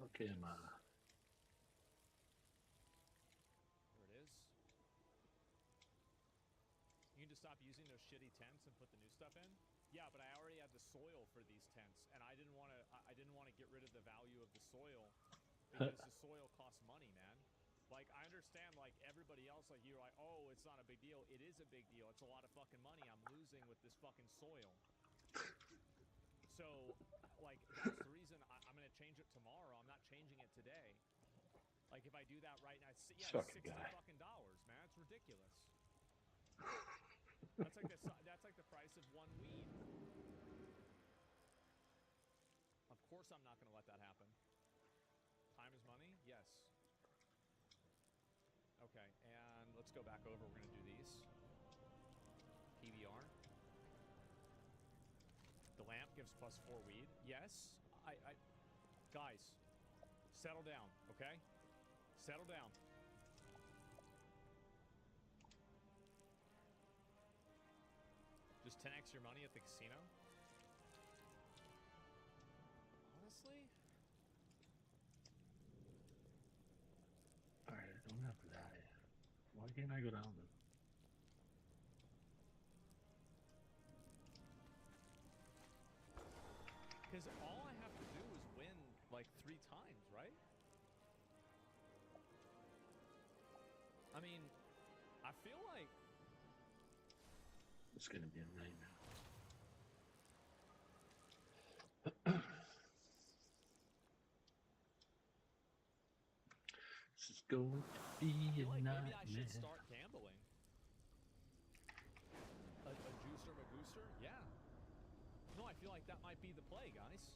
Okay, There it is. You can just stop using those shitty tents and put the new stuff in. Yeah, but I already had the soil for these tents, and I didn't want to. I didn't want to get rid of the value of the soil because the soil costs money, man. Like, I understand, like, everybody else, like, you're like, oh, it's not a big deal. It is a big deal. It's a lot of fucking money I'm losing with this fucking soil. So, like, that's the reason I'm going to change it tomorrow. I'm not changing it today. Like, if I do that right now, it's fucking $60 guy. fucking dollars, man. It's ridiculous. That's like the price of one weed. Of course I'm not going to let that happen. Time is money? Yes. Okay, and let's go back over. We're going to do these. PBR. The lamp gives +4 weed. Yes. Guys, settle down, okay? Settle down. Just 10x your money at the casino? Honestly? Alright, I don't have to die. Why can't I go down then? Because all I have to do is win, like, 3 times, right? I mean, I feel like... It's gonna be a nightmare. This is going to be a like nightmare. maybe I should start gambling. A juicer, a gooster? Yeah. No, I feel like that might be the play, guys.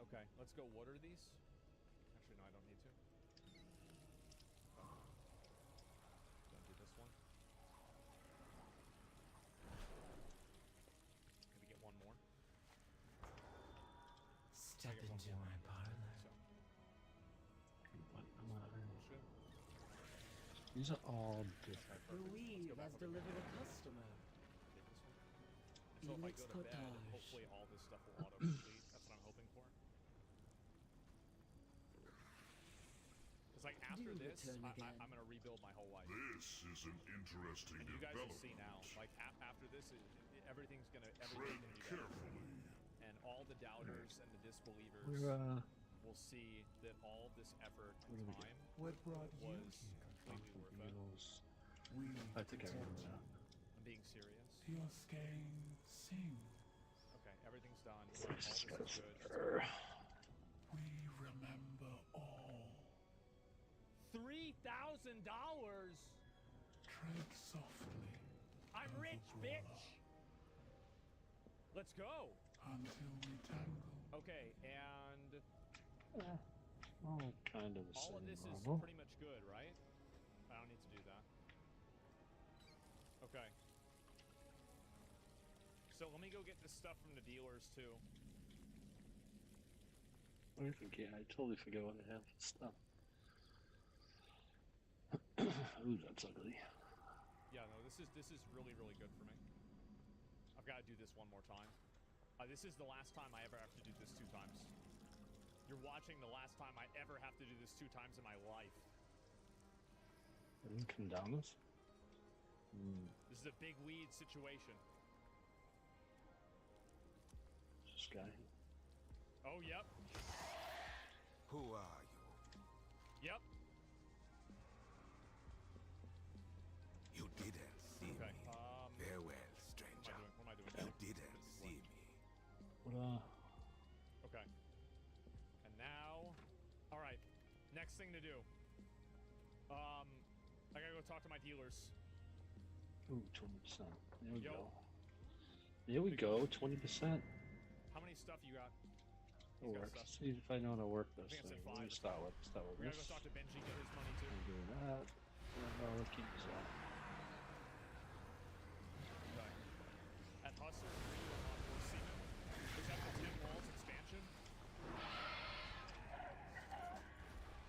Okay, let's go. What are these? Actually, no, I don't need to. Don't do this one. Maybe get one more. Step into my parlor. So. Bullshit. These are all different. The weave has delivered a customer. So if I go to bed, hopefully all this stuff will auto-complete. That's what I'm hoping for. It's like after this, I'm going to rebuild my whole life. This is an interesting and you guys will see now. development. Like everything's gonna everything's gonna Tread be better. carefully. And all the doubters and the disbelievers will see that all this effort and time What brought was completely worth it. I think I remember that. I'm being serious. Your skein sing. Okay, everything's done. All this is good. We remember all. $3,000. Tread softly. I'm rich, bitch. Let's go. Until we tangle. Okay, and All kind of the all same of this level. is pretty much good, right? I don't need to do that. Okay. So let me go get this stuff from the dealers too. I forget. I totally forget what I have for stuff. Ooh, that's ugly. Yeah, no, this is really, really good for me. I've got to do this one more time. This is the last time I ever have to do this 2 times. You're watching the last time I ever have to do this 2 times in my life. I didn't come down this. This is a big weed situation. This guy. Oh, yep. Who are you? Yep. You didn't see Okay, me. Farewell, stranger. What am I doing? You didn't see me. What, Okay. And now... Alright. Next thing to do. I gotta go talk to my dealers. Ooh, 20%. There we Yo. go. There we go, 20%. How many stuff you got? It works. Let's see if I know how to work this I think I said thing. Let me 5. start with We gotta go this. talk to Benji, get his money too. I'm doing that. And I'll keep this on. Okay. At Hustler 3 on Horse Seaman. Is that the 10 walls expansion?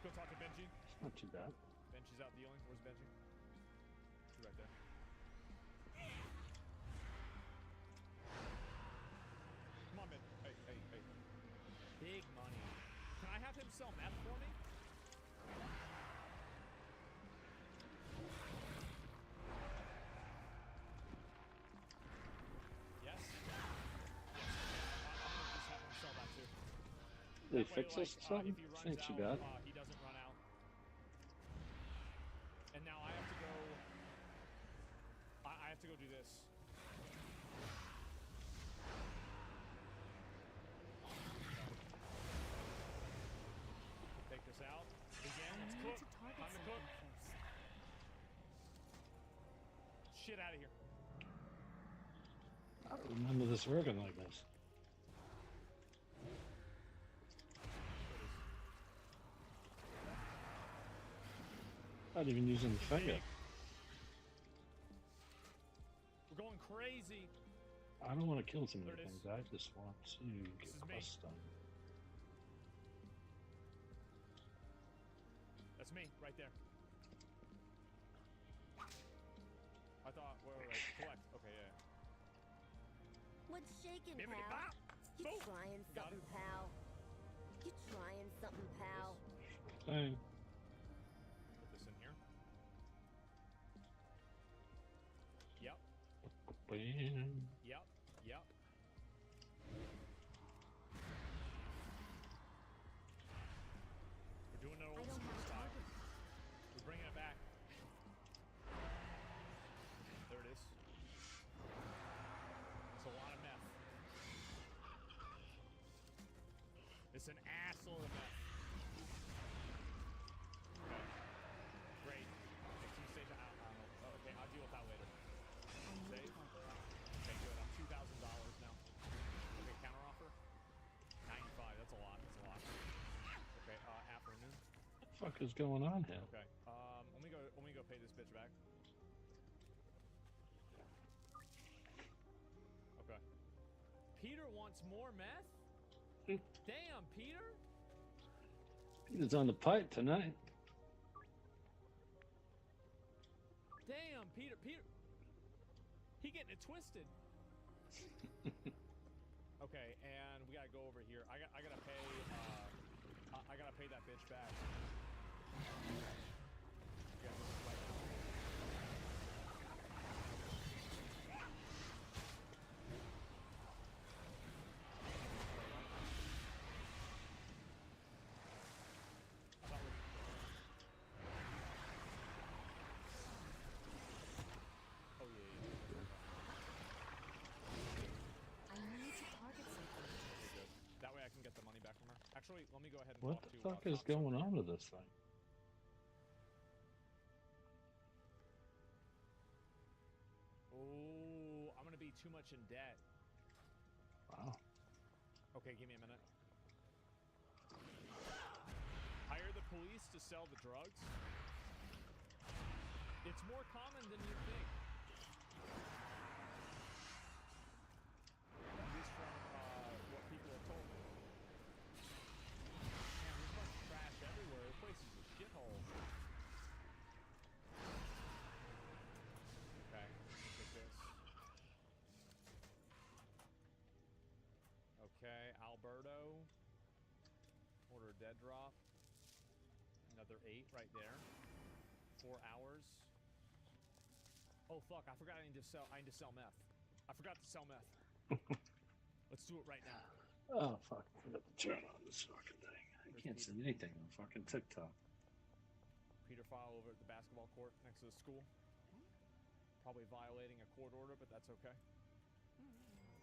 Go talk to Benji. It's not too bad. Benji's out dealing. Where's Benji? He's right there. Come on, Ben. Hey. Big money. have him sell meth for me? Yes. I'm gonna just have him sell that too. They That way, fix like, this or something? if he runs Ain't too out, bad. he doesn't run out. And now I have to go. I have to go do this. Take this out. Again, let's cook. Time to cook. Shit out of here. I don't remember this working like this. Not even using the finger. We're going crazy. I don't want to kill too many There it is. things. I just want to This get is me. custom. That's me, right there. I thought, wait, collect. Okay, yeah. What's shaking, Bibbidi pal? bop. You Boom. trying Got something, it. pal? You trying something, pal? Hey, Put this in here. Yep, bam. yep, yep. We're doing it I old don't school have a style. target. We're bringing it back. There it is. It's a lot of meth. It's an assload of meth. Okay. Great. Next two station. I don't know. Oh, okay, I'll deal with that later. I need Save. a target. Okay, good. I'm $2,000 now. Okay, counter offer. 95. That's a lot. That's a lot. Okay, afternoon. What the fuck is going on here? Okay. Let me go pay this bitch back. Okay. Peter wants more meth? Damn, Peter? Peter's on the pipe tonight. Damn, Peter. He getting it twisted. Okay, and we gotta go over here. I gotta pay. I gotta pay that bitch back. Okay, right now. I thought we- Oh yeah. I need to target something. Okay, good. That way I can get the money back from her. Actually, let me go ahead and What talk the to. fuck is Cops going over on here. with this thing? Oh, I'm gonna be too much in debt. Wow. Okay, give me a minute. Hire the police to sell the drugs? It's more common than you think. At least from what people have told me. Man, there's a bunch of trash everywhere. The place is a shithole. Okay, let me take this. Okay, Alberto. Order a dead drop. Another 8 right there. 4 hours. Oh fuck, I forgot I need to sell meth. I forgot to sell meth. Let's do it right now. Oh fuck! I forgot to turn on this fucking thing. I can't see anything on fucking TikTok. Peter file over at the basketball court next to the school. Probably violating a court order, but that's okay.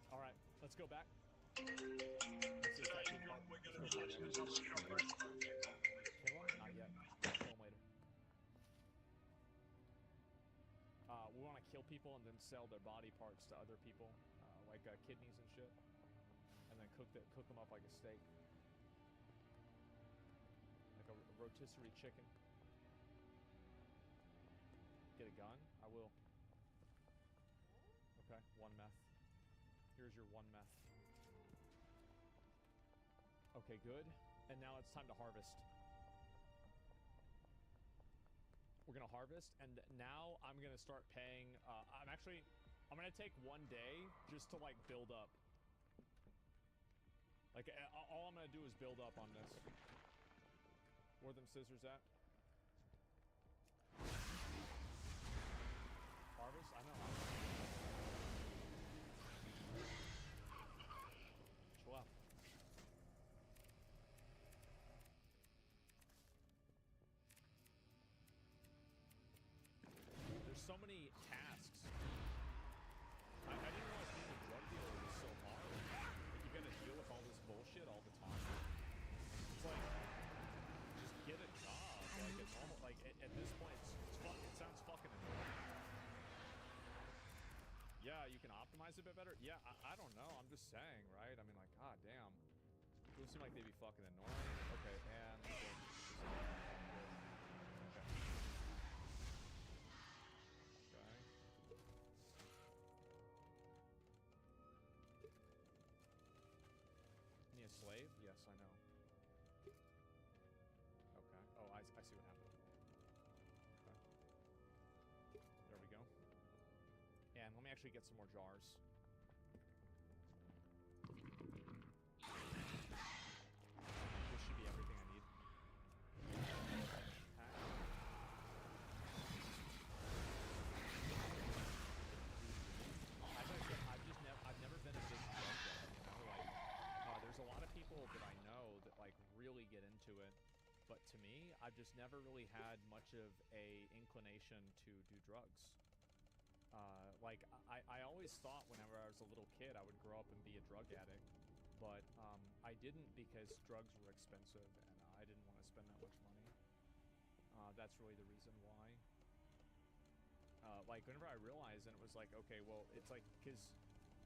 Alright, let's go back. Let's see if that can help. Kill him? Not yet. Kill him later. We want to kill people and then sell their body parts to other people, like kidneys and shit, and then cook them up like a steak, like a rotisserie chicken. Get a gun? I will. Okay, 1 meth. Here's your 1 meth. Okay, good. And now it's time to harvest. We're gonna harvest, and now I'm gonna start paying. I'm gonna take 1 day just to like build up. Like all I'm gonna do is build up on this. Where them scissors at? Harvest? I know. Chill out. There's so many tasks. I didn't realize being a drug dealer was so hard. Like, you gotta deal with all this bullshit all the time. It's like, just get a job. Like, a normal, like, at this point, it sounds fucking annoying. Yeah, you can optimize it a bit better. Yeah, I don't know. I'm just saying, right? I mean, like, god damn. It would seem like they'd be fucking annoying. Okay, and... Okay. Need a slave? Yes, I know. Okay. Oh, I see what happened. Okay. There we go. And let me actually get some more jars. This should be everything I need. Okay. I've never been a big drug dealer, you know, like, there's a lot of people that I know that, like, really get into it, but to me, I've just never really had much of a inclination to do drugs. Like, I always thought whenever I was a little kid I would grow up and be a drug addict, but I didn't because drugs were expensive and I didn't want to spend that much money. That's really the reason why. Like, whenever I realized, and it was like, okay, well, it's like, because,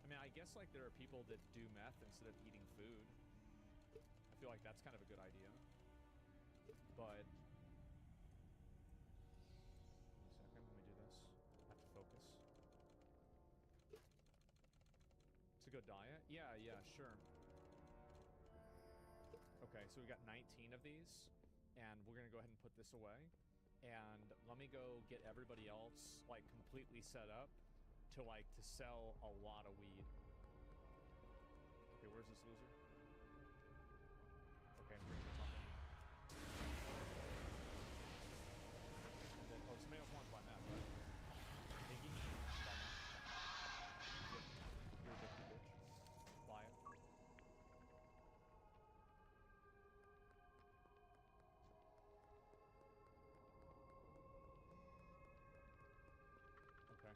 I mean, I guess, like, there are people that do meth instead of eating food. I feel like that's kind of a good idea. But... One second, let me do this. I have to focus. It's a good diet? Yeah, sure. Okay, so we got 19 of these, and we're gonna go ahead and put this away. And let me go get everybody else, like, completely set up to sell a lot of weed. Okay, where's this loser? Okay, we're gonna talk. And then, oh, somebody else wants to buy meth, right? Piggy? Buy meth. You're addicted, bitch. Buy it. Okay.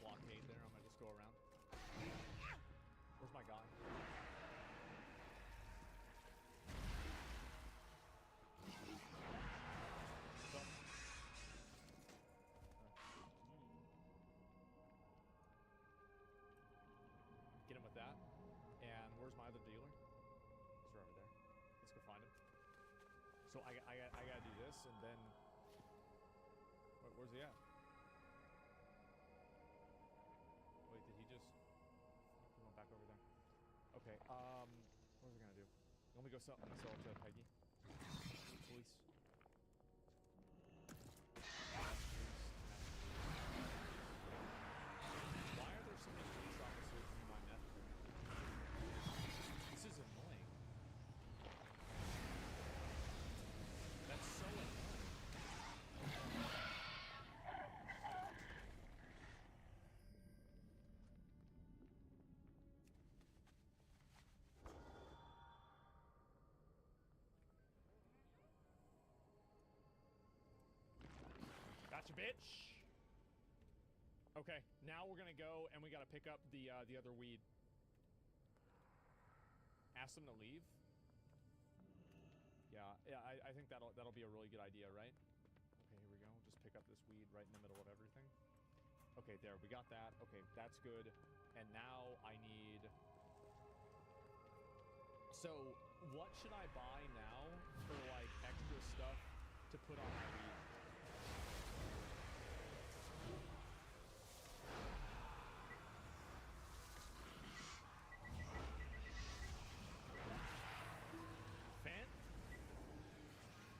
Blockade there. I'm gonna just go around. Where's my guy? What's up? Get him with that. And where's my other dealer? He's right over there. Let's go find him. So I gotta do this, and then... Where's he at? Wait, did he just... He went back over there. Okay, what was I gonna do? Let me go sell... I'm gonna sell it to Peggy. Police. Why are there so many police officers in my meth room? This is annoying. That's so annoying. Gotcha, bitch. Okay, now we're gonna go and we gotta pick up the other weed. Ask them to leave. Yeah, I think that'll be a really good idea, right? Okay, here we go. Just pick up this weed right in the middle of everything. Okay, there, we got that. Okay, that's good. And now I need... So, what should I buy now for, like, extra stuff to put on my weed? Fent?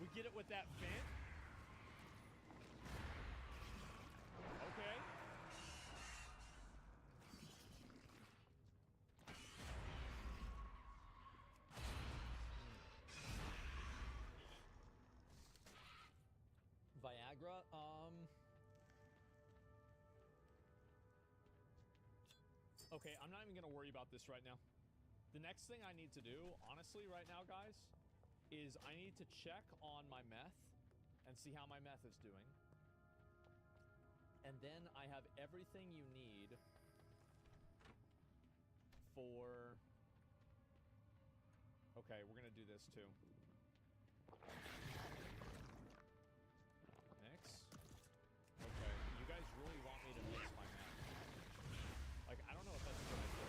We get it with that Fent? Okay. Okay, I'm not even gonna worry about this right now. The next thing I need to do, honestly, right now, guys, is I need to check on my meth and see how my meth is doing. And then I have everything you need for... Okay, we're gonna do this too. Mix. Okay, you guys really want me to mix my meth. Like, I don't know if that's a good idea.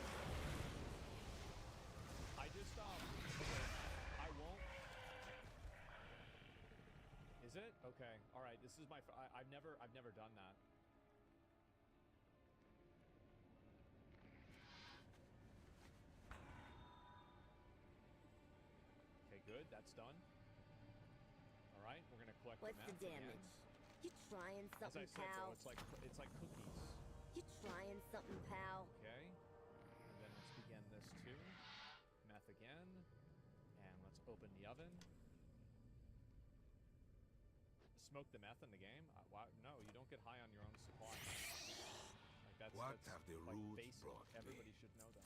I just, okay, I won't... Is it? Okay, alright, this is my... I've never done that. Okay, good, that's done. Alright, we're gonna collect What's the the meth damage? again. You trying As I something, said, pal? bro, it's like cookies. You trying something, pal? Okay, and then let's begin this too. Meth again, and let's open the oven. Smoke the meth in the game? Wow, no, you don't get high on your own supply. Like that's What that's have the like rules basic. brought me? Everybody should know that.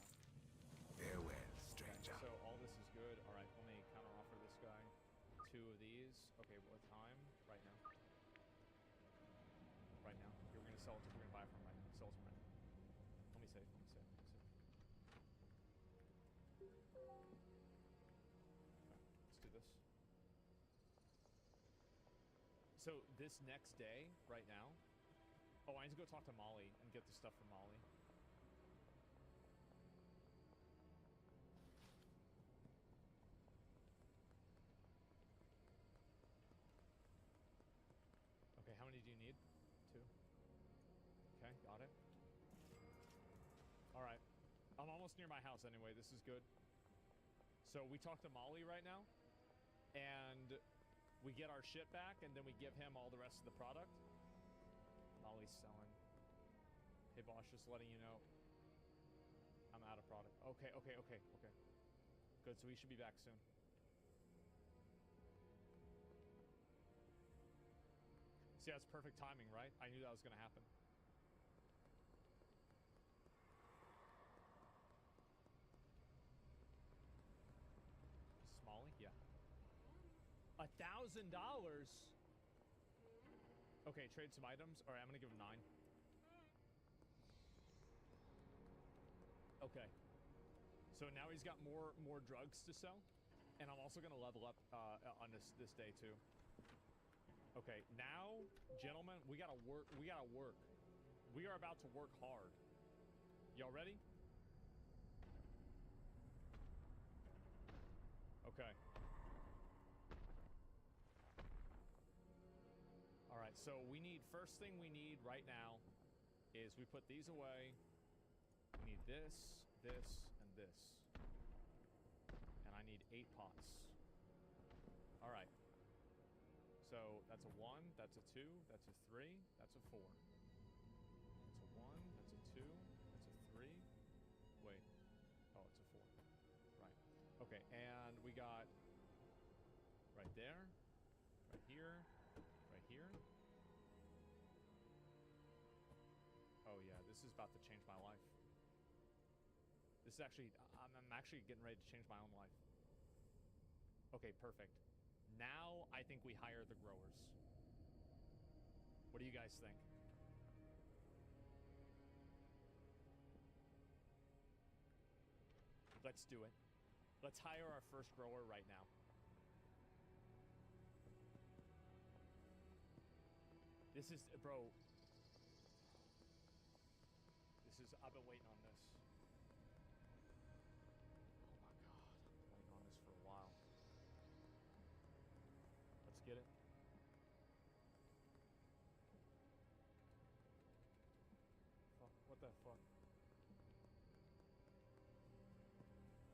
Farewell, Okay, stranger. so all this is good. All right, let me counter offer this guy 2 of these. Okay, what time? Right now. Right now. Okay, we're gonna sell it. We're gonna buy it from right now. Sell it from right now. Let me save. Let me save. Let me save. Okay, let's do this. So this next day, right now. Oh, I need to go talk to Molly and get the stuff from Molly. Okay, how many do you need? 2. Okay, got it. Alright. I'm almost near my house anyway, this is good. So we talk to Molly right now, and we get our shit back, and then we give him all the rest of the product. Molly's selling. Hey boss, just letting you know, I'm out of product. Okay. Good, so we should be back soon. See, that's perfect timing, right? I knew that was gonna happen. Smalley? Yeah. $1,000? Okay, trade some items. Alright, I'm gonna give him 9. Okay. So now he's got more drugs to sell. And I'm also gonna level up on this day too. Okay, now, gentlemen, we gotta work. We gotta work. We are about to work hard. Y'all ready? Okay. All right, so first thing we need right now is we put these away. We need this, and this. And I need 8 pots. All right. So that's a 1, that's a 2, that's a 3, that's a 4. That's a 1, that's a 2, that's a 3. Wait. Oh, it's a 4. Right. Okay, and we got right there, right here, right here. Oh yeah, this is about to change my life. This is actually, I'm actually getting ready to change my own life. Okay, perfect. Now, I think we hire the growers. What do you guys think? Let's do it. Let's hire our first grower right now. This is, bro. I've been waiting on this. Oh my God. I've been waiting on this for a while. Let's get it. Fuck, what the fuck?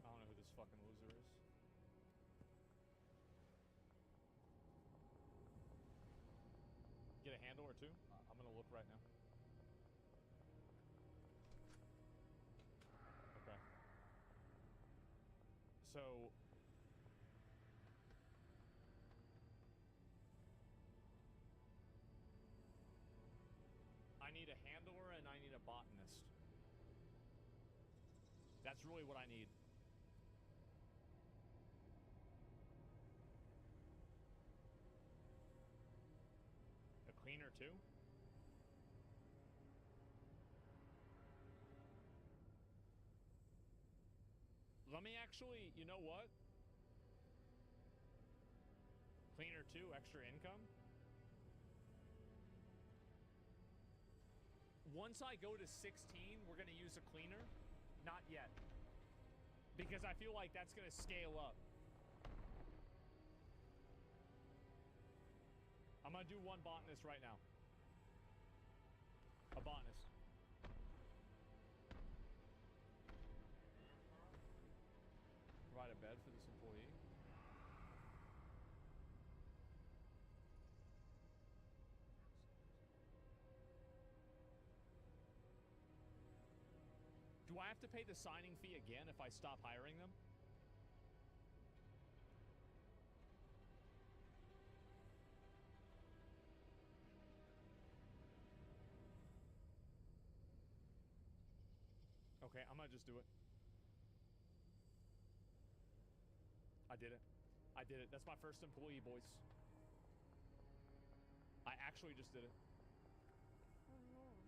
I don't know who this fucking loser is. Get a handle or 2? I'm gonna look right now. Okay. So... I need a handler and I need a botanist. That's really what I need. A cleaner too? Let me actually, you know what? Cleaner too, extra income? Once I go to 16, we're gonna use a cleaner. Not yet. Because I feel like that's gonna scale up. I'm gonna do one botanist right now. A botanist. Provide a bed for this employee. Do I have to pay the signing fee again if I stop hiring them? Okay, I'm gonna just do it. I did it. I did it. That's my first employee, boys. I actually just did it.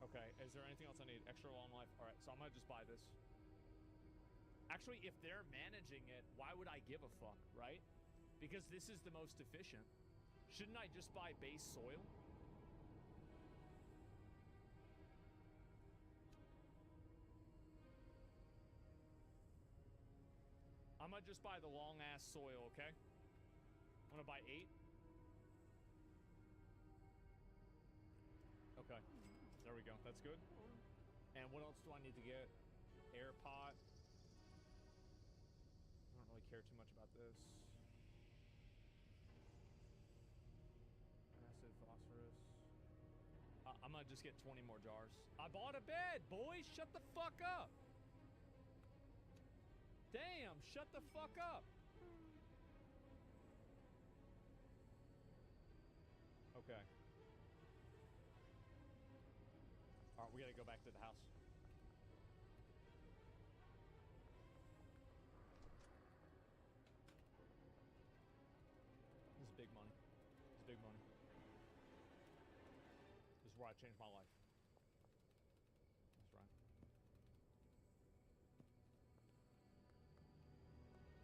Okay, is there anything else I need? Extra long life. All right, so I'm gonna just buy this. Actually, if they're managing it, why would I give a fuck, right? Because this is the most efficient. Shouldn't I just buy base soil? I'm gonna just buy the long ass soil, okay? I'm gonna buy 8. Okay, there we go. That's good. And what else do I need to get? Air pot. I don't really care too much about this. Acid, phosphorus. I'm gonna just get 20 more jars. I bought a bed, boys. Shut the fuck up. Damn, shut the fuck up. Okay. All right, we gotta go back to the house. This is big money. This is big money. This is where I changed my life. That's right.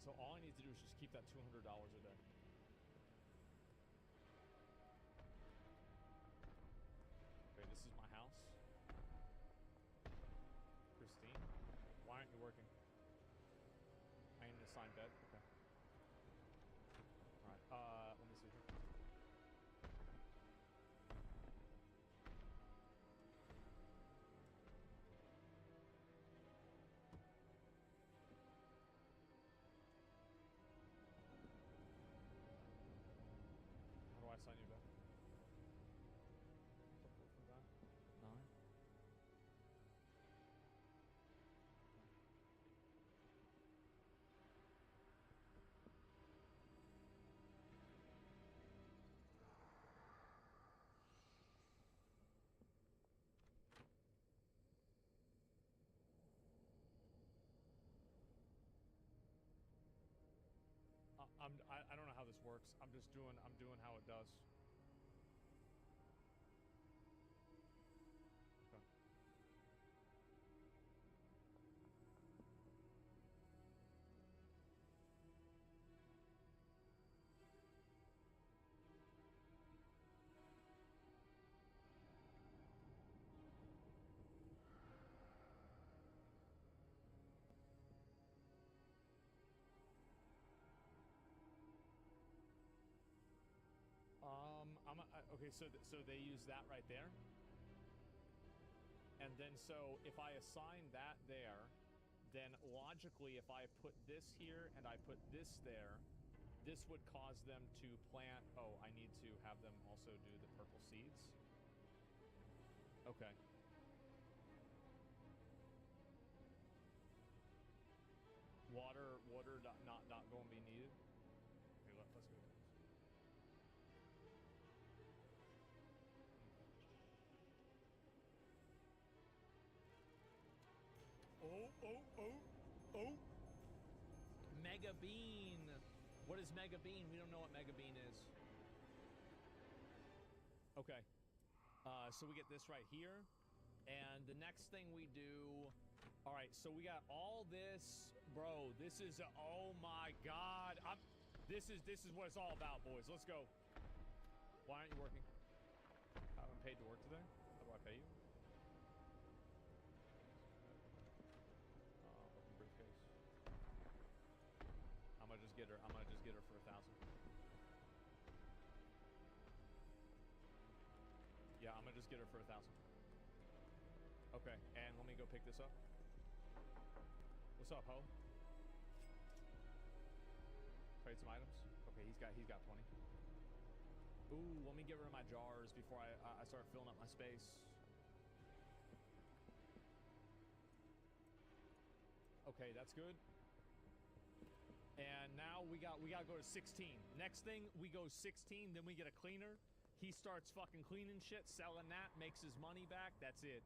So all I need to do is just keep that $200 a day. Okay, this is my house. Christine, why aren't you working? I need an assigned bed. Okay. All right. Let me see here. How do I assign you bed? For that? 9. I don't know how this works. I'm doing how it does. Okay. Okay, so they use that right there. And then so if I assign that there, then logically if I put this here and I put this there, this would cause them to plant, oh, I need to have them also do the purple seeds. Okay. Water not going to be needed. Okay, let's go. Mega Bean. What is Mega Bean? We don't know what Mega Bean is. Okay. So we get this right here. And the next thing we do... Alright, so we got all this... Bro, this is... Oh my god. This is what it's all about, boys. Let's go. Why aren't you working? I haven't paid to work today? How do I pay you? Open briefcase. I'm gonna just get her for 1,000. Yeah, I'm gonna just get her for 1,000. Okay, and let me go pick this up. What's up, ho? Trade some items. Okay, he's got 20. Ooh, let me get rid of my jars before I start filling up my space. Okay, that's good. And now we gotta go to 16. Next thing, we go 16, then we get a cleaner. He starts fucking cleaning shit, selling that, makes his money back. That's it.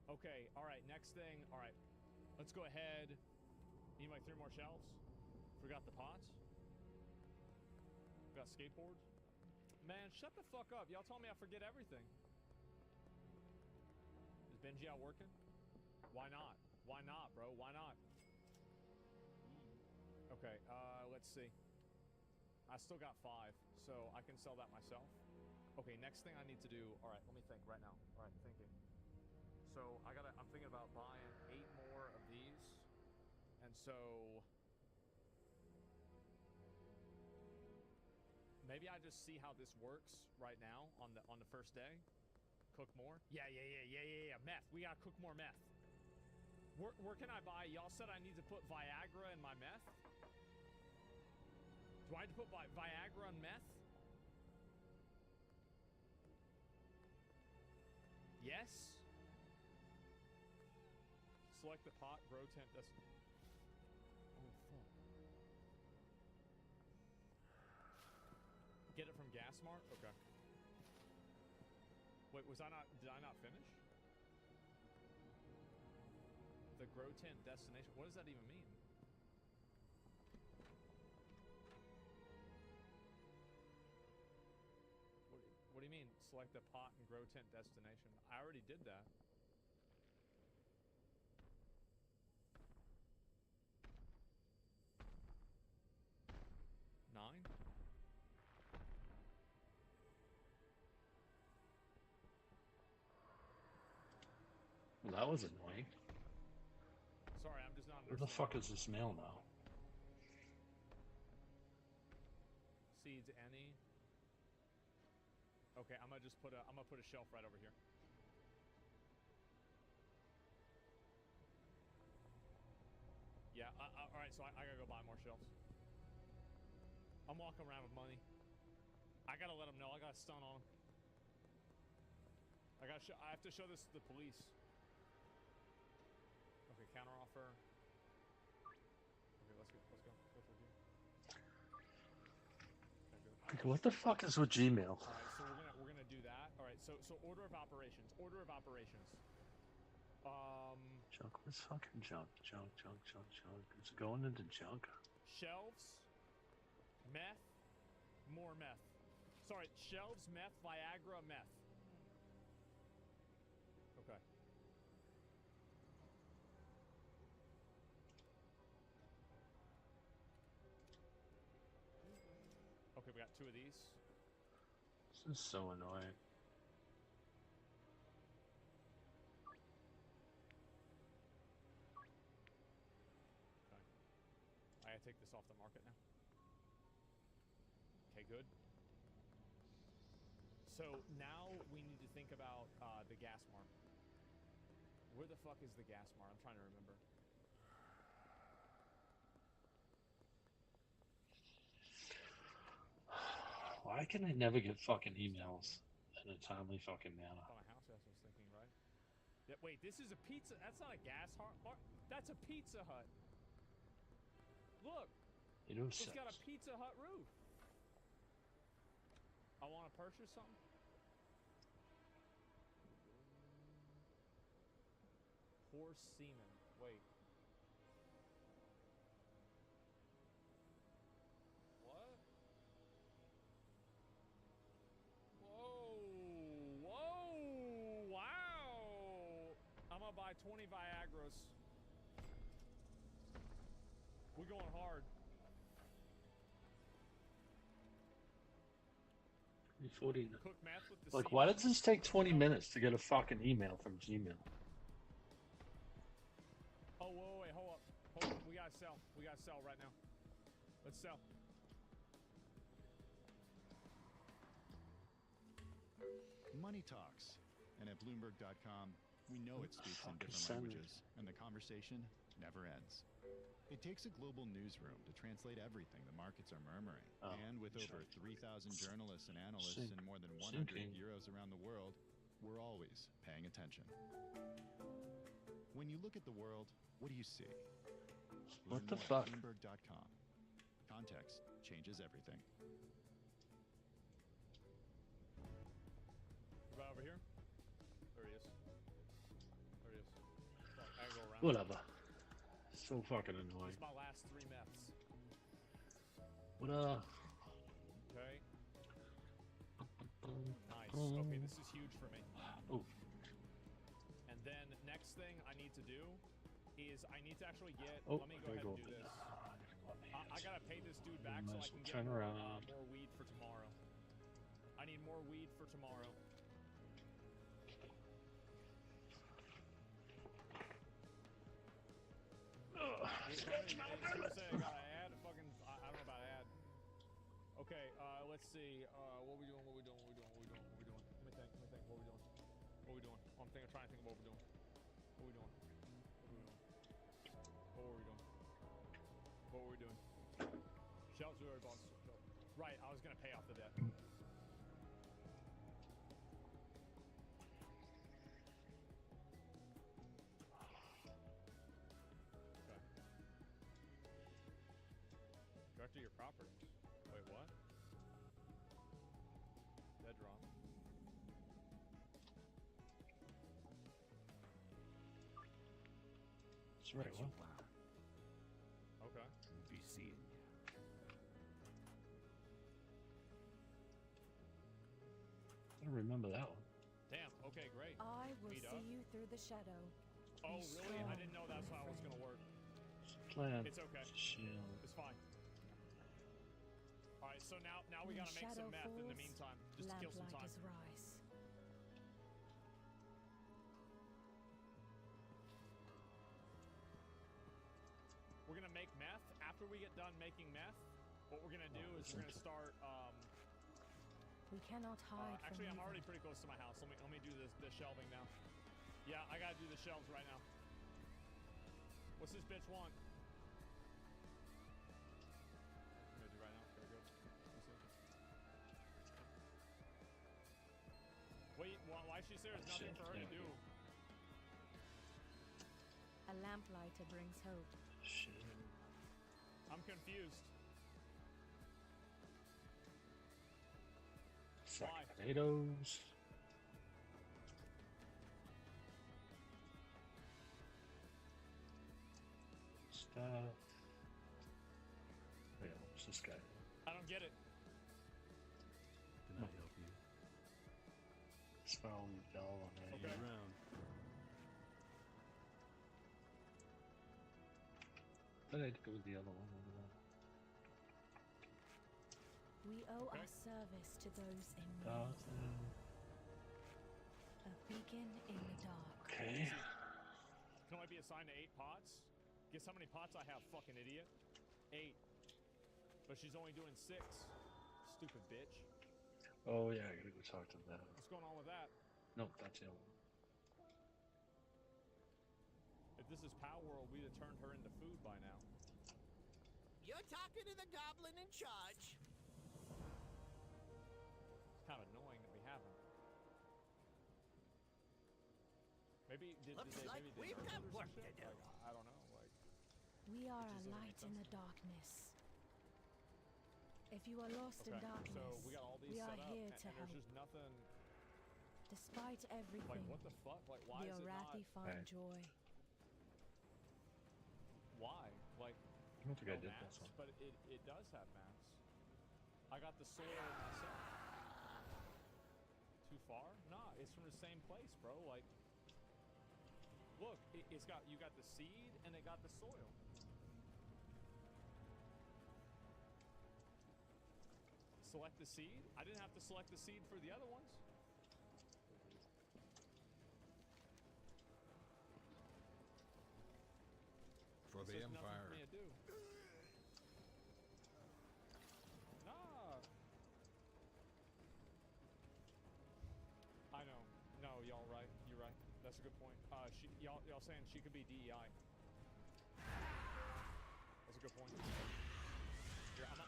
Okay, all right, next thing. All right, let's go ahead. Need like 3 more shelves. Forgot the pots. Got skateboards. Man, shut the fuck up. Y'all told me I forget everything. Is Benji out working? Why not? Why not, bro? Why not? Okay, let's see. I still got 5, so I can sell that myself. Okay, next thing I need to do... Alright, let me think right now. Alright, thinking. So, I'm thinking about buying 8 more of these. And so... Maybe I just see how this works right now on the first day. Cook more. Yeah. Meth. We gotta cook more meth. Where can I buy? Y'all said I need to put Viagra in my meth. Do I need to put Viagra in meth? Yes. Select the pot. Grow tent. That's. Oh fuck. Get it from Gas Mart? Okay. Wait, did I not finish? The grow tent destination, what does that even mean? What do you mean, select the pot and grow tent destination? I already did that. Nine? Well, that was annoying. Sorry, I'm just not Where the fuck is this mail now? Seeds any. Okay, I'm gonna put a shelf right over here. Yeah, alright, so I gotta go buy more shelves. I'm walking around with money. I gotta let them know, I got a stun on them. I have to show this to the police. Okay, counter offer. Okay, let's go. Go for it. Like, what the fuck is with Gmail? All right, so we're gonna do that. All right, so order of operations. Junk. What's fucking junk? Junk. It's going into junk. Shelves, meth, more meth. Sorry, shelves, meth, Viagra, meth. Okay. Okay, we got 2 of these. This is so annoying. Okay. I gotta take this off the market now. Okay, good. So now we need to think about the gas mart. Where the fuck is the gas mart? I'm trying to remember. Why can I never get fucking emails in a timely fucking manner? On a house, that's what I was thinking, right? Yeah, wait, this is a pizza. That's not a gas hut. That's a Pizza Hut. Look, You know, it's got a Pizza Hut roof. I want to purchase something. Poor semen. Wait. 20 Viagras. We're going hard. 40. Cook meth with the Like, semen. why does this take 20 minutes to get a fucking email from Gmail? Oh, wait, hold up. Hold up. We gotta sell. We gotta sell right now. Let's sell. Money talks. And at Bloomberg.com, we know it speaks in Fucking different send it. languages, and the conversation never ends. It takes a global newsroom to translate everything the markets are murmuring. Oh, And with over sure. 3,000 journalists and analysts Sync. in more than 100 Syncing. bureaus around the world, we're always paying attention. When you look at the world, what do you see? What Learn the more fuck? at Bloomberg.com. Context changes everything. Right over here. There he is. There he is. Fuck, I gotta go around. Whatever. So fucking annoying. It's my last 3 meths. What Okay. Nice. Okay, this is huge for me. Oh, And then next thing I need to do is I need to actually get. oh, Let me I go gotta ahead go and up do there. this. I gotta pay this dude back so Might I as can well get turn more, around. more weed for tomorrow. I need more weed for tomorrow. People say I gotta add a fucking. I don't know about ad. Okay, let's see. What we doing? What we doing? What we doing? What we doing? What we doing? Let me think. Let me think. What we doing? What we doing? I'm thinking. Trying to think of what we're doing. What we doing? What were we doing? What were we doing? Shelves we already bought. Right. I was gonna pay off the debt. Okay. Director your properties. Wait, what? Dead drop. that's right. What? Okay. Be seeing you. I don't remember that one. Damn. Okay, great. I will Meet see up. you through the shadow. Oh, Be really? I strong, didn't know that's how it was gonna work. Plan. It's okay. Shield. It's fine. All right. So now we When gotta make some shadow meth in the falls, meantime, just to kill some time. lamplighters rise. We're gonna make meth. After we get done making meth, what we're gonna do is we're gonna start. We cannot hide Actually, from I'm already evil. pretty close to my house. Let me do the shelving now. Yeah, I gotta do the shelves right now. What's this bitch want? I'm gonna do right now. Very good. Let's see. Wait, why she's there? There's nothing Shit, for her to yeah. do. A lamplighter brings hope. Shit. I'm confused. Sack Why? potatoes. Stuff. Wait, what's this guy? I don't get it. Can I help you? Spell bell on that. Okay. Around. But I'd go with the other one over there. We owe Okay. our service to those in need. Thousand. A beacon in the dark. Okay. Can only be assigned to 8 pots? Guess how many pots I have, fucking idiot? 8. But she's only doing 6. Stupid bitch. Oh yeah, I gotta go talk to that. What's going on with that? Nope, that's the other one. If this is Power World, we'd have turned her into food by now. You're talking to the goblin in charge. It's kind of annoying that we haven't. Maybe Looks did they, like maybe they we've got nerfed her or work some to shit? do. Like, I don't know. Like, We are a just doesn't make light in sense. the darkness. If you are lost in okay. darkness, So we got all these we set are up, here and, to and there's help. just nothing. Despite everything, Like, what the fuck? Like, why the is it not? Arathi find Right. joy. Why? Like, I don't think I no did mats, that one. but it does have mats. I got the soil myself. Too far? Nah, it's from the same place, bro. Like, Look, it's got, you got the seed and it got the soil. Select the seed? I didn't have to select the seed for the other ones. For the There's nothing Empire. for me to do. Nah. I know. No, y'all right. You're right. That's a good point. Y'all saying she could be DEI. That's a good point. Here, I'm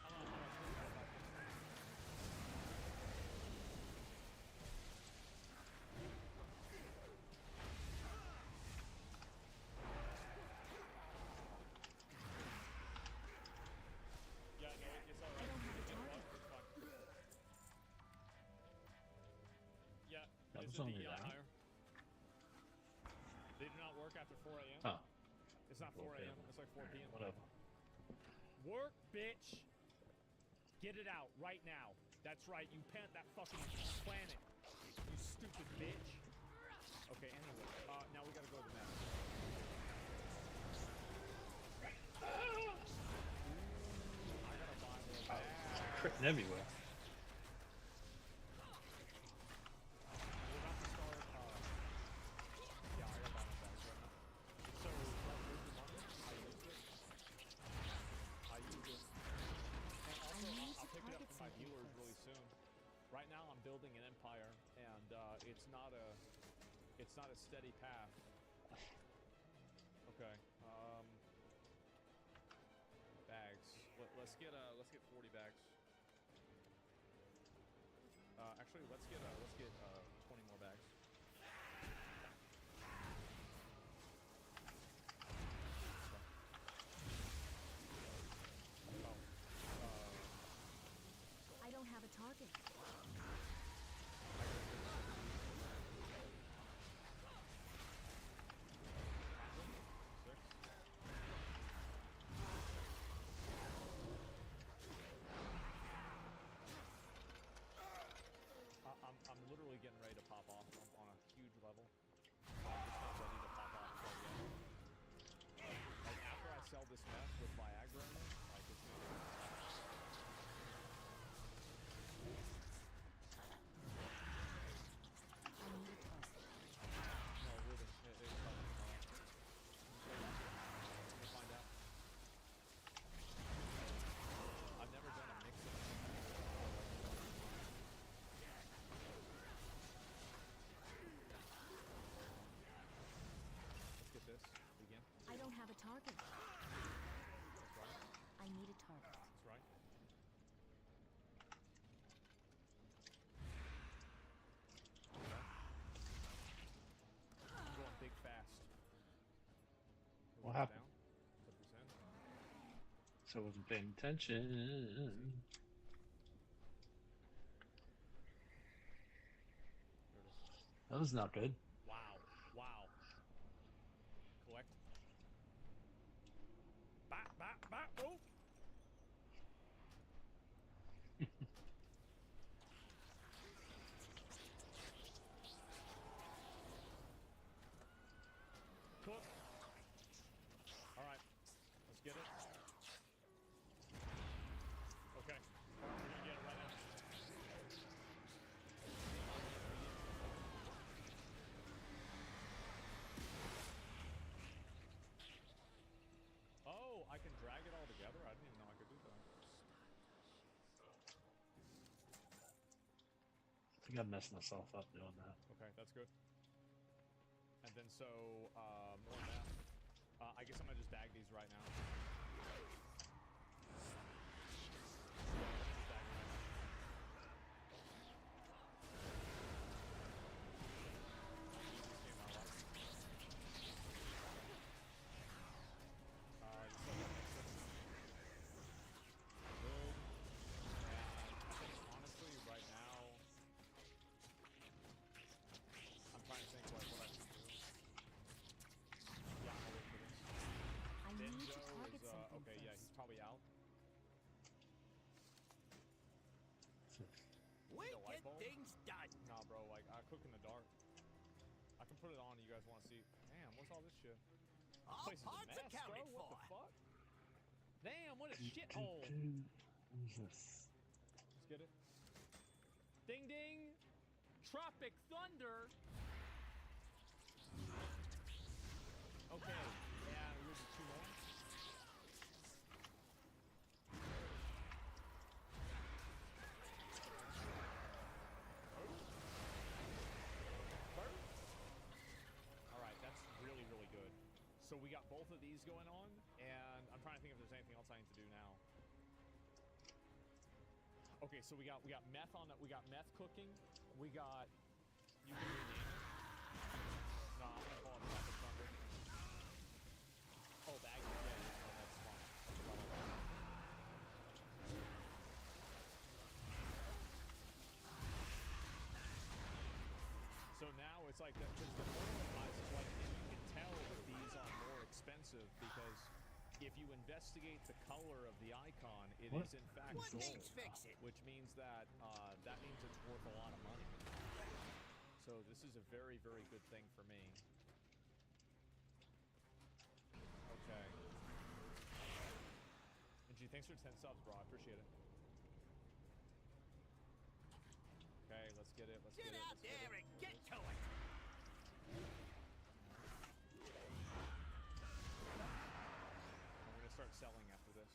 yeah, no, it's alright. It's fine. Yeah, That it's was a only DEI that. hire. They do not work after 4 a.m. Oh, It's not 4 a.m. It's like 4 p.m. whatever. Work, bitch. Get it out right now. That's right. You plant that fucking planet. You stupid bitch. Okay, anyway. Now we gotta go to the map. I gotta buy more bags. Critting everywhere. We're about to start, yeah, I gotta buy more bags right now. So, where's the money? I used it. And also, I'll pick it up for my viewers really soon. Right now, I'm building an empire, and it's not a steady path. Okay. Bags. Let's get 40 bags. Actually, let's get 20 more bags. I don't have a target. I'm literally getting ready to pop off on a huge level. It's not ready to pop off quite yet. Like after I sell this mess with Viagra in it, like it's gonna no, it wouldn't. It probably not. Let me find out. I've never done a mix of it. Let's get this. Begin. I don't have a target. That's right. I need a target. That's right. Okay. I'm going big fast. What happened? Down. Put this in. So I wasn't paying attention. There it is. That was not good. Wow. Wow. Collect. Bop, bop, bop. Oh. Cook. All right. Let's get it. Okay. We're gonna get it right now. Oh, I can drag it all together? I didn't even know I could do that. I think I messed myself up doing that. Okay, that's good. And then so, more than that. I guess I'm gonna just bag these right now. Just bag them right now. This game I like. You still got mix it. Good. And I think honestly, right now, I'm trying to think like what I should do. Yeah, I'll wait for this. I need Benjo to target is something okay. Yeah, first. he's probably out. We The light get bulb? things done. Nah, bro. Like I cook in the dark. I can put it on. You guys want to see? Damn, what's all this shit? All Place is a parts mess, bro. accounted What for. the fuck? Damn, what a shithole. What is this? Let's get it. Ding ding! Tropic Thunder! Okay, yeah, we'll do 2 more. Alright, that's really, really good. So we got both of these going on, and I'm trying to think if there's anything else I need to do now. Okay, so we got meth on it. We got meth cooking. We got. You can rename it. No, I'm gonna call it Tropic Thunder. Oh, bag. Yeah, no, that's fine. I forgot all that. So now it's like that. Because the more is like you can tell that these are more expensive because if you investigate the color of the icon, it is in fact What gold, needs fixing? which means that means it's worth a lot of money. So this is a very, very good thing for me. Okay. And gee, thanks for 10 subs, bro. I appreciate it. Okay, let's get it. Let's Get get it. out Let's get there it. and get to it. I'm gonna start selling after this.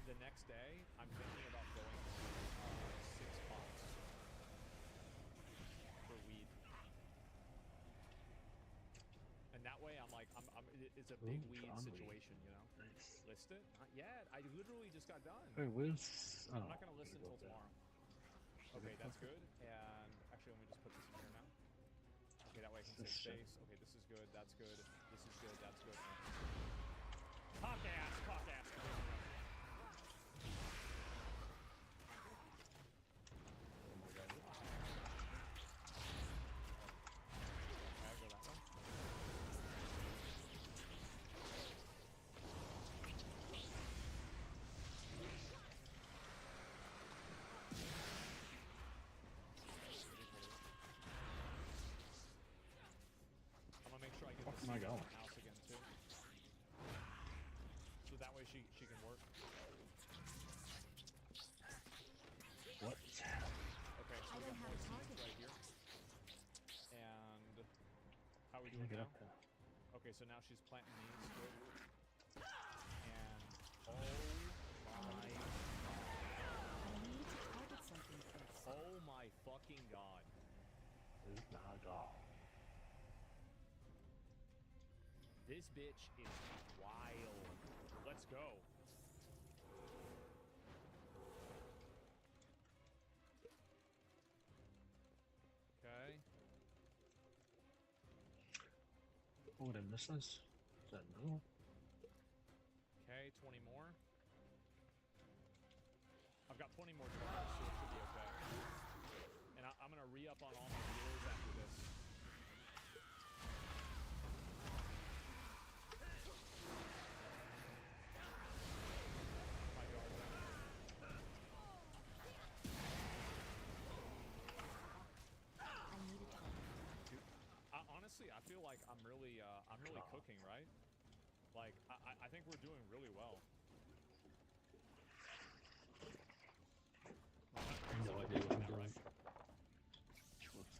The next day, I'm thinking about going to 6 pots for weed, and that way I'm like, it's a big weed situation, you know. Nice. List it? Not yet. I literally just got done. Wait, where's... Oh, I'm not gonna listen until tomorrow. Okay, that's good. And actually, let me just put this in here now. Okay, that way I can This save shit. space. Okay, this is good. That's good. This is good. That's good. Cock ass. Cock ass. Okay, go that way. I'm gonna make sure I get Fuck this am I in going? my house again too. So that way she can work. What? Okay, so I we don't got have more a seeds target. right here. And how are we Can I doing get now? up there? Okay, so now she's planting these. Good. And oh my I need to target something first. oh my fucking god. This is not all. This bitch is wild. Let's go. Okay. Oh, did I miss this? Is that no? Okay, 20 more. I've got plenty more turns, so it should be okay. And I'm gonna re-up on all my dealers after this. My guard down. I need a target. Honestly, I feel like I'm really cooking, right? Like, I think we're doing really well. No idea what I'm doing.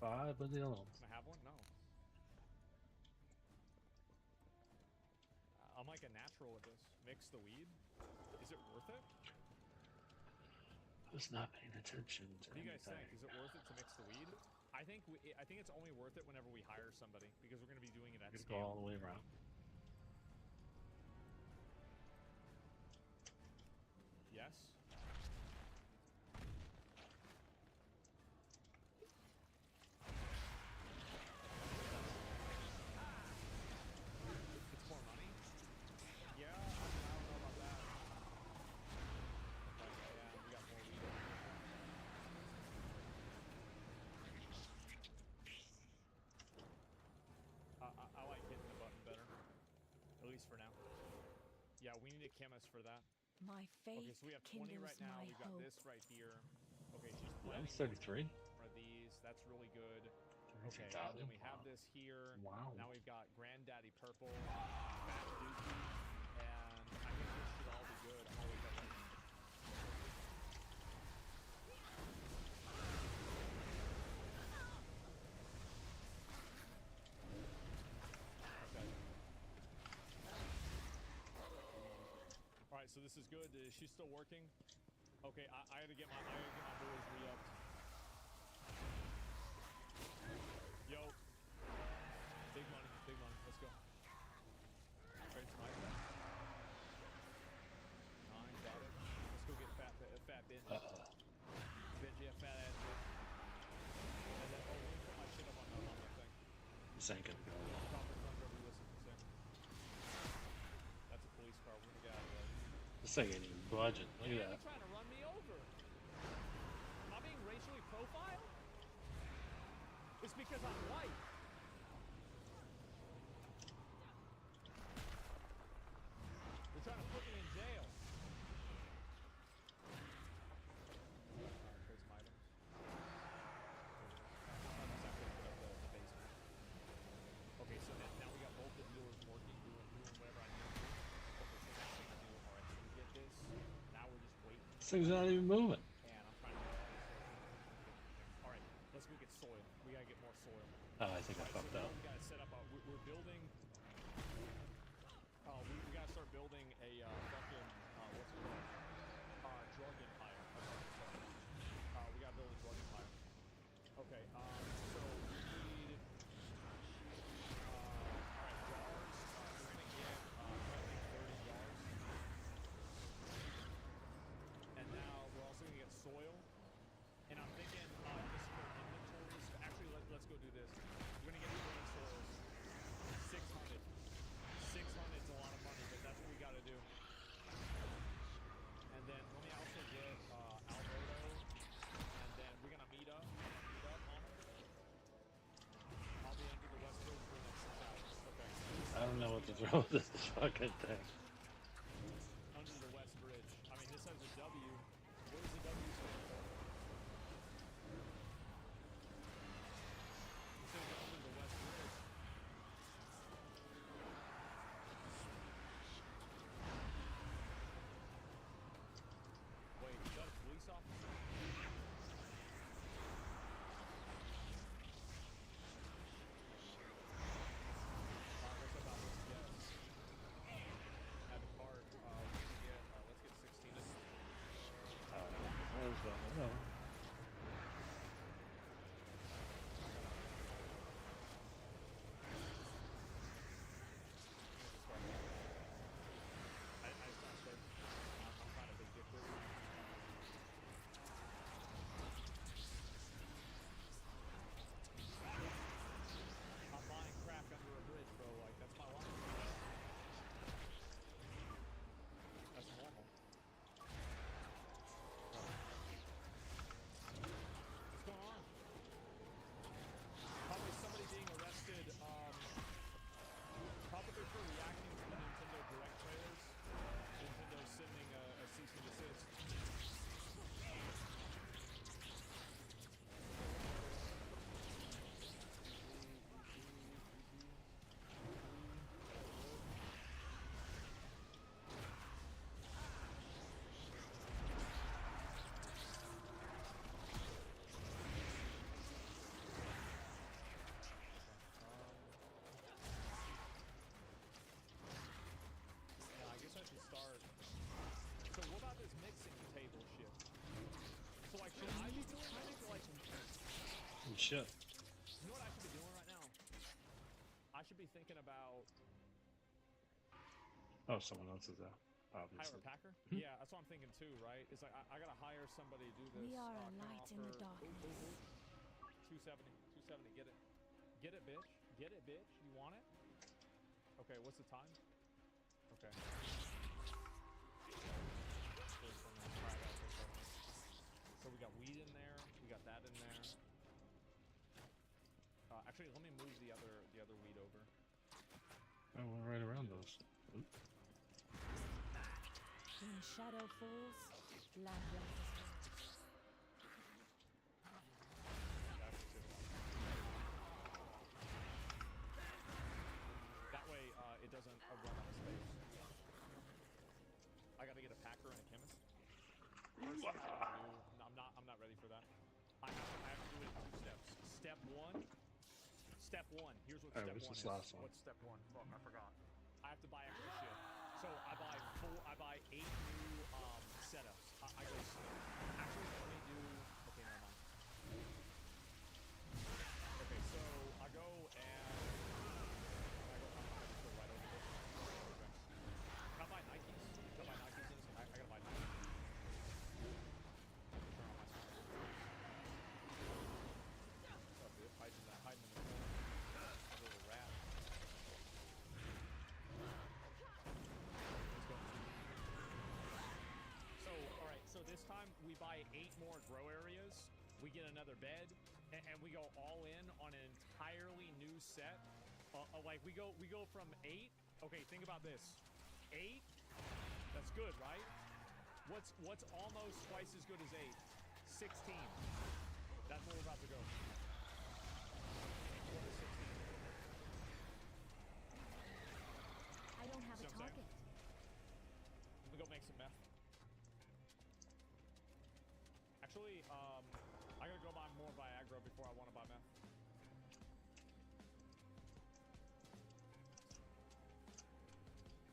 5 of the other ones. Can I have one? No. I'm like a natural at this. Mix the weed. Is it worth it? I was not paying attention to What do you guys anything. think? Is it worth it to mix the weed? I think it's only worth it whenever we hire somebody because we're going to be doing it at I'm gonna go all scale. the way around. Yes. It's more money. Yeah, I don't know about that. Okay, yeah, we got more weed. I like hitting the button better, at least for now. Yeah, we need a chemist for that. My faith Okay, so we have 20 kindles right now. my We've got hope. this right here. Okay, she's That planning was 33. for these. That's really good. Crazy Okay, dodging. then we have Wow. this here. Wow. Now we've got Granddaddy Purple, Fat Dookie, and I think this should all be good. I'm always up. Okay. Alright, so this is good. Is she still working? Okay, I had to get my boys re-upped. Yo. Big money, big money. Let's go. Alright, it's nice. 9, got it. Let's go get fat bitch. Bitch, yeah, fat ass bitch. And then, let me put my shit up on the thing. This ain't gonna go well. Proper thunder, we listen to Sam. That's a police car. We're gonna get out of there. This thing ain't even budging. Look at that. Trying to run me over. Am I being racially profiled? It's because I'm white. They're trying to put me in jail. There's some items. Okay, so now we got both the dealers working, doing whatever I need to do. Okay, so next thing to do, alright, so we get this. Now we're just waiting. This thing's not even moving. And I'm trying to alright, let's go get soil. We gotta get more soil. Oh, I think I Alright, fucked so now up. we gotta set up we're building we gotta start building a fucking what's it called? Drug empire. We gotta build a drug empire. Okay, so we need alright, jars. We're gonna get I think 30 jars. And now we're also gonna get soil. And I'm thinking just for inventories. Actually, let's go do this. We're gonna get building soils. 600. 600 is a lot of money, but that's what we gotta do. And then let me also get Alberto, and then we're gonna meet up on it. I'll be under the West Coast for the next 6 hours. Okay. I don't know what to throw with this fucking thing. Under the West Bridge. I mean, this has a W. What does the W stand for? It says under the West Bridge. Wait, is that a police officer? What's about this? Yes. Add the card. We're gonna get, let's get 16. No. I just not sure. I'm kind of addicted. I'm buying crack under a bridge, bro. Like, that's my life. That's normal. What's going on? Probably somebody being arrested, probably for reacting to the Nintendo Direct trailers. Nintendo sending a cease and desist. Yeah, I guess I should start. So what about this mixing table shit? So like, should I be doing it like? You should. You know what I should be doing right now? I should be thinking about Oh, someone else is there. hire Obviously. a packer. Yeah, that's what I'm thinking too, right? It's like I gotta hire somebody to do this. We are a can light in the offer- darkness. 270, 270. Get it, bitch. Get it, bitch. You want it? Okay, what's the time? Okay. So we got weed in there. We got that in there. Actually, let me move the other weed over. Oh, we're right around those. Oop. When shadow falls, land rises. That's it. First thing I have to do, no, I'm not ready for that. I have to do it in 2 steps. Step one. Here's what Alright, step what's one this is. last one? What's step one? Fuck, I forgot. I have to buy extra shit. So I buy 8 new setups. I go. Actually, let me do. Okay, never mind. Okay, so I go and I'm gonna just go right over this. Okay. Can I buy Nikes? Can I buy Nikes in this? I gotta buy Nikes. Turn on my smart. What's up, dude? Hiding in the corner. A little rat. Let's go. So, alright, so this time we buy 8 more grow areas, we get another bed, and we go all in on an entirely new set. Like we go from 8. Okay, think about this. 8. That's good, right? What's almost twice as good as 8? 16. That's where we're about to go. What is 16? I don't have See a what I'm saying? target. Let me go make some meth. Actually, I gotta go buy more Viagra before I want to buy meth.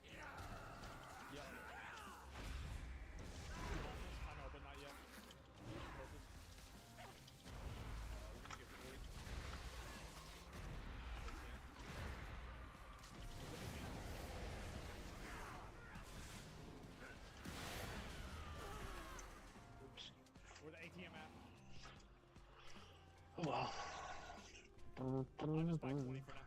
Yeah. I know, but not yet. Closest. We're gonna get 40. 18. Oops. Where the ATM at? Oh well. I'll just buy 20 for now.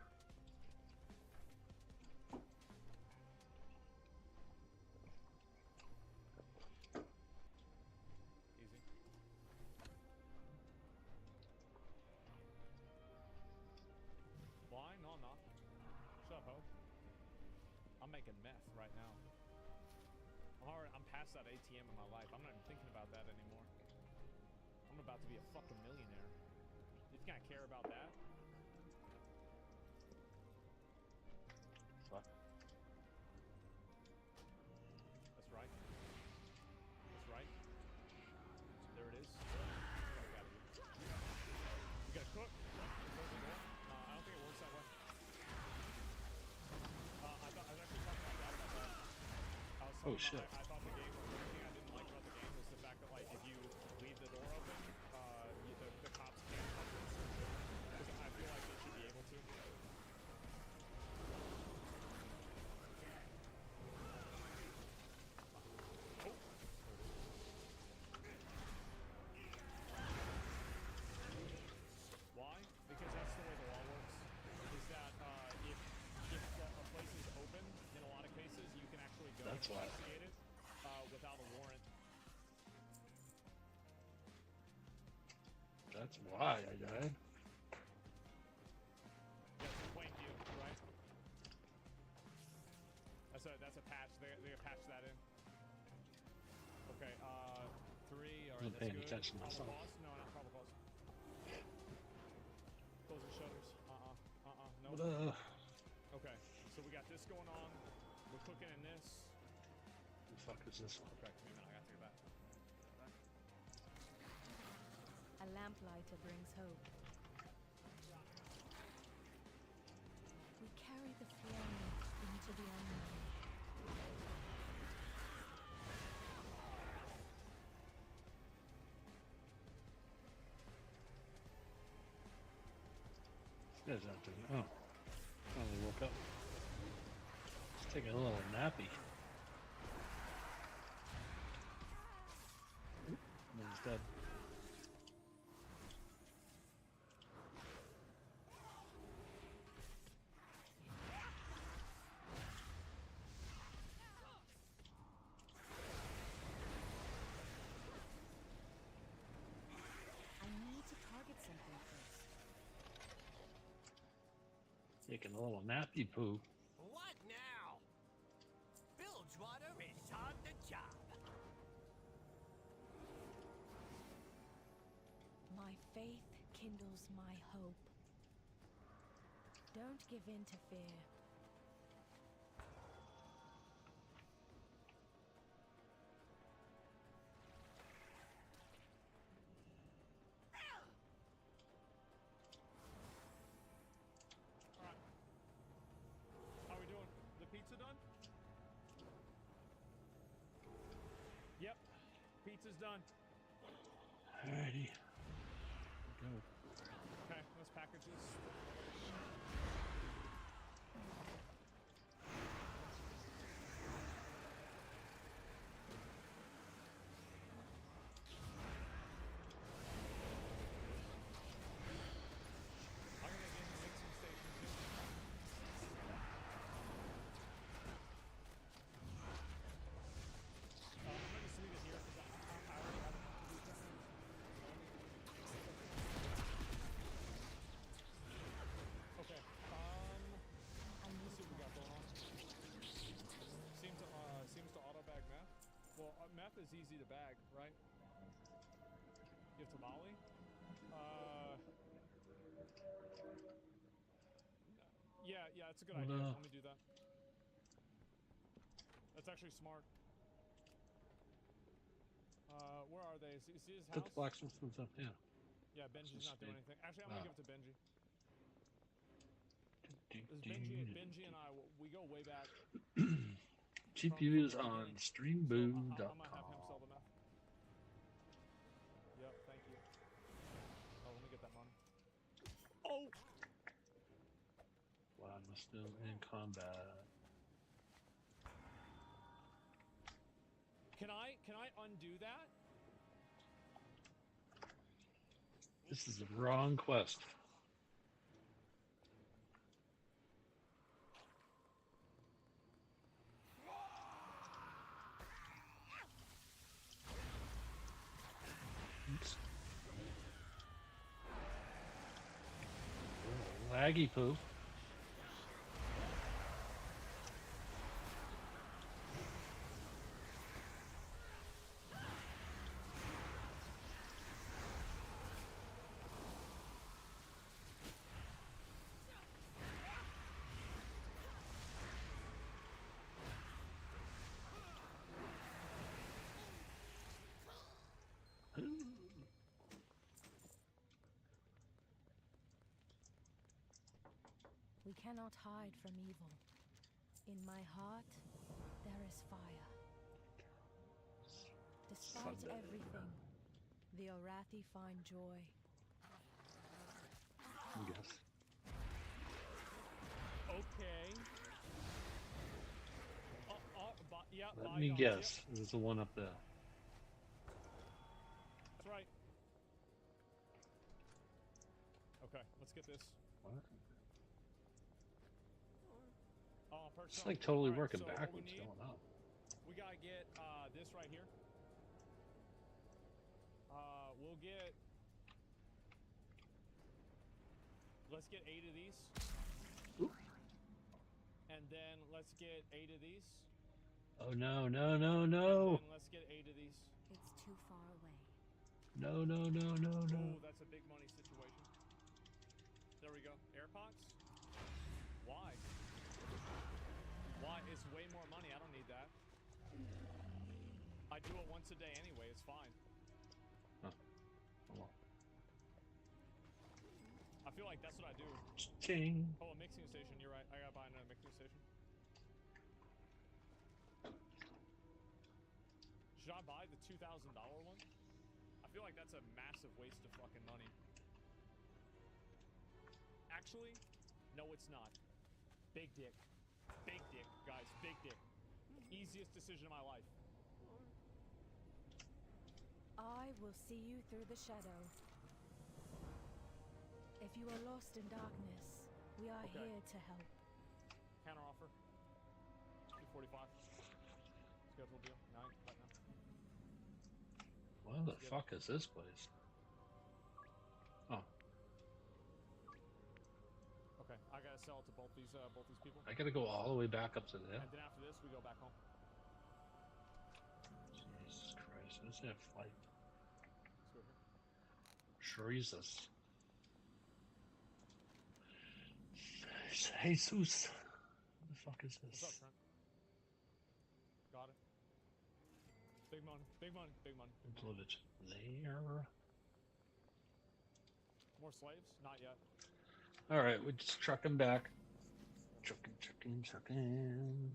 Easy. Why? No, I'm not. Shut up, ho. I'm making meth right now. I'm past that ATM in my life. I'm not even thinking about that anymore. I'm about to be a fucking millionaire. You think I care about that? Fuck. That's right. That's right. There it is. What we gotta do? We gotta cook. Close the door. I don't think it works that way. I was actually talking to my dad about that. Oh, shit. I thought the game, the only thing I didn't like about the game was the fact that, like, if you leave the door open, the cops can't come and search it. Because I feel like they should be able to. Oh. Why? Because that's the way the law works. Is that if a place is open, in a lot of cases, you can actually go That's and why. investigate it without a warrant. That's why I died. Yeah, it's in plain view, right? That's a patch. They patched that in. Okay, 3. All right, I'm that's paying good. attention to Probable myself. cause? No, not probable cause. Close the shutters. What Nope. Okay, so we got this going on. We're cooking in this. the fuck is this one? Okay, give me a minute. I gotta take it back. A lamplighter brings hope. We carry the flame into the unknown. This guy's out there. Oh. Finally woke up. Just taking a little nappy. Oop, and then he's dead. I need to target something first. Taking a little nappy poo. What now? Bilgewater is on the job. My faith kindles my hope. Don't give in to fear. pizza done? Yep, pizza's done. Alrighty. Go. Okay, let's package this. I'm gonna get the mixing station too. I'm gonna just leave it here because I already have enough to do that. Okay. Let's see what we got going on. Seems to auto bag meth. Well, meth is easy to bag, right? Give to Molly. Yeah, it's a good idea. Let me do that. That's actually smart. Where are they? See his house? Put the blacksmith and stuff. Yeah. Yeah, Benji's not doing anything. Actually, I'm gonna give it to Benji. Because Benji and I, we go way back. GPU is from the on beginning. streamboom.com. So I'm gonna have him sell the meth. Yep, thank you. Oh, let me get that money. Oh! Wow, I'm still in combat. Can I undo that? This is the wrong quest. Oops. Oh, laggy poo. We cannot hide from evil. In my heart, there is fire. Despite Sunday. everything, the Orathi find joy. Yes. Okay. Yeah, Let me guess. Yep. There's the one up there. That's right. Okay, let's get this. What? Oh, It's like totally right, working so backwards going up. We gotta get this right here. We'll get. Let's get 8 of these. Oop. And then let's get 8 of these. Oh no, no, no, And no. then let's get 8 of these. It's too far away. No, no, no, no, no. Oh, that's a big money situation. There we go. AirPods? Why? Why? It's way more money. I don't need that. I do it once a day anyway. It's fine. Huh. Hold on. I feel like that's what I do. Ching. Oh, a mixing station. You're right. I gotta buy another mixing station. Should I buy the $2,000 one? I feel like that's a massive waste of fucking money. Actually, no, it's not. Big dick. Big dick, guys. Big dick. Easiest decision of my life. I will see you through the shadow. If you are lost in darkness, we are Okay. here to help. Counter offer. 245. Schedule deal. 9 right now. What the fuck is this place? Oh, Okay, I gotta sell it to both these people. I gotta go all the way back up to there. And then after this, we go back home. Jesus Christ, who's that flight? Let's go here. Jesus. Jesus. What the fuck is What's up, this? Trent? Got it. Big money. Big money. Big money. Big money. Included there. More slaves? Not yet. Alright, we just truck him back. Trucking.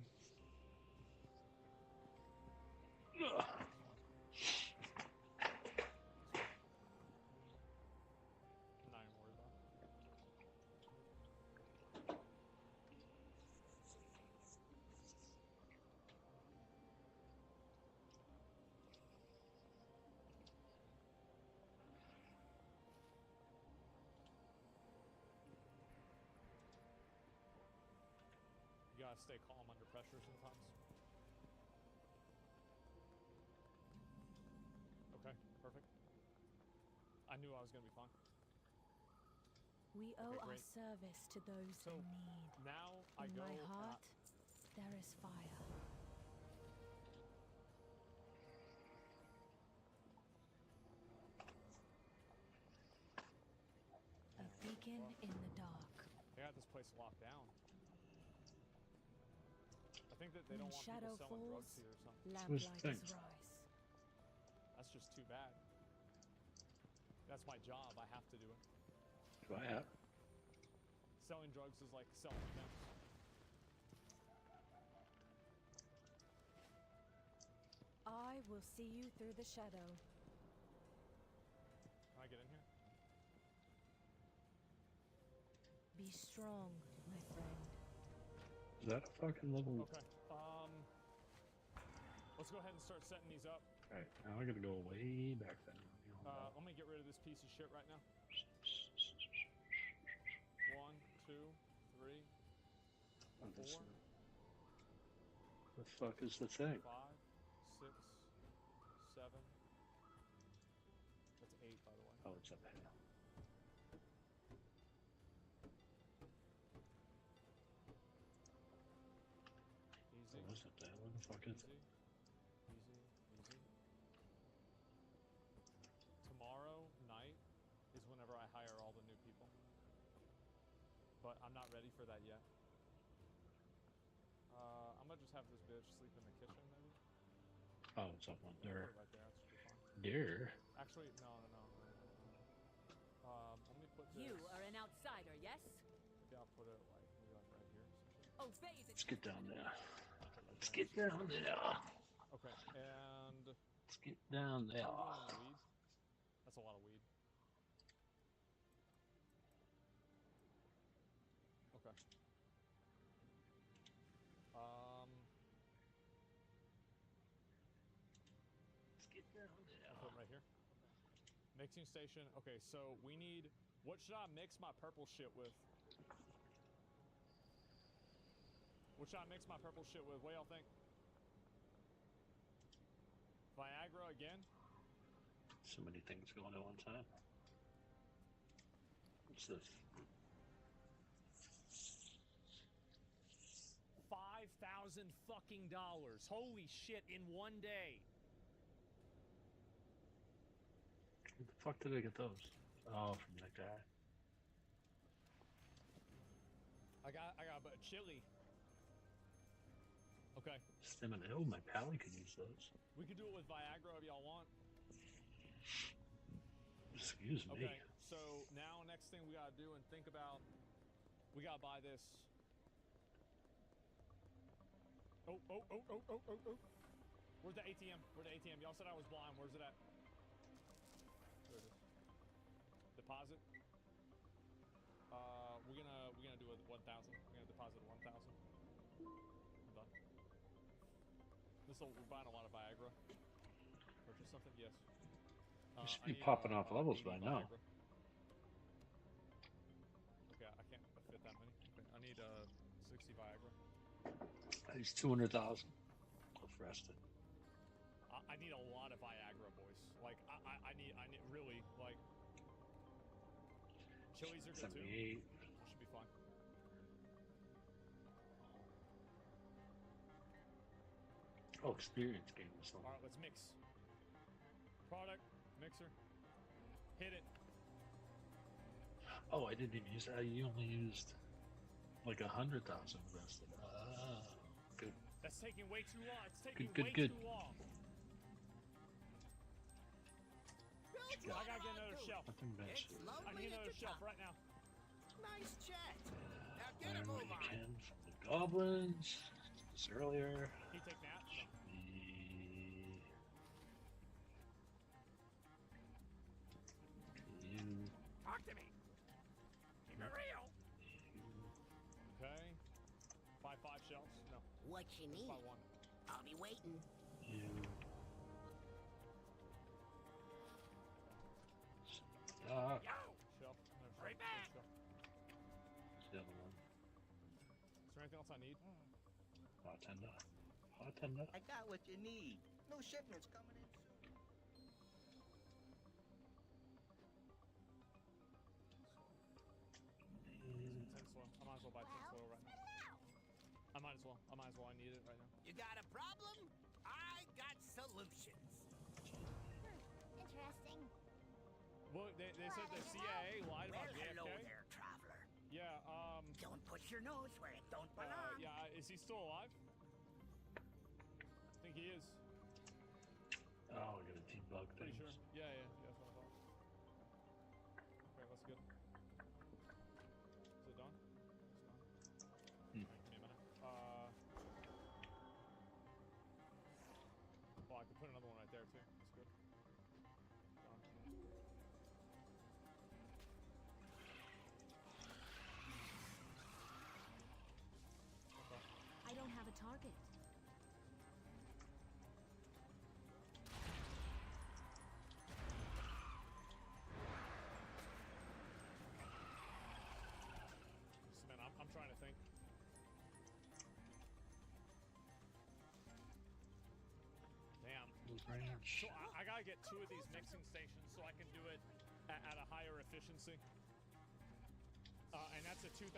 Ugh. Not even worried about it. You gotta stay calm under pressure sometimes. Okay, perfect. I knew I was gonna be fine. We owe our great. service to those So, in need. Now I In go my and heart, there is fire. A beacon in the dark. they got this place locked down. I think that they When don't want shadow people selling drugs falls, here or something. lamplight things. rise. That's just too bad. That's my job. I have to do it. Do I have? Selling drugs is like selling things. I will see you through the shadow. Can I get in here? Be strong, my friend. Is that a fucking level? Okay. Let's go ahead and start setting these up. Alright, now I gotta go way back then. I'm gonna get rid of this piece of shit right now. 1, 2, 3, Oh, this- 4, the fuck is the thing? 5, 6, 7. That's 8, by the way. Oh, it's up here. Easy. Oh, what's up there? What the fuck is it? Easy. Tomorrow night is whenever I hire all the new people. But I'm not ready for that yet. I'm gonna just have this bitch sleep in the kitchen, maybe. Oh, it's up on Put there. it right there. That should be fine. Deer. Actually, no. Let me put this. You are an outsider, yes? Maybe I'll put it like maybe like right here. Obey the Let's get down there. Let's get down there. Okay, and Let's get down there. I'm doing the weed. That's a lot of weed. Okay. Let's get down there. I'll put it right here. Mixing station. Okay, so we need. What should I mix my purple shit with? What should I mix my purple shit with? What y'all think? Viagra again? So many things going on one time. What's this? 5,000 fucking dollars. Holy shit, in one day. Where the fuck did I get those? Oh, from that guy. I got a chili. Okay. Stamina. Oh, my pally could use those. We could do it with Viagra if y'all want. Excuse me. Okay, so now next thing we gotta do and think about, we gotta buy this. Oh. Where's the ATM? Y'all said I was blind. Where's it at? There it is. Deposit. We're gonna do a 1,000. We're gonna deposit 1,000. I'm done. We're buying a lot of Viagra. Purchase something? Yes. You should I be need, popping off levels 80 by now. Viagra. Okay, I can't fit that many. Okay, I need 60 Viagra. He's 200,000. Let's rest it. I need a lot of Viagra, boys. Like I need really like. Chilies are good too. 78. Should be fine. Oh, experience game or something. All right, let's mix. Product mixer. Hit it. Oh, I didn't even use that. You only used like 100,000 invested. Ah, good. That's taking way too long. It's taking Good, way good. too long. I gotta get another shelf. Nothing bad It's shit. lonely I need at another the shelf top. right now. Nice chat. Now Get a Learn what move you on. can from the goblins. This earlier. He take naps? No. You. Talk to me. Keep it real. Okay. Buy 5 shells? No. What you Just need? buy 1. I'll be waiting. You. Stop. Yo, Shell. No, shell. Right No, back. shell. The other one. Is there anything else I need? Bartender. Bartender. I got what you need. New shipments coming in soon. Tin soil. I might as well buy tin soil right now. I might as well. I need it right now. you got a problem? I got solutions. Interesting. Well, they said the CIA lied Well, about hello JFK. there, traveler. Yeah, Don't put your nose where it don't belong. yeah, is he still alive? I think he is. Oh, we got a debug Pretty things. sure. Yeah, that's what I thought. Okay, that's good. Is it done? It's done. Hmm. Alright, give me a minute. Well, I could put another one right there too. That's good. Done. Okay. I don't have a target. Man, I'm trying to think. Damn. Blue branch. So I gotta get 2 of these mixing stations so I can do it at a higher efficiency. And that's a $2,000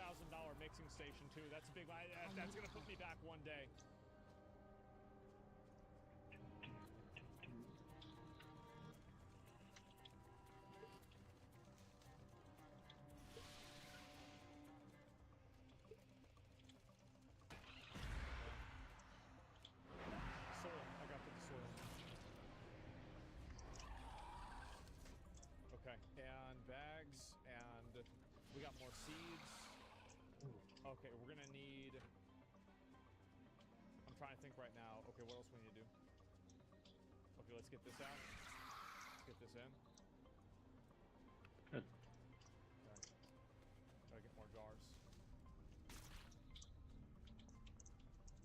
mixing station too. That's a big. That's gonna put me back one day. Soil. I got the soil. Okay, and bags, and we got more seeds. Okay, we're gonna need. I'm trying to think right now. Okay, what else we need to do? Okay, let's get this out. Let's get this in. Good. Okay. Gotta get more jars.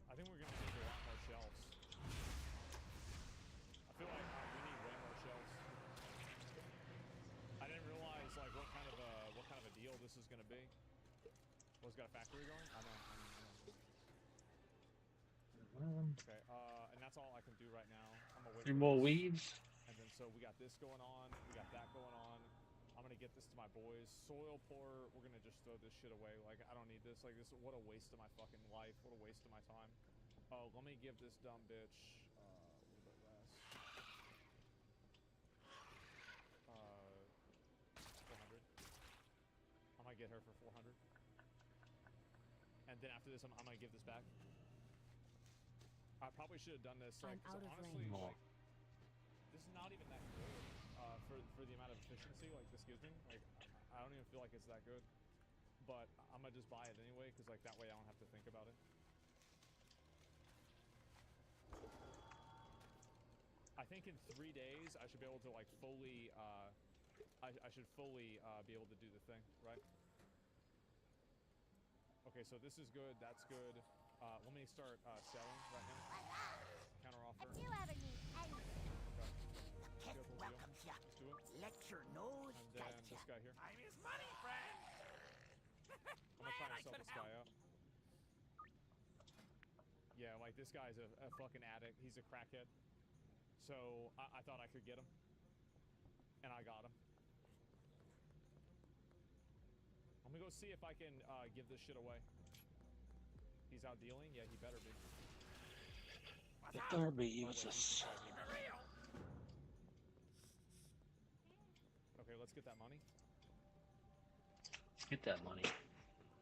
I think we're gonna need a lot more shelves. I feel like we need way more shelves. I didn't realize like what kind of a deal this is gonna be. Well, it's got a factory going? I know. Okay, and that's all I can do right now. I'm gonna wait 3 for more this. weeds. And then so we got this going on, we got that going on. I'm gonna get this to my boys. Soil pourer, we're gonna just throw this shit away. Like, I don't need this. Like, this, what a waste of my fucking life. What a waste of my time. Oh, let me give this dumb bitch a little bit less. 400. I might get her for 400. And then after this, I'm gonna give this back. I probably should have done this. Like, I'm out 'cause of honestly, range. like, this is not even that good for the amount of efficiency like this gives me. Like, I don't even feel like it's that good. But I'm gonna just buy it anyway, because like that way I don't have to think about it. I think in 3 days I should be able to like fully. I should fully be able to do the thing, right? Okay, so this is good. That's good. Let me start selling right now. Counter offer. If you ever need anything, Okay. The cat Beautiful deal. welcomes ya. Let's do it. Let your nose And guide then ya. this guy here. Time is money, friend. I'm gonna try to sell this guy out. Yeah, like this guy's a fucking addict. He's a crackhead. So I thought I could get him. And I got him. I'm gonna go see if I can give this shit away. He's out dealing? Yeah, he better be. The Derby uses. Keep it real. Okay, let's get that money. Get that money.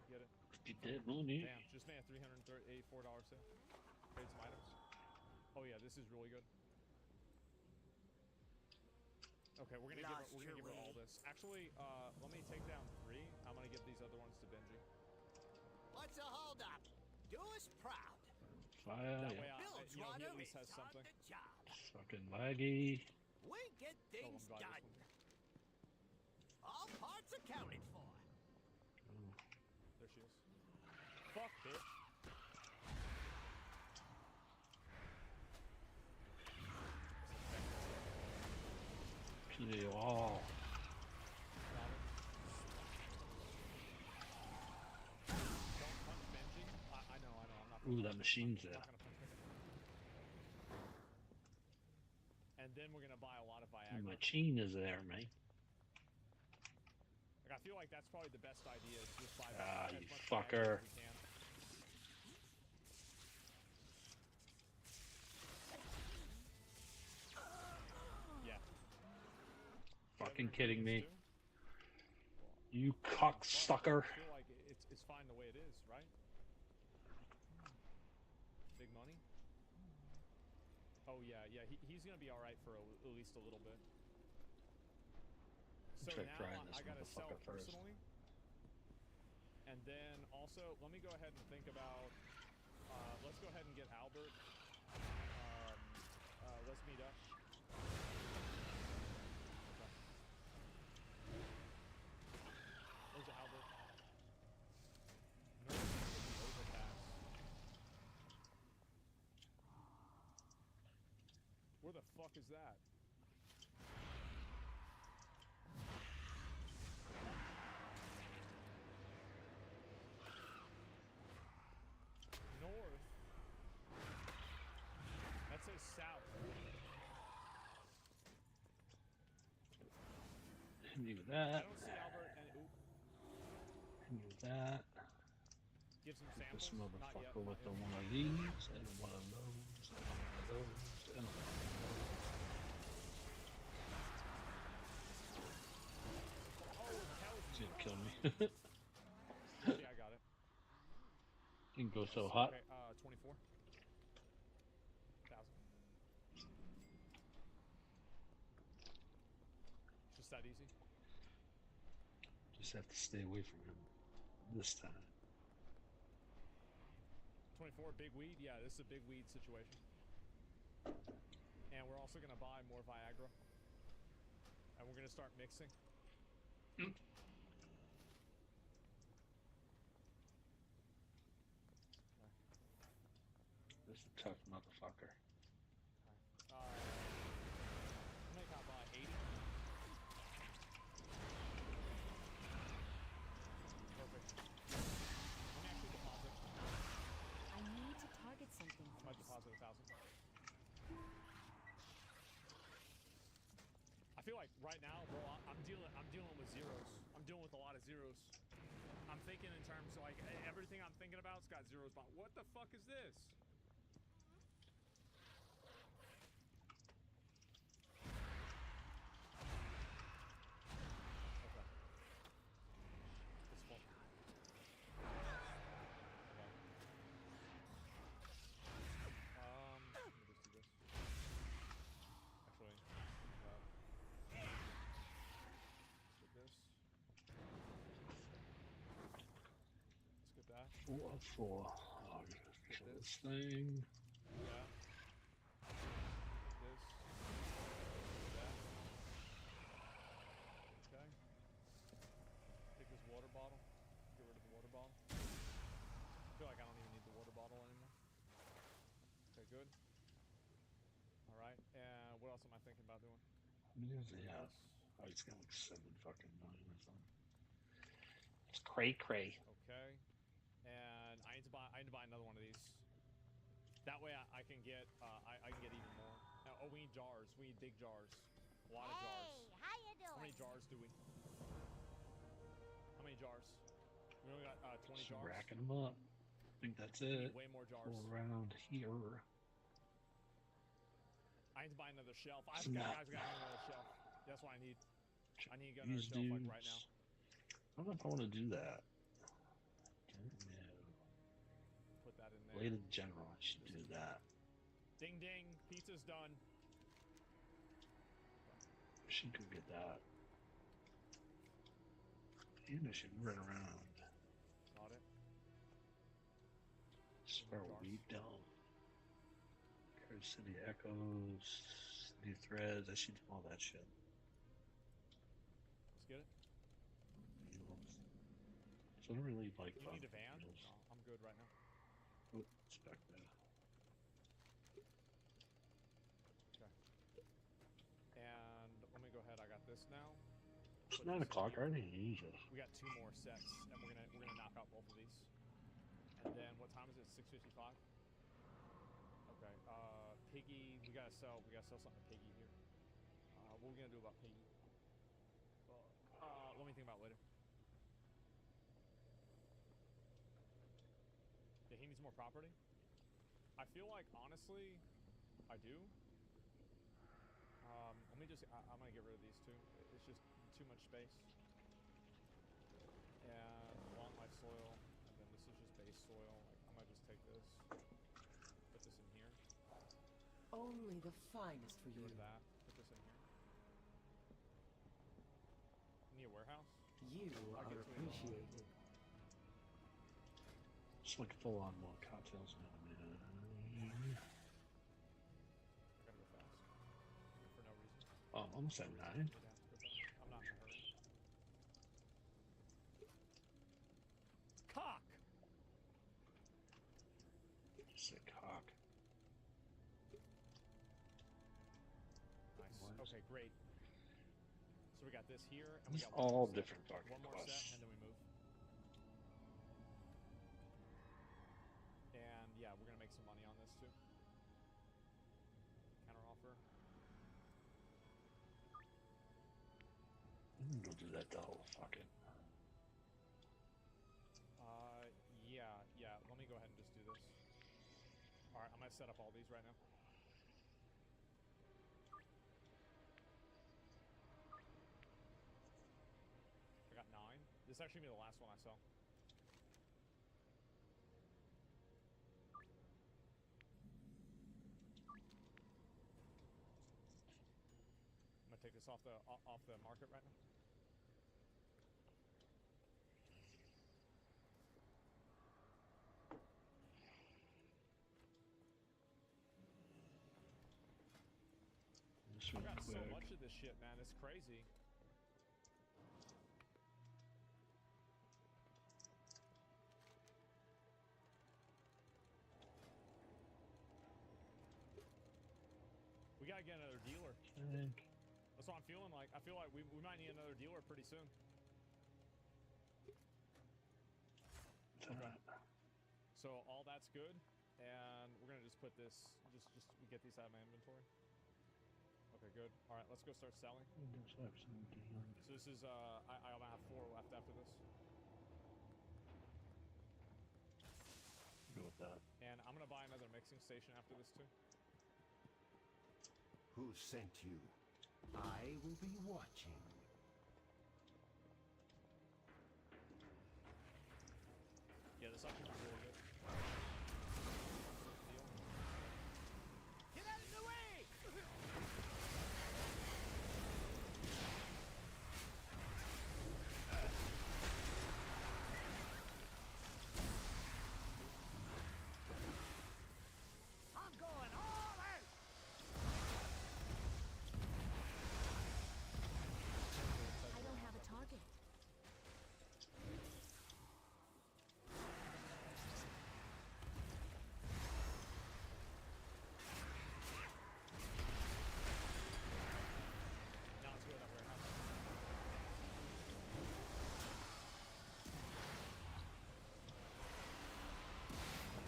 Get it. Get that money. Damn, just made a $384 sale. Trade some items. Oh yeah, this is really good. Okay, we're gonna give her all this. Actually, let me take down 3. I'm gonna give these other ones to Benji. What's the holdup? Do us proud. Fire. That way, Yeah. he Bilgewater at least is has on something. the job. Fucking laggy. We get Oh, things I'm glad done. this All parts accounted for. one. There she is. Fuck, bitch. PDA wall. Got it. Don't punch Benji. I know. I'm not. Ooh, that machine's I'm there. not gonna punch Benji. And then we're gonna buy a lot of The Viagra. machine is there, mate. Like, I feel like that's probably the best idea. Is just buy Ah, as you much fucker. Viagra as we can. Yeah. Fucking Other kidding me. ingredients too? You cocksucker. I feel like it's fine the way it is, right? Big money. Oh yeah. He's gonna be all right for at least a little bit. So Try now frying this I gotta sell motherfucker first. personally, and then also let me go ahead and think about. Let's go ahead and get Albert. Let's meet up. Okay. Where's Albert? North of the overpass. Where the fuck is that? North. That says south. Hit me with I that. don't see Albert and oop. Hit me with that. Give some Hit samples. this Not motherfucker yet. with the one of these, and one of those, and one of those, and one of those. Oh, hell He's gonna kill me. yeah, I got it. You can go so hot. Okay, 24. 1,000. Just that easy. Just have to stay away from him this time. 24, big weed. Yeah, this is a big weed situation. And we're also gonna buy more Viagra. And we're gonna start mixing. This is a tough motherfucker. Make out by 80. Perfect. Let me actually deposit. I need to target something I might first. deposit 1,000. I feel like right now, bro, I'm dealing with zeros. I'm dealing with a lot of zeros. I'm thinking in terms of like everything I'm thinking about's got zeros. But what the fuck is this? Okay. It's full. Okay. Let me just do this. Actually, let's get this. Let's get that. 4 4. Oh, I'm gonna kill this thing. Yeah. This. That. Okay. Take this water bottle. Get rid of the water bottle. I feel like I don't even need the water bottle anymore. Okay, good. Alright, and what else am I thinking about doing? How many does he have? Oh, he's got like 7 fucking million or something. It's cray. Okay. And I need to buy another one of these. That way I can get I can get even more. Oh, we need jars. We need big jars. A lot of jars. Hey, how you How many doing? jars do we? How many jars? We only got 20 Just jars. racking them up. I think that's We it. need way more jars. All around here. I need to buy another shelf. I It's forgot, not- guys, I got another shelf. That's what I need. I need to get another These shelf like dudes. right now. I don't know if I want to do that. Don't know. Put that in there. Blade of the General. I should do that. Ding ding, pizza's done. I should go get that. And I should run around. Got it. Where are we down? Curve City Echoes, City Threads. I should do all that shit. Let's get it. So I don't really like. You need a van? No, I'm good right now. Oh, it's back there. Okay. And let me go ahead. I got this now. It's Put 9 this in o'clock here. already. Jesus. We got 2 more sets, and we're gonna knock out both of these. And then what time is it? 6:55. Okay. Piggy. We gotta sell something to Piggy here. What are we gonna do about Piggy? Let me think about it later. Yeah, he needs more property. I feel like honestly, I do. Let me just. I'm gonna get rid of these 2. It's just too much space. And long life soil, and then this is just base soil. Like, I might just take this, put this in here. Only the finest for Get you. rid of that. Put this in here. Need a warehouse? You I'll are get to it. appreciated. Just like full on more cocktails now, man. I gotta go fast. For no reason. Oh, almost at 9. I'm not in a hurry. Cock! Sick cock. Nice. Okay, great. So we got this here, and we It's got one all more set. different fucking One more quests. set, and then we move. And yeah, we're gonna make some money on this too. Counter offer. Go do that though. Fuck it. Yeah. Let me go ahead and just do this. All right, I'm gonna set up all these right now. I got 9. This actually be the last one I sell. I'm gonna take this off the market right now. This We one got so quick. much of this shit, man. It's crazy. We gotta get another dealer. That's what I'm feeling like. I feel like we might need another dealer pretty soon. Okay. So all that's good, and we're gonna just put this, just get these out of my inventory. Okay, good. All right, let's go start selling. So this is I'll have 4 left after this. Go with that. And I'm gonna buy another mixing station after this too. Who sent you? I will be watching. Yeah, this actually is really good. Deal. Get out of the way! I'm going all out! I don't have a target. Now let's go to that warehouse.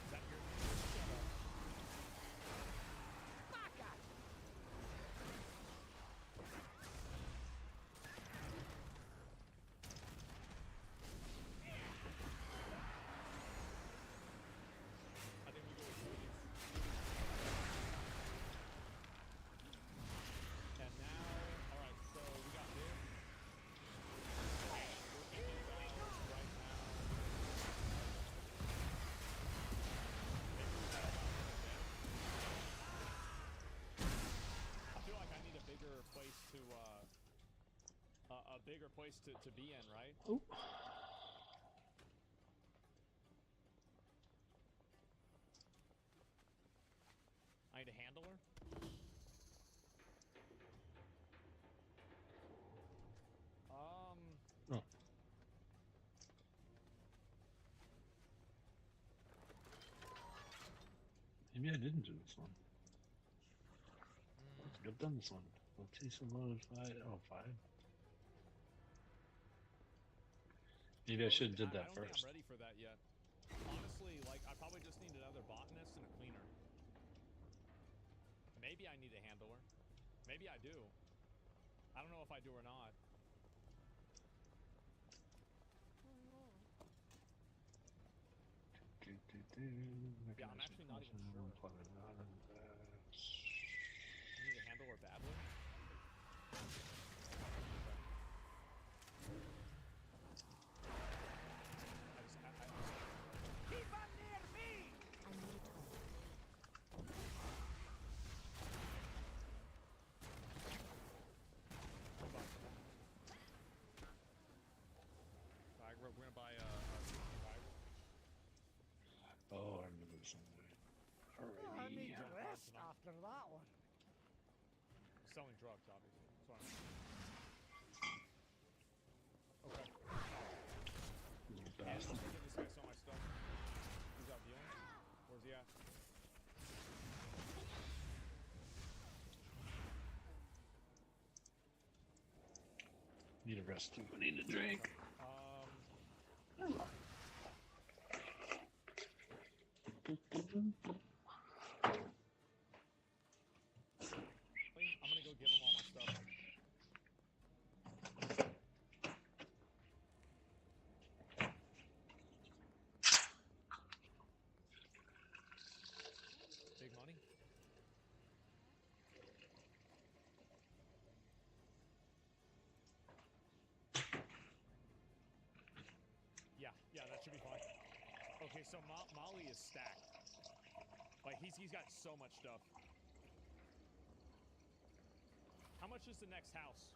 Is that your shut up? Back at you! I think we go with these. And now, all right. So we got this. We're in balance right now. Maybe we got about it, okay? I feel like I need a bigger place to a bigger place to be in, right? Oh. need a handler? Oh. Maybe I didn't do this one. I think I've done this one. Rotation mode 5. Oh, 5. Maybe I should have did that I don't first. think I'm ready for that yet. Honestly, like, I probably just need another botanist and a cleaner. Maybe I need a handler. Maybe I do. I don't know if I do or not. Yeah, I'm actually not even sure. You need a handler badly? Keep on near me! I need a target. We're gonna buy a Viagra. Oh, I remember this one. I need Alrighty. to rest after that one. Selling drugs, obviously. That's what I mean. Okay. Yeah, Bastard. this guy saw my stuff. Who's out dealing? Where's he at? Need a rest too. I need a drink. I'm gonna go give him all my stuff. Big money? Yeah, that should be fine. Okay, so Molly is stacked. Like, he's got so much stuff. How much is the next house?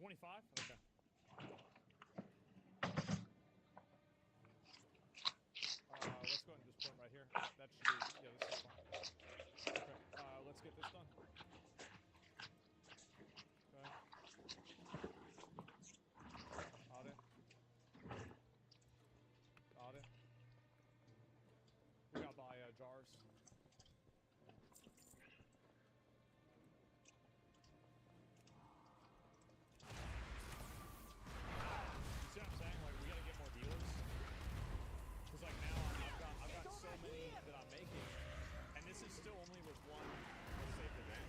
$25? Okay. Let's go ahead and just put it right here. That should be, yeah, this is fine. Okay, let's get this done. Okay. Audit. Audit. We gotta buy jars. See what I'm saying? Like, we gotta get more dealers. Cause like now I've got so many that I'm making, and this is still only with one. Let's save the game.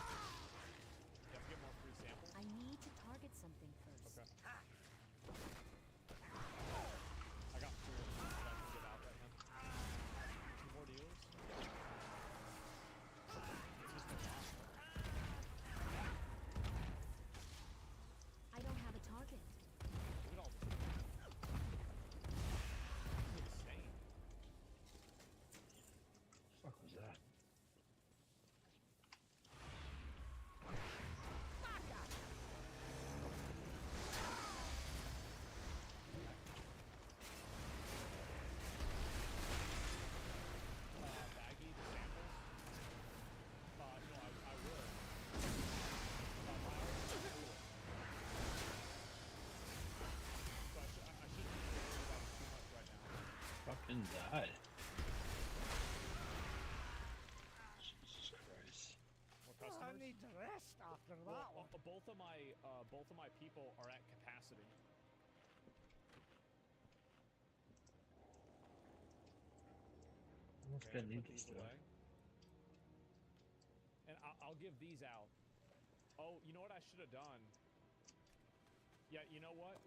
You have to get more free samples. I need to target something first. Okay. I got 2 of them that I can get out right now. 2 more dealers. It's just a lot. I don't have a target. Look at all this. This is insane. Fuck was that? Baggy, the samples. No, I would. So I shouldn't be worried about it too much right now. Fucking die. Jesus Christ. More I customers? need to rest after that Well, one. both of my people are at capacity. Almost Okay, gonna put need these this stuff. away. And I'll give these out. Oh, you know what I should have done? Yeah, you know what?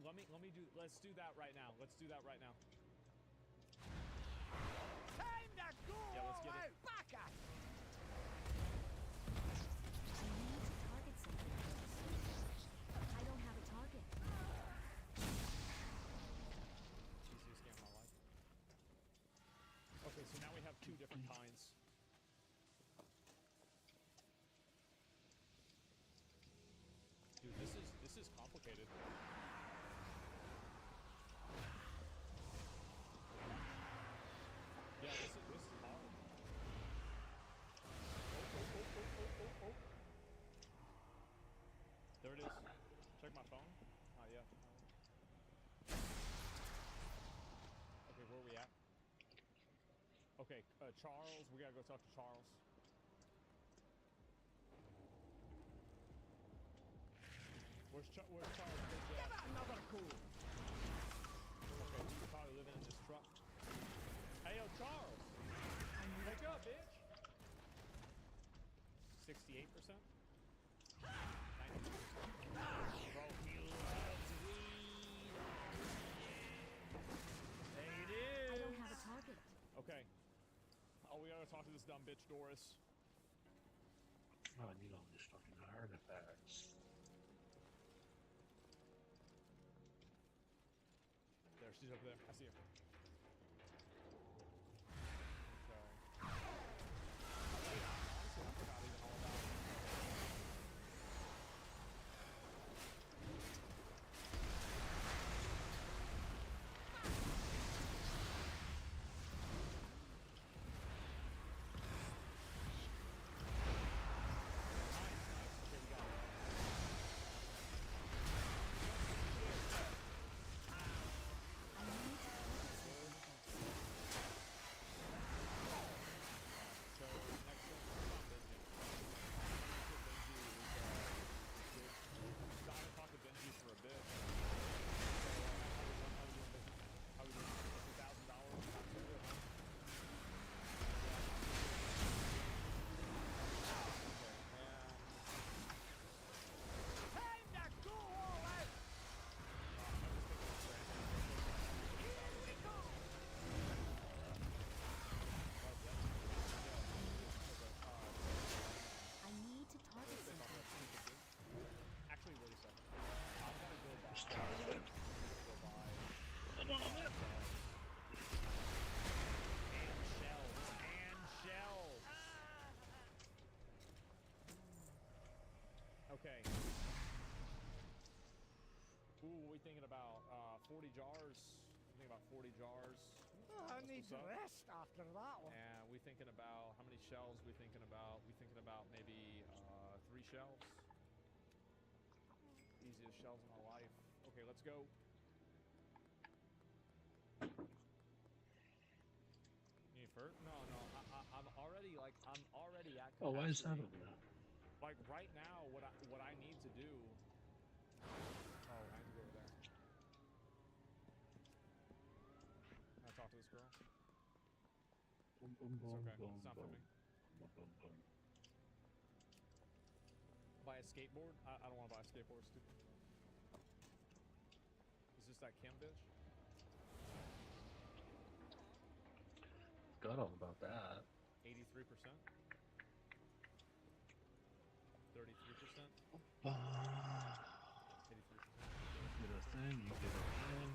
Let's do that right now. Let's do that right now. Time to go Yeah, let's all get it. out. Back at it. I need to target something first. I don't have a target. Easiest game of my life. Okay, so now we have 2 different kinds. Okay, Charles, we gotta go talk to Charles. Where's Charles? Give it another go. Okay, he's probably living in this truck. Hey, yo, Charles! Wake up, bitch! 68%? 92%. Bro, he loves weed! There it is! I don't have a target. Okay. Oh, we gotta talk to this dumb bitch, Doris. Oh, I need all these fucking artifacts. There, she's over there. I see her. Okay. Ooh, we thinking about 40 jars. I'm thinking about 40 jars. I need to rest after that one. And we thinking about how many shells we thinking about? We thinking about maybe 3 shells. Easiest shells in our life. Okay, let's go. You need fur? No. I'm already at capacity. Oh, why is that over there? Like right now, what I need to do. Oh, I need to go over there. Can I talk to this girl? Boom, boom, It's boom, okay. boom, It's not for boom. me. Boom, boom, boom. Buy a skateboard? I don't want to buy a skateboard. Stupid. Is this that Kim bitch? Got all about that. 83%. 33%. 83%. You get a thing, you get a thing,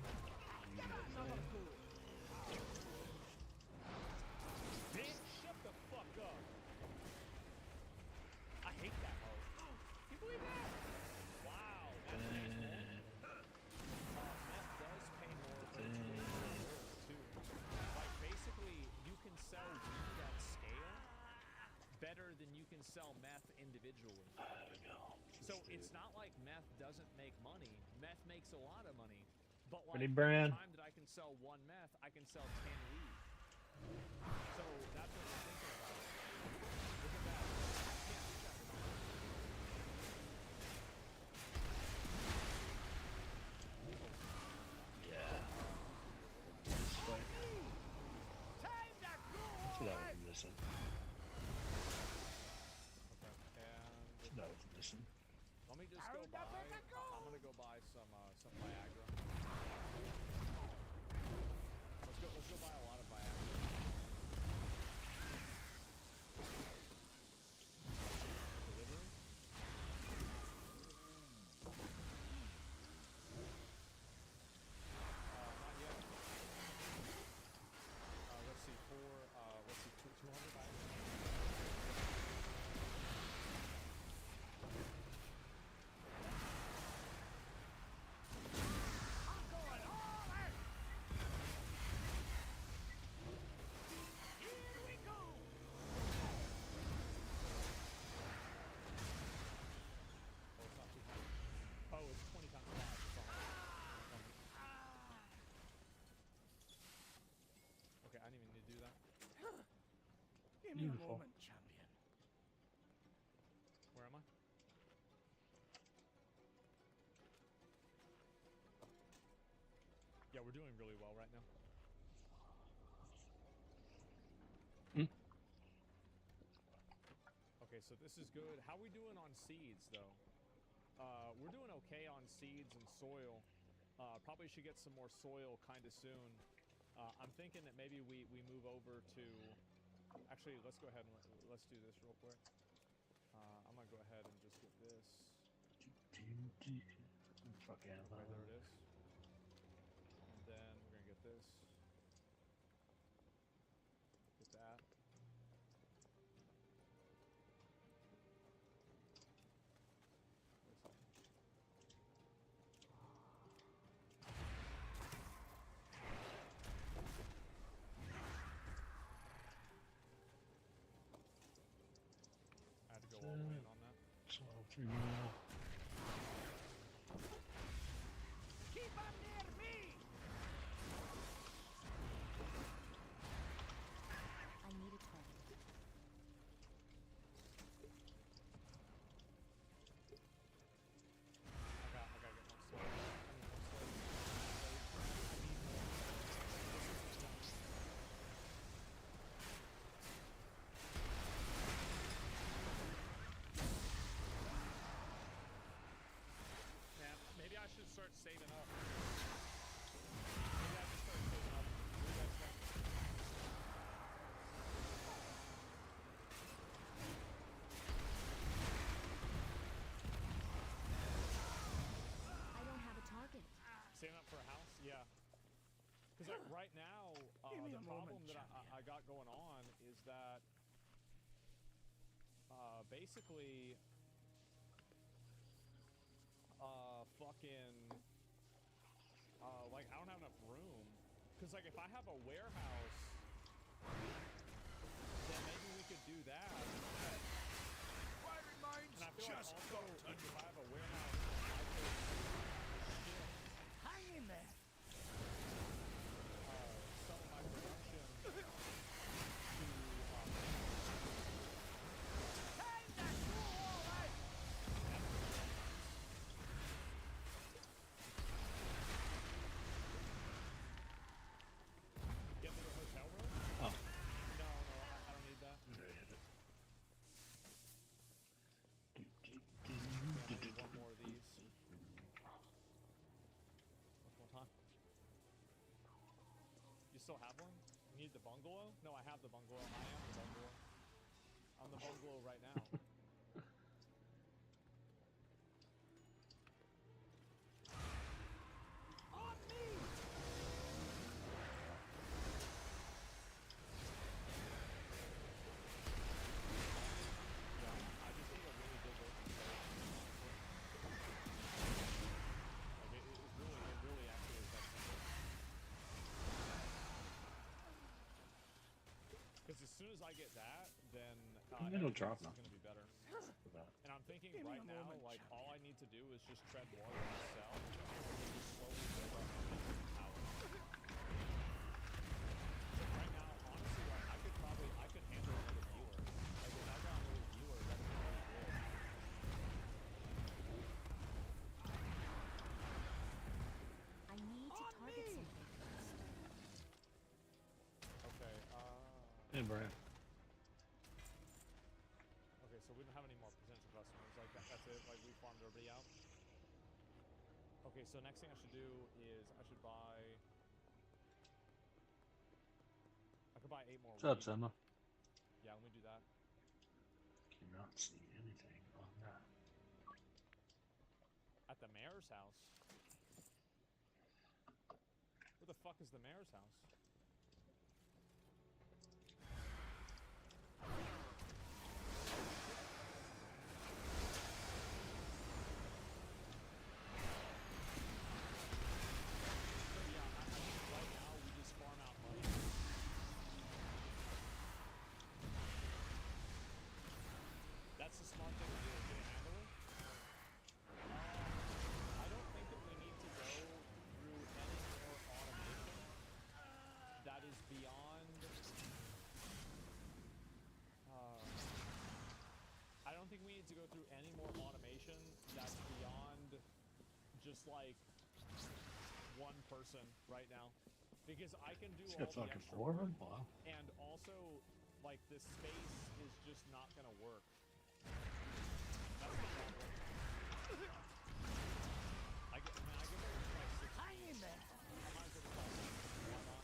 you get a thing. Bitch, shut the fuck up. I hate that hoe. Can you believe that? Wow. That pays more. Meth does pay more, but it's way more work too. Like basically, you can sell weed at scale better than you can sell meth individually. There we go. So it's not like meth doesn't make money. Meth makes a lot of money. But like Ready, the Brand? time that I can sell 1 meth, I can sell 10 weed. So that's what we're thinking about. Look at that. I can't do that with meth. Yeah. This way. Time to go. That's what I was missing. Okay. And That's what I was missing. let me just go buy. I'm gonna go buy some Viagra. Let's go buy a lot of Viagra. Delivery? Not yet. Let's see, 200 Viagra. I'm going Give me a Beautiful. moment, champion. Where am I? Yeah, we're doing really well right now. Okay, so this is good. How we doing on seeds, though? We're doing okay on seeds and soil. Probably should get some more soil kind of soon. I'm thinking that maybe we move over to... Actually, let's go ahead and let's do this real quick. I'm going to go ahead and just get this. Fucking Okay, there it is. And then we're going to get this. Get that. Wait a second. I had to go all the way in on that. 12, 3 more. Keep them near me! I need a target. I gotta get more soil. I need more Man, maybe I should start saving up. Maybe I should start saving up. What do you guys think? I don't have a target. Saving up for a house? Yeah. Because like right now, Give me the a problem moment, that champion. I got going on is that basically like I don't have enough room. Because like if I have a warehouse, then maybe we could do that. Firing mines And I feel like just also got touched. if I have a warehouse, then I could shift Hang in there! some of my production to Time to go all right! get me the hotel room. Oh, No, I don't need that. there you go. Yeah, I need one more of these. One more time. You still have one? You need the bungalow? No, I have the bungalow. I am the bungalow. I'm the bungalow right now. On me! Yeah, I just need a really good working space. Like it really actually is that simple. Because as soon as I get that, then It'll drop everything's now. gonna be better. For that. And I'm thinking Give me right a now, moment, like all I champion. need to do is just tread water and sell, and then just slowly build up my power. Like right now, honestly, like I could handle another viewer. Like if I got another viewer, that'd be really good. I need to On target me! something first. Okay. Hey, Brian. Okay, so we don't have any more potential customers. Like that's it. Like we farmed everybody out. Okay, so next thing I should do is I should buy. I could buy 8 more. What's up, wheat. Selma? Yeah, let me do that. Cannot see anything on that. At the mayor's house. Where the fuck is the mayor's house? So yeah, I think right now we just farm out money. That's the smart thing to do. Get it handily. I don't think that we need to go through any more automation. just like one person right now, because I can do It's all got the fucking extra 4 of work, them? Wow. and also like the space is just not gonna work. That's the problem. I get like 6. Hang in there. I might as well just why not?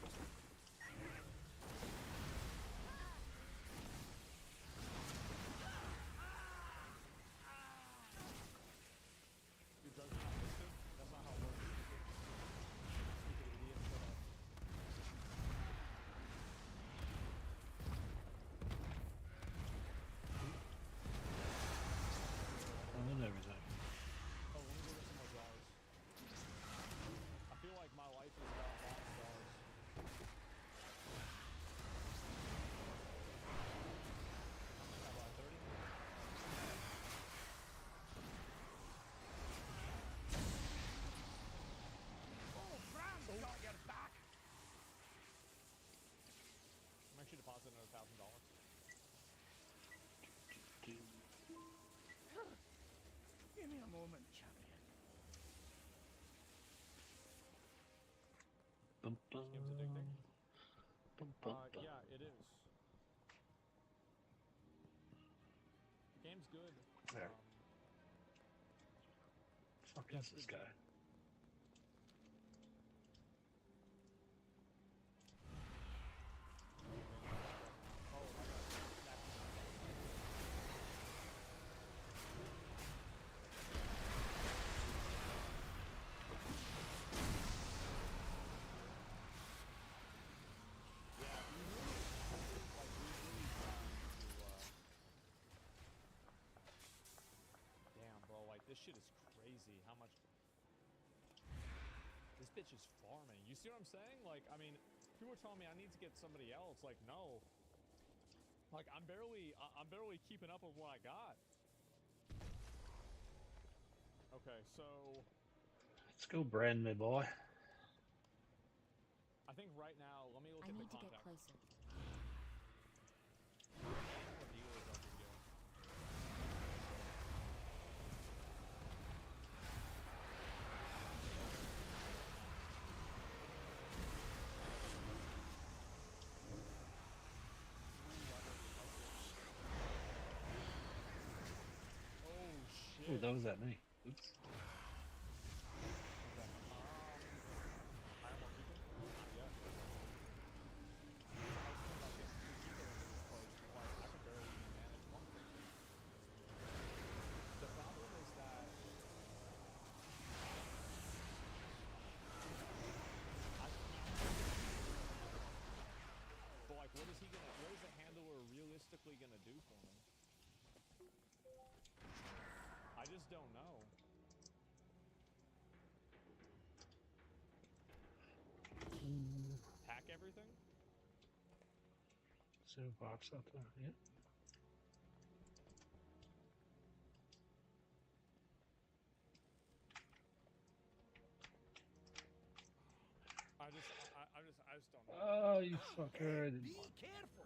Your drugs are not listed? That's not how it works. Stupid idiot, shut up. And everything. Oh, let me go get some more jars. I feel like my life is about buying jars. How much I bought? 30? Oh, Bram's got your back. I'm actually depositing another $1,000. Give me a moment, champion. Bum, bum, This game's addicting. bum, bum, bum. Yeah, it is. The game's good. There. Fuck yeah, is it's this good. guy? Oh, I got Yeah, we really, like, we really trying to, damn, bro, like, this shit is crazy, how much, this bitch is farming, you see what I'm saying? Like, I mean, people are telling me I need to get somebody else, like, no. Like, I'm barely keeping up with what I got. Okay, so, Let's go, brand me boy. I think right now, let me look I at the need to get contact. closer. What dealers are we doing? Oh shit. Oh, that was at me. Oops. Hire more people? Not yet. I was thinking about getting 2 people into this place, but like I can barely even manage one person. The problem is that but like what is a handler realistically gonna do for me? I just don't know. Pack everything? Is there a box out there? Yeah. I just don't know. Oh, you fucker. I didn't Be want careful.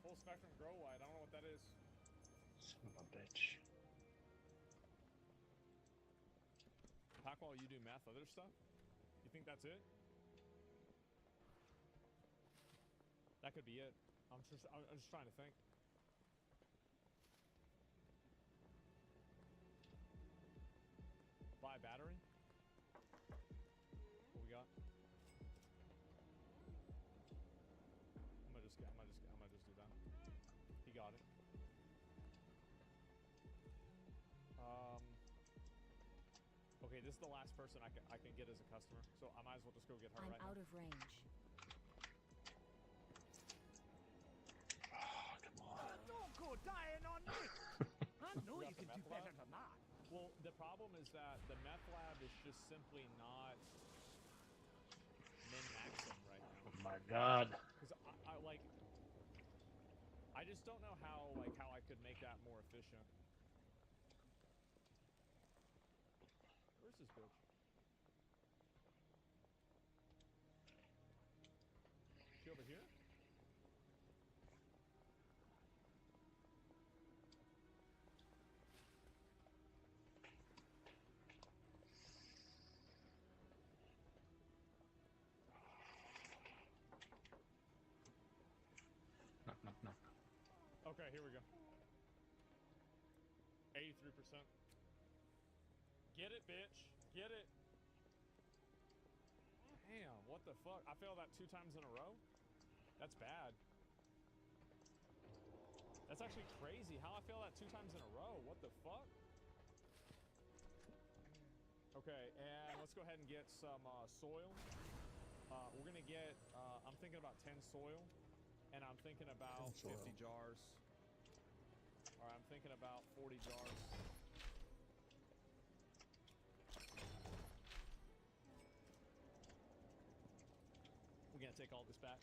Full spectrum grow light. I don't know what that is. Son of a bitch. Pack while you do meth, other stuff? You think that's it? That could be it. I'm just trying to think. Buy a battery? What we got? I'm gonna just do that. He got it. Okay, this is the last person I can get as a customer, so I might as well just go get her I'm right out now. of range. Oh, come on. Don't go dying on me. I know You you got the can do meth better lab? than that. Well, the problem is that the meth lab is just simply not min-maxing right now. Oh my god. Because I like, I just don't know how I could make that more efficient. Where's this bitch? She over here? Okay, here we go. 83%. Get it, bitch. Get it. Damn, what the fuck? I failed that 2 times in a row? That's bad. That's actually crazy. How I fail that 2 times in a row? What the fuck? Okay, and let's go ahead and get some soil. We're gonna get, I'm thinking about 10 soil, and I'm thinking about 50 jars. Alright, I'm thinking about 40 jars. We're gonna take all this back.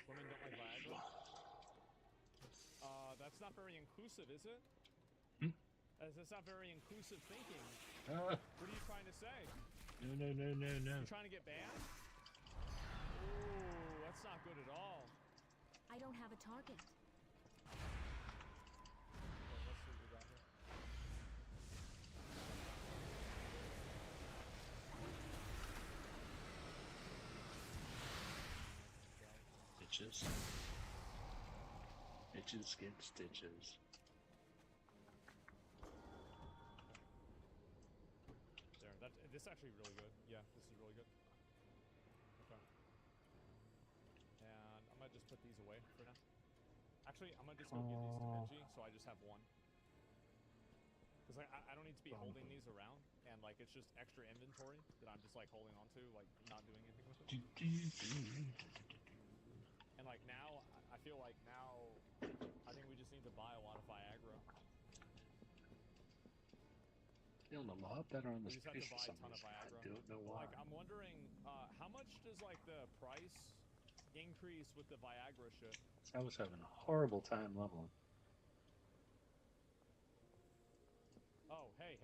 Women don't like Viagra? That's not very inclusive, is it? That's not very inclusive thinking. What are you trying to say? No. You trying to get banned? Ooh, that's not good at all. I don't have a target. Okay, let's see what we got here. Stitches. Itches get stitches. There, this is actually really good. Yeah, this is really good. Okay. And I'm gonna just put these away for now. Actually, I'm gonna just go give these to Benji, so I just have one. Because like, I don't need to be holding these around, and like it's just extra inventory that I'm just like holding on to, like not doing anything with it. And like now, I feel like now, I think we just need to buy a lot of Viagra. Feeling a lot better on We this just have to piece for buy a some ton of reason. I Viagra. don't know why. Like I'm wondering, how much does like the price increase with the Viagra shit? I was having a horrible time leveling. Oh, hey.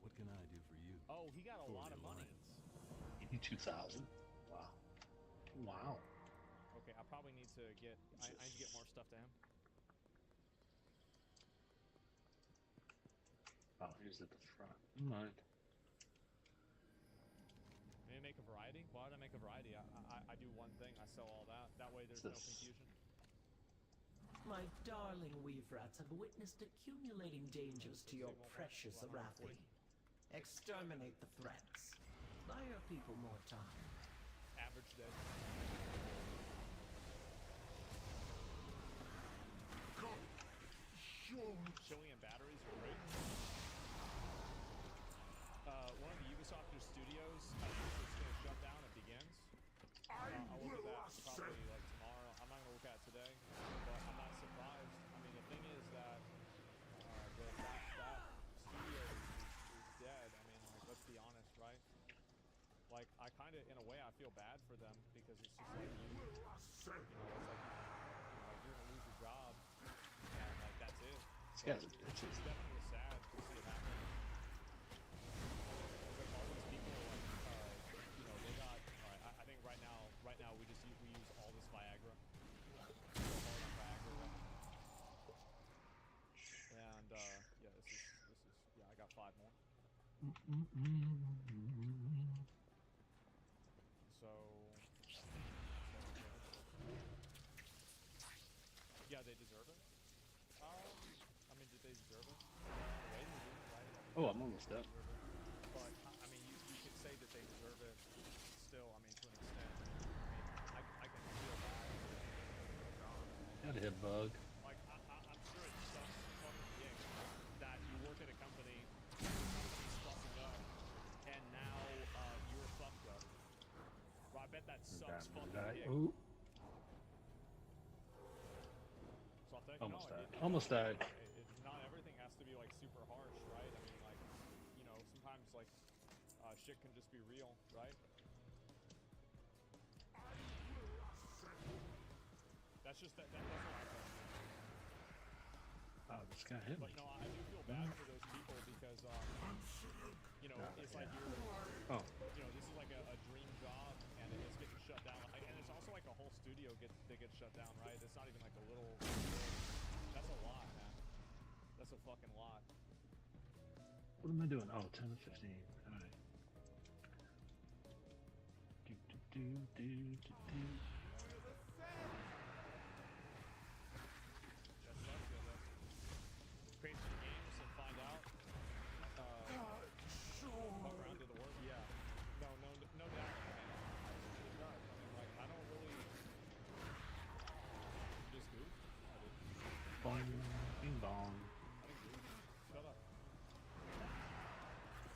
What can I do for you? Oh, he got a lot of money. 82,000. Wow. Wow. Okay, I probably need to get. I need to get more stuff to him. Oh, here's at the front. Never mind. Maybe make a variety. Why would I make a variety? I do one thing. I sell all that. That way, there's no confusion. My darling weave rats have witnessed accumulating dangers to your precious Arathi. Exterminate the threats. Buy your people more time. Average day. Chili and batteries are great. One of the Ubisoft studios, I think it's going to shut down. It begins. I'll look at that probably like tomorrow. I'm not going to look at it today, but I'm not surprised. I mean, the thing is that that studio is dead. I mean, like, let's be honest, right? Like, I kind of, in a way, I feel bad for them because it's just like it's like you're gonna lose your job, and like that's it. These guys are bitches. It's definitely sad to see it happen. Like all these people, like they got. I think right now we use all this Viagra. All that Viagra right now. And yeah, this is I got 5 more. So yeah, they deserve it. I mean, did they deserve it? The way they did it, right? Oh, I'm almost done. But I mean, you could say that they deserve it. Still, I mean, to an extent. I mean, I can feel bad. Got a hit bug. Like, I'm sure it sucks fucking dick that you work at a company, your company's fucking up, and now you're fucked up. Well, I bet that sucks fucking dick. Ooh. So I'll take Almost no, died. Almost died. Not everything has to be like super harsh, right? I mean, like, sometimes like shit can just be real, right? That's just that's what I think. Oh, this guy hit me. But no, I do feel bad for those people because it's like Oh. This is like a dream job and it's getting shut down. And it's also like a whole studio that gets shut down, right? It's not even like a little. That's a lot, man. That's a fucking lot. What am I doing? Oh, 10 to 15. Alright. Create some games and find out. Fuck around, do the work. Yeah. No doubt. I mean, like, I don't really. Just goof. I didn't. Bong, bing bong, I didn't goof. Shut up.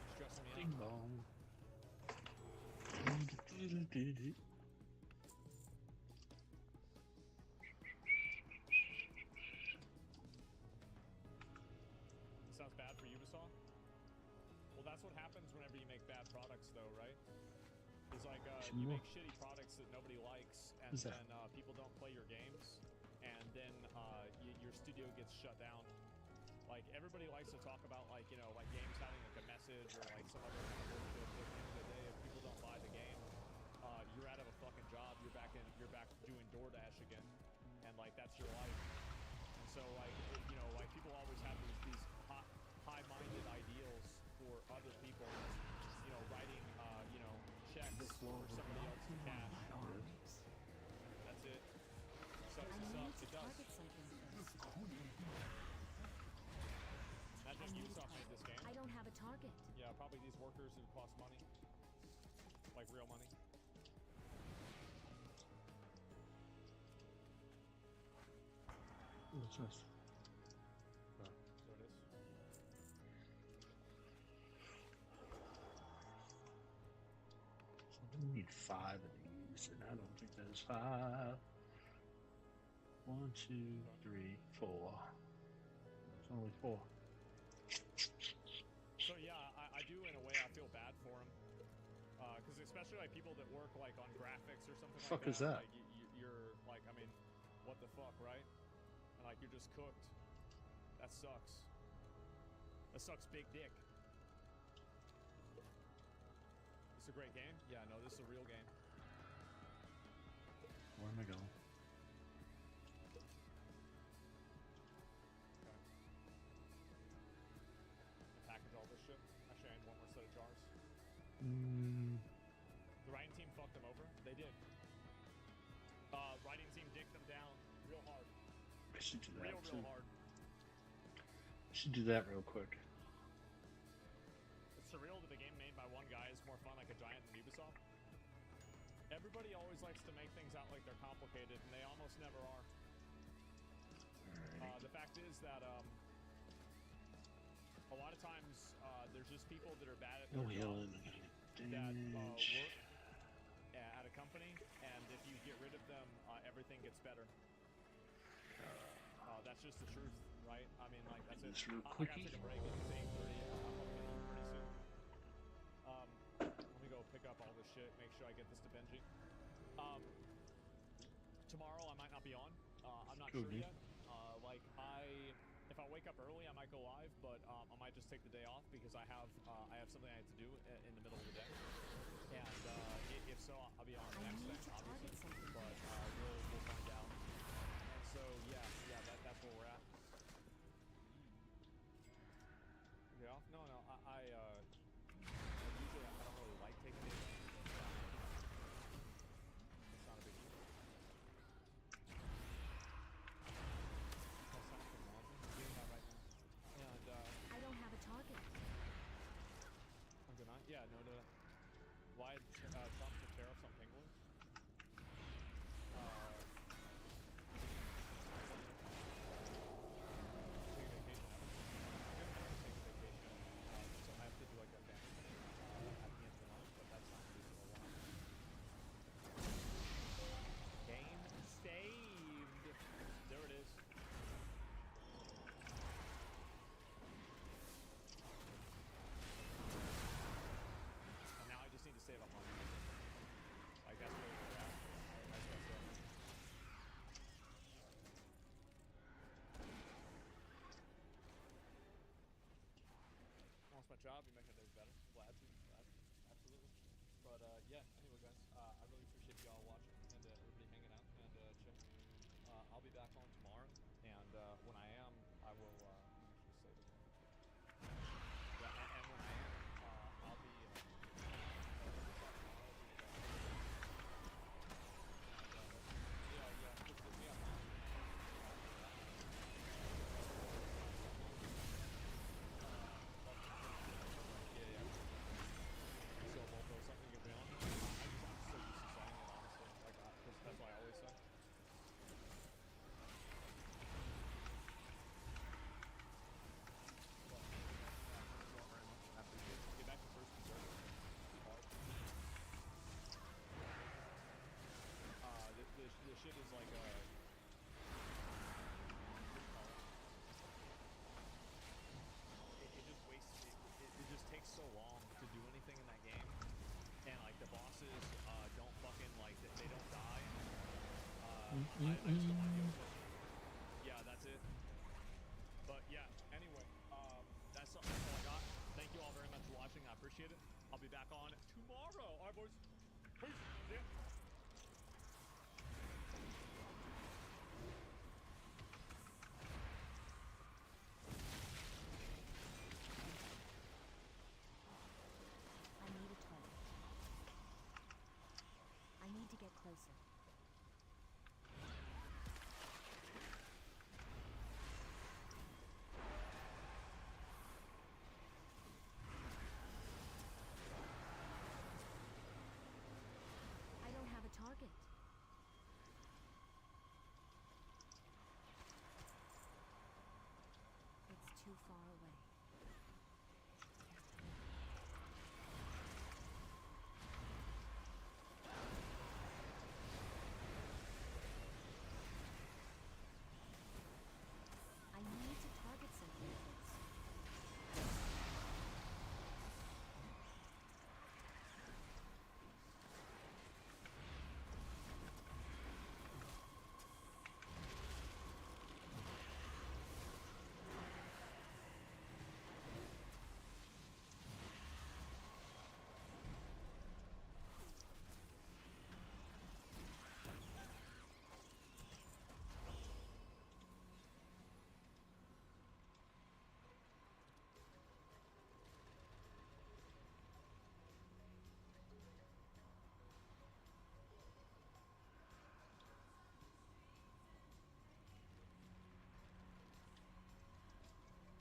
You're stressing me ding out. bong. Sounds bad for Ubisoft? Well, that's what happens whenever you make bad products, though, right? It's like you make shitty products that nobody likes, and then people don't play your games, and then your studio gets shut down. Like, everybody likes to talk about, like, you know, like games having like a message or like some other kind of bullshit. But at the end of the day, if people don't buy the game, you're out of a fucking job. You're back doing DoorDash again, and like that's your life. And so like you know, like people always have these high-minded ideals for other people. You know, writing you know, checks for somebody else's cash. That's it. Sucks to suck. It does. Imagine if Ubisoft made this game. I don't have a target. Yeah, probably these workers who cost money. Like real money. What's this? So it is. So we need 5 of these, and I don't think there's 5. 1, 2, 3, 4. It's only 4. So yeah, I do in a way. I feel bad for him, because especially like people that work like on graphics or something. The fuck like is that? Like you're like, I mean, what the fuck, right? And like you're just cooked. That sucks. That sucks, big dick. It's a great game. Yeah, no, this is a real game. Where am I going? Package all this shit. Actually, I need one more set of jars. The writing team fucked them over. They did. Writing team dicked them down real hard. I should do that Real hard. I should do that real quick. It's surreal that the game made by one guy is more fun like a giant than Ubisoft. Everybody always likes to make things out like they're complicated, and they almost never are. The fact is that a lot of times there's just people that are bad at their job that work at a company, and if you get rid of them, everything gets better. That's just the truth, right? I mean, like, that's it. I gotta take a break. It's 8:30. I'm gonna eat pretty soon. Let me go pick up all this shit, make sure I get this to Benji. Tomorrow I might not be on. I'm not sure yet. If I wake up early, I might go live, but I might just take the day off because I have something I have to do in the middle of the day. And if so, I'll be on the next day, obviously. But we'll find out. And so yeah, that's where we're at. Day off? No, I usually I don't really like taking days off. It's not a big deal. I don't have a target. I'm good night. Yeah, no. Why Trump put tariffs on penguins? Take a vacation. I'm gonna take a vacation. So I have to do like a family thing at the end of the month, but that's not reasonable. Game saved. There it is. And now I just need to save up money. Like that's where we're at. That's it. Lost my job. You make my days better. Glad to. Absolutely. But yeah. Anyway, guys, I really appreciate y'all watching and everybody hanging out and chilling. I'll be back on tomorrow, and when I am, I will. Let me just say this one. Yeah, and when I am, I'll be. I just don't want to deal with it. Yeah, that's it. But yeah, anyway, that's all I got. Thank you all very much for watching. I appreciate it. I'll be back on tomorrow. All right, boys. Peace. See ya. I need a toilet. I need to get closer. I don't have a target. It's too far away. I need to target something else.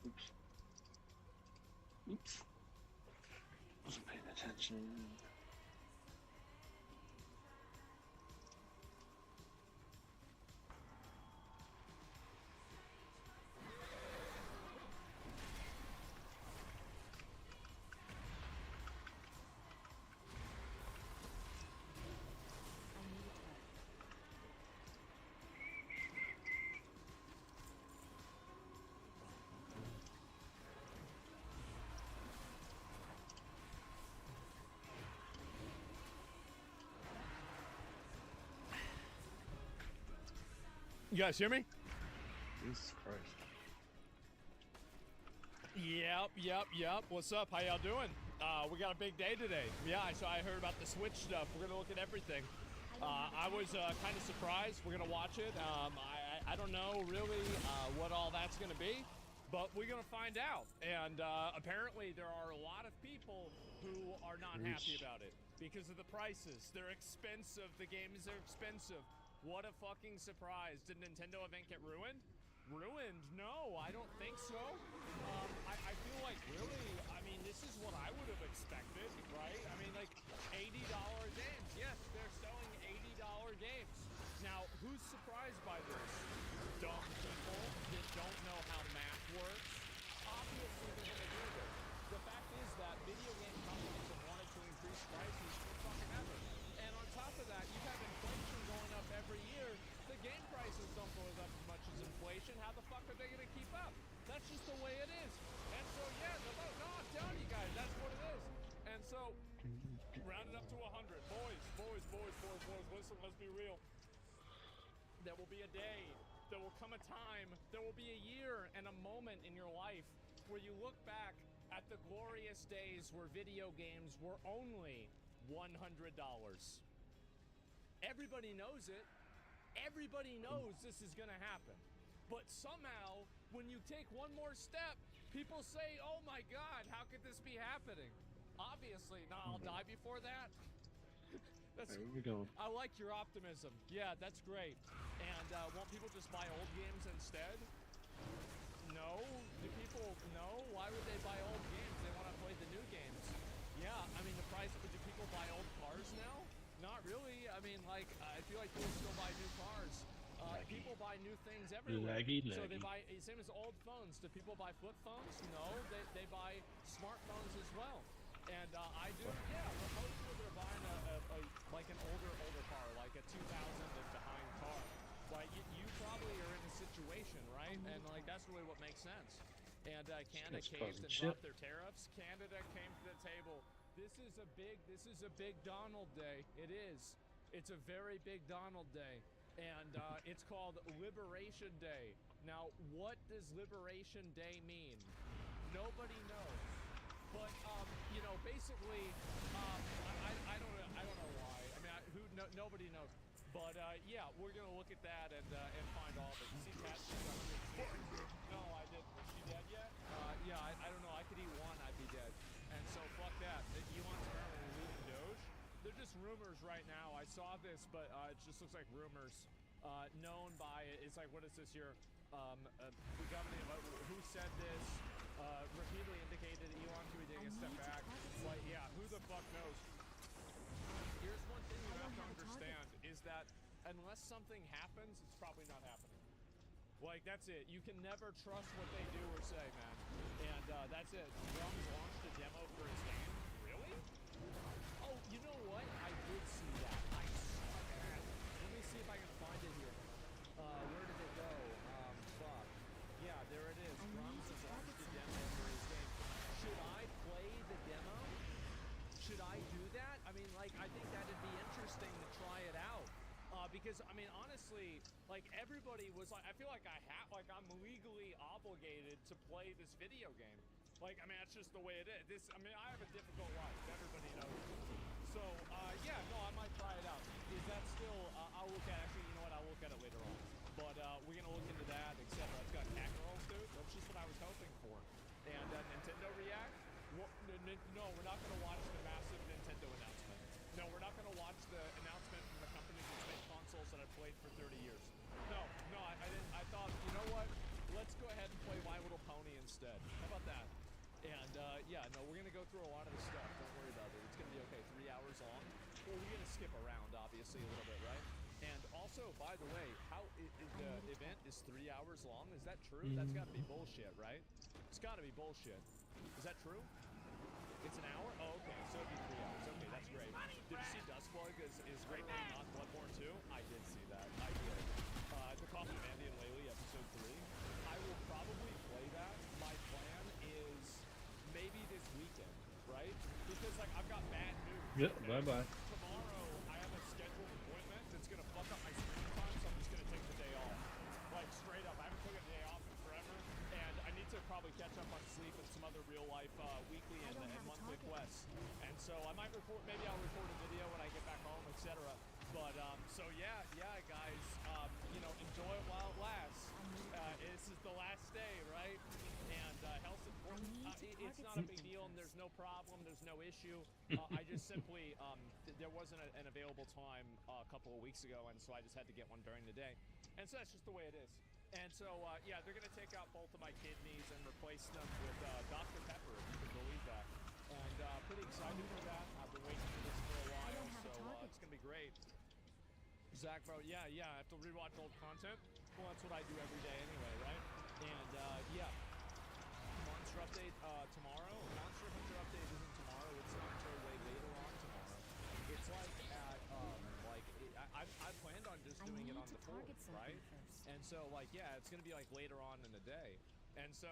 Oops. Oops. Wasn't paying attention. I need a toilet. You guys hear me? Jesus Christ. Yep. What's up? How y'all doing? We got a big day today. Yeah, so I heard about the Switch stuff. We're gonna look at everything. I was kind of surprised. We're gonna watch it. I don't know really what all that's gonna be, but we're gonna find out. And apparently there are a lot of people who are not happy about it because of the prices. They're expensive. The games are expensive. What a fucking surprise. Did Nintendo event get ruined? Ruined? No, I don't think so. I feel like really, I mean, this is what I would have expected, right? I mean, like, $80 games. Yes, they're selling $80 games. Now, who's surprised by this? Dumb people that don't know how math works. Obviously, they're going to do this. The fact is that video game companies have wanted to increase prices for fucking ever. And on top of that, you have inflation going up every year. The game prices don't go up as much as inflation. How the fuck are they going to keep up? That's just the way it is. And so, yeah, no, I'm telling you guys, that's what it is. And so, round it up to 100. Boys, listen, let's be real. There will be a day, there will come a time, there will be a year and a moment in your life where you look back at the glorious days where video games were only $100. Everybody knows it. Everybody knows this is gonna happen. But somehow, when you take one more step, people say, oh my God, how could this be happening? Obviously, now I'll die before that. That's, there we go. I like your optimism. Yeah, that's great. And won't people just buy old games instead? No. No? Why would they buy old games? They want to play the new games. Yeah, I mean, do people buy old cars now? Not really. I mean, like, I feel like people still buy new cars. People buy new things everywhere. So they buy, same as old phones. Do people buy flip phones? No, they buy smartphones as well. And I do, yeah, but most people that are buying like an older car, like a 2000 and behind car. Like, you probably are in a situation, right? And like, that's really what makes sense. And Canada caved and dropped their tariffs. Canada came to the table. This is a big Donald Day. It is. It's a very big Donald Day. and it's called Liberation Day. Now, what does Liberation Day mean? Nobody knows. But you know, basically, I don't know why. I mean, nobody knows. But yeah, we're gonna look at that and find all of it. You see, no, I didn't. Is she dead yet? Yeah, I don't know. I could eat one, I'd be dead. And so fuck that. Elon's apparently leaving Doge. They're just rumors right now. I saw this, but it just looks like rumors. Known by it's like, what is this here? The governing of who said this? Repeatedly indicated Elon could be taking a step back. Like, yeah, who the fuck knows? Here's one thing you have to understand is that unless something happens, it's probably not happening. Like, that's it. You can never trust what they do or say, man. And that's it. Drums launched a demo for his game. Really? Oh, you know what? I did see that. I saw that. Let me see if I can find it here. Where did it go? Fuck. Yeah, there it is. Drums has launched a demo for his game. Should I play the demo? Should I do that? I mean, like, I think that'd be interesting to try it out. Because, I mean, honestly, like, everybody was like, I feel like I'm legally obligated to play this video game. Like, I mean, that's just the way it is. I mean, I have a difficult life. Everybody knows. So, yeah, no, I might try it out. Is that still, I'll look at, actually, you know what, I'll look at it later on. But, we're gonna look into that, etc. It's got cat girls, dude. That's just what I was hoping for. And, Nintendo React? No, we're not gonna watch the massive Nintendo announcement. No, we're not gonna watch the announcement from the company that's made consoles that I've played for 30 years. No, I didn't. I thought, you know what? Let's go ahead and play My Little Pony instead. How about that? And, yeah, no, we're gonna go through a lot of the stuff. Don't worry about it. It's gonna be okay. 3 hours long. Well, we're gonna skip around, obviously, a little bit, right? And also, by the way, how the event is 3 hours long? Is that true? That's gotta be bullshit, right? It's gotta be bullshit. Is that true? It's an hour? Oh, okay. So it'd be 3 hours. Okay, that's great. Did you see Dustplug is literally not Bloodborne 2? I did see that. I did. The Coffee of Andy and Laylee, episode 3. I will probably play that. My plan is maybe this weekend, right? Because, like, I've got bad news. Yep, bye-bye. Tomorrow, I have a scheduled appointment that's going to fuck up my screen time, so I'm just going to take the day off. Like, straight up. I haven't taken a day off in forever, and I need to probably catch up on sleep and some other real-life weekly and monthly quests. And so I might maybe I'll record a video when I get back home, etc. But, so yeah, guys, you know, enjoy it while it lasts. This is the last day, right? And health's important. It's not a big deal, and there's no problem, there's no issue. I just simply, there wasn't an available time a couple of weeks ago, and so I just had to get one during the day. And so that's just the way it is. And so, yeah, they're going to take out both of my kidneys and replace them with Dr. Pepper, if you can believe that. And pretty excited for that. I've been waiting for this for a while, so it's going to be great. Zach, bro, yeah, I have to rewatch old content. Well, that's what I do every day anyway, right? And, yeah. Monster update tomorrow. Monster Hunter update isn't tomorrow. It's not until way later on tomorrow. It's like at, I planned on just doing it on the 4th, right? And so, like, yeah, it's going to be, like, later on in the day. And so,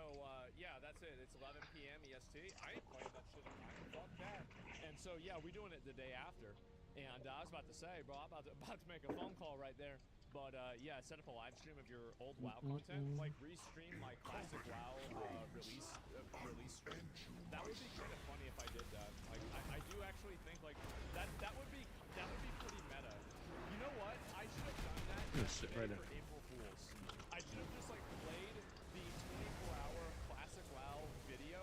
yeah, that's it. It's 11 p.m. EST. I ain't playing that shit on time. Fuck that. And so, yeah, we're doing it the day after. And I was about to say, bro, I'm about to make a phone call right there. But, yeah, set up a live stream of your old WoW content. Like, restream my classic WoW release stream. That would be kind of funny if I did that. Like, I do actually think, like, that would be pretty meta. You know what? I should have done that yesterday for April Fools. I should have just, like, played the 24-hour classic WoW video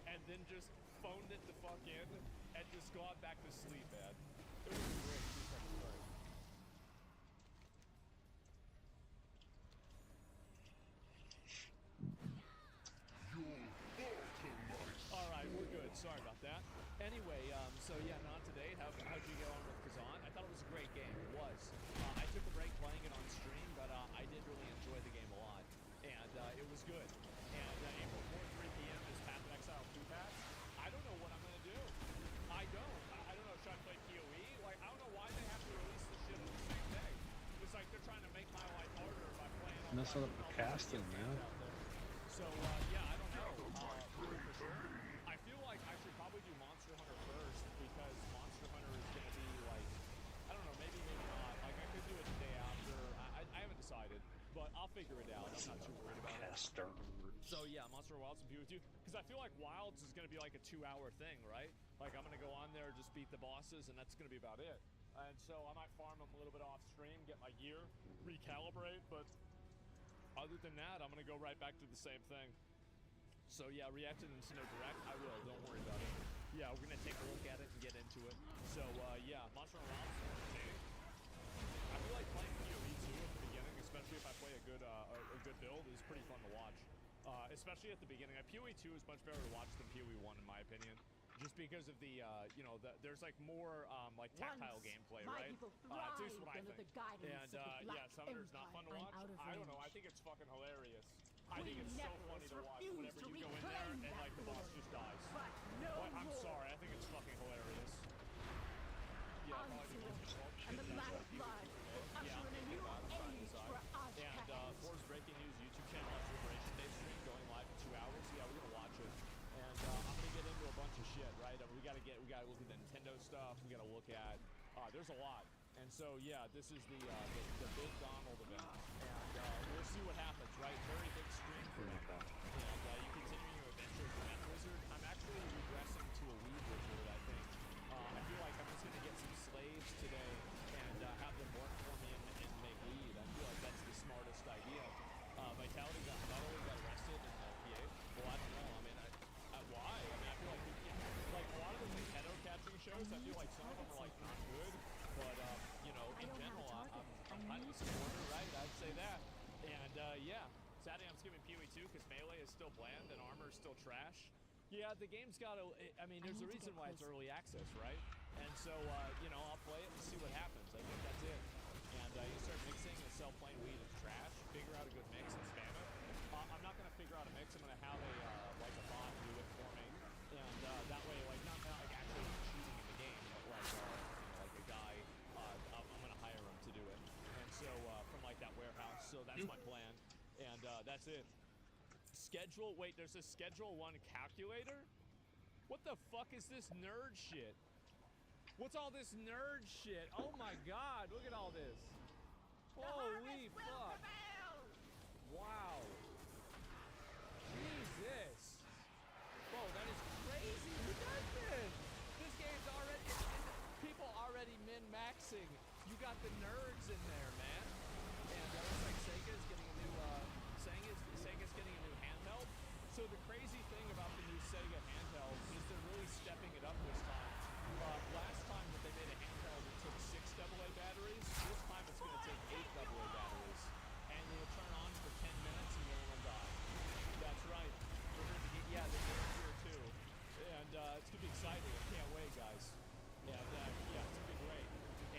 and then just phoned it the fuck in and just gone back to sleep, man. It was great. 2 seconds, sorry. Alright, we're good. Sorry about that. Anyway, so yeah, not today. How'd you get on with Kazan? I thought it was a great game. It was. I took a break playing it on stream, but I did really enjoy the game a lot. And it was good. And April 4th, 3 p.m. is Path of Exile 2 patch. I don't know what I'm going to do. I don't know. Should I play PoE? Like, I don't know why they have to release the shit on the same day. It's like they're trying to make my life harder by playing all Messing up the casting, man. So, yeah, I don't know. For sure. I feel like I should probably do Monster Hunter first because Monster Hunter is going to be like, I don't know, maybe not. Like, I could do it the day after. I but I'll figure it out. I'm not too worried about it. Casters. So yeah, Monster Wilds and PoE2, because I feel like Wilds is gonna be like a 2-hour thing, right? Like I'm gonna go on there, just beat the bosses, and that's gonna be about it. And so I might farm them a little bit off stream, get my gear, recalibrate, but other than that, I'm gonna go right back to the same thing. So yeah, react to the Nintendo Direct, I will, don't worry about it. Yeah, we're gonna take a look at it and get into it. So yeah, Monster Wilds is entertaining. I feel like playing PoE2 at the beginning, especially if I play a good build, is pretty fun to watch. Especially at the beginning. PoE2 is much better to watch than PoE1 in my opinion. Just because of the, you know, there's like more like tactile gameplay, right? At least what I think. And yeah, Summoner's not fun to watch. I don't know, I think it's fucking hilarious. I think it's so funny to watch whenever you go in there and like the boss just dies. But I'm sorry, I think it's fucking hilarious. Yeah, probably and the black blood will usher in a new age for us. And Force Breaking News YouTube channel has Liberation Day stream going live in 2 hours. Yeah, we're gonna watch it. And I'm gonna get into a bunch of shit, right? I mean, we gotta look at the Nintendo stuff. We gotta look at there's a lot. And so yeah, this is the big Donald event, and we'll see what happens, right? Very big stream for them. And you continue your adventures with Mech Wizard. I'm actually regressing to a Weed Wizard, I think. I feel like I'm just gonna get some slaves today and have them work for me and make weed. I feel like that's the smartest idea. Vitality not only got arrested in PA. Well, I don't know. I mean, why? I mean, I feel like a lot of the Nintendo catching shows, I feel like some of them are like not good, but you know, in general, I'm kind of a supporter, right? I'd say that. And yeah, Saturday I'm skipping PoE2 because melee is still bland and armor is still trash. Yeah, the game's got to. I mean, there's a reason why it's early access, right? And so you know, I'll play it and see what happens. I think that's it. And you start mixing and self-playing weed is trash. Figure out a good mix and spam it. I'm not gonna figure out a mix. I'm gonna have like a bot do it for me, and that way, like not like actually cheating in the game, but like you know, like a guy. I'm gonna hire him to do it, and so from like that warehouse. So that's my plan, and that's it. Schedule. Wait, there's a Schedule 1 calculator. What the fuck is this nerd shit? What's all this nerd shit? Oh my god, look at all this. Holy fuck. Wow. Jesus. Whoa, that is crazy. Who does this? This game's already, people already min-maxing. You got the nerds in there, man. And looks like Sega's getting a new, Sega's getting a new handheld. So the crazy thing about the new Sega handhelds is they're really stepping it up this time. Last time that they made a handheld, it took 6 AA batteries. This time it's going to take 8 AA batteries. And it'll turn on for 10 minutes and then it'll die. That's right. We're going to get, yeah, they're getting here too. And it's going to be exciting. I can't wait, guys. And yeah, it's going to be great.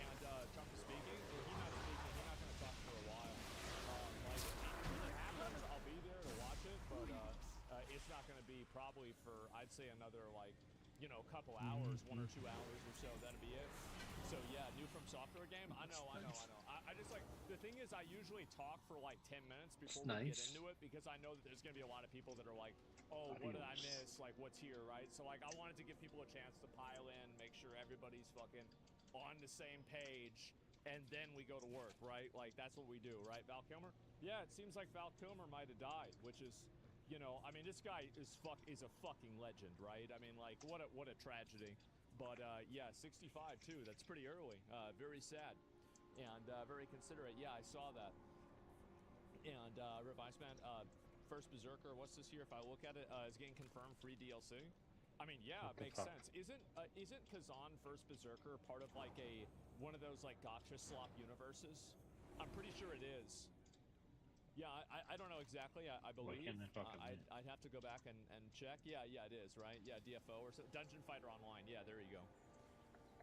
And Trump is speaking, or he's not speaking, he's not going to talk for a while. Like, when it happens, I'll be there to watch it, but it's not going to be probably for, I'd say, another, like, you know, couple hours, 1 or 2 hours or so, that'll be it. So yeah, new From Software game. I know. I just like, the thing is I usually talk for like 10 minutes before we get into it because I know that there's gonna be a lot of people that are like, oh, what did I miss? Like, what's here, right? So like, I wanted to give people a chance to pile in, make sure everybody's fucking on the same page, and then we go to work, right? Like, that's what we do, right? Val Kilmer? Yeah, it seems like Val Kilmer might have died, which is, you know, I mean, this guy is a fucking legend, right? I mean, like, what a tragedy. But yeah, 65 too. That's pretty early. Very sad, and very considerate. Yeah, I saw that. And Revised Man, First Berserker. What's this here? If I look at it, is getting confirmed free DLC. I mean, yeah, it makes sense. Isn't Kazan First Berserker part of like one of those like gotcha slop universes? I'm pretty sure it is. Yeah, I don't know exactly. I believe I'd have to go back and check. Yeah, it is, right? Yeah, DFO or so. Dungeon Fighter Online. Yeah, there you go.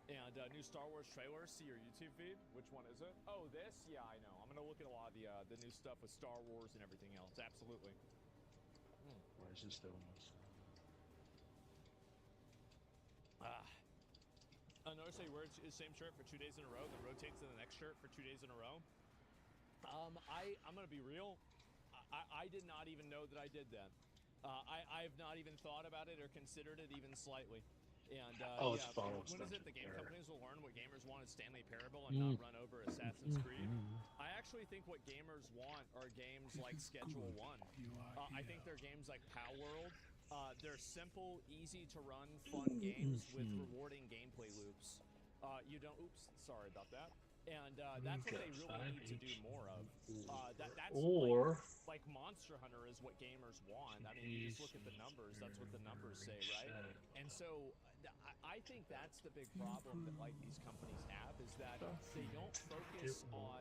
And new Star Wars trailer. See your YouTube feed. Which one is it? Oh, this? Yeah, I know. I'm gonna look at a lot of the new stuff with Star Wars and everything else. Absolutely. Why is this doing this? Notice he wears his same shirt for 2 days in a row, then rotates to the next shirt for 2 days in a row. I'm gonna be real. I did not even know that I did that. I've not even thought about it or considered it even slightly. And it's yeah, fun. When is it the game companies will learn what gamers want is Stanley Parable and not run over Assassin's Creed? I actually think what gamers want are games like Schedule One. I think they're games like Pow World. They're simple, easy to run, fun games with rewarding gameplay loops. You don't. Oops, sorry about that. And that's what they really need to do more of. That's like Monster Hunter is what gamers want. I mean, you just look at the numbers. That's what the numbers say, right? And so I think that's the big problem that like these companies have is that they don't focus on.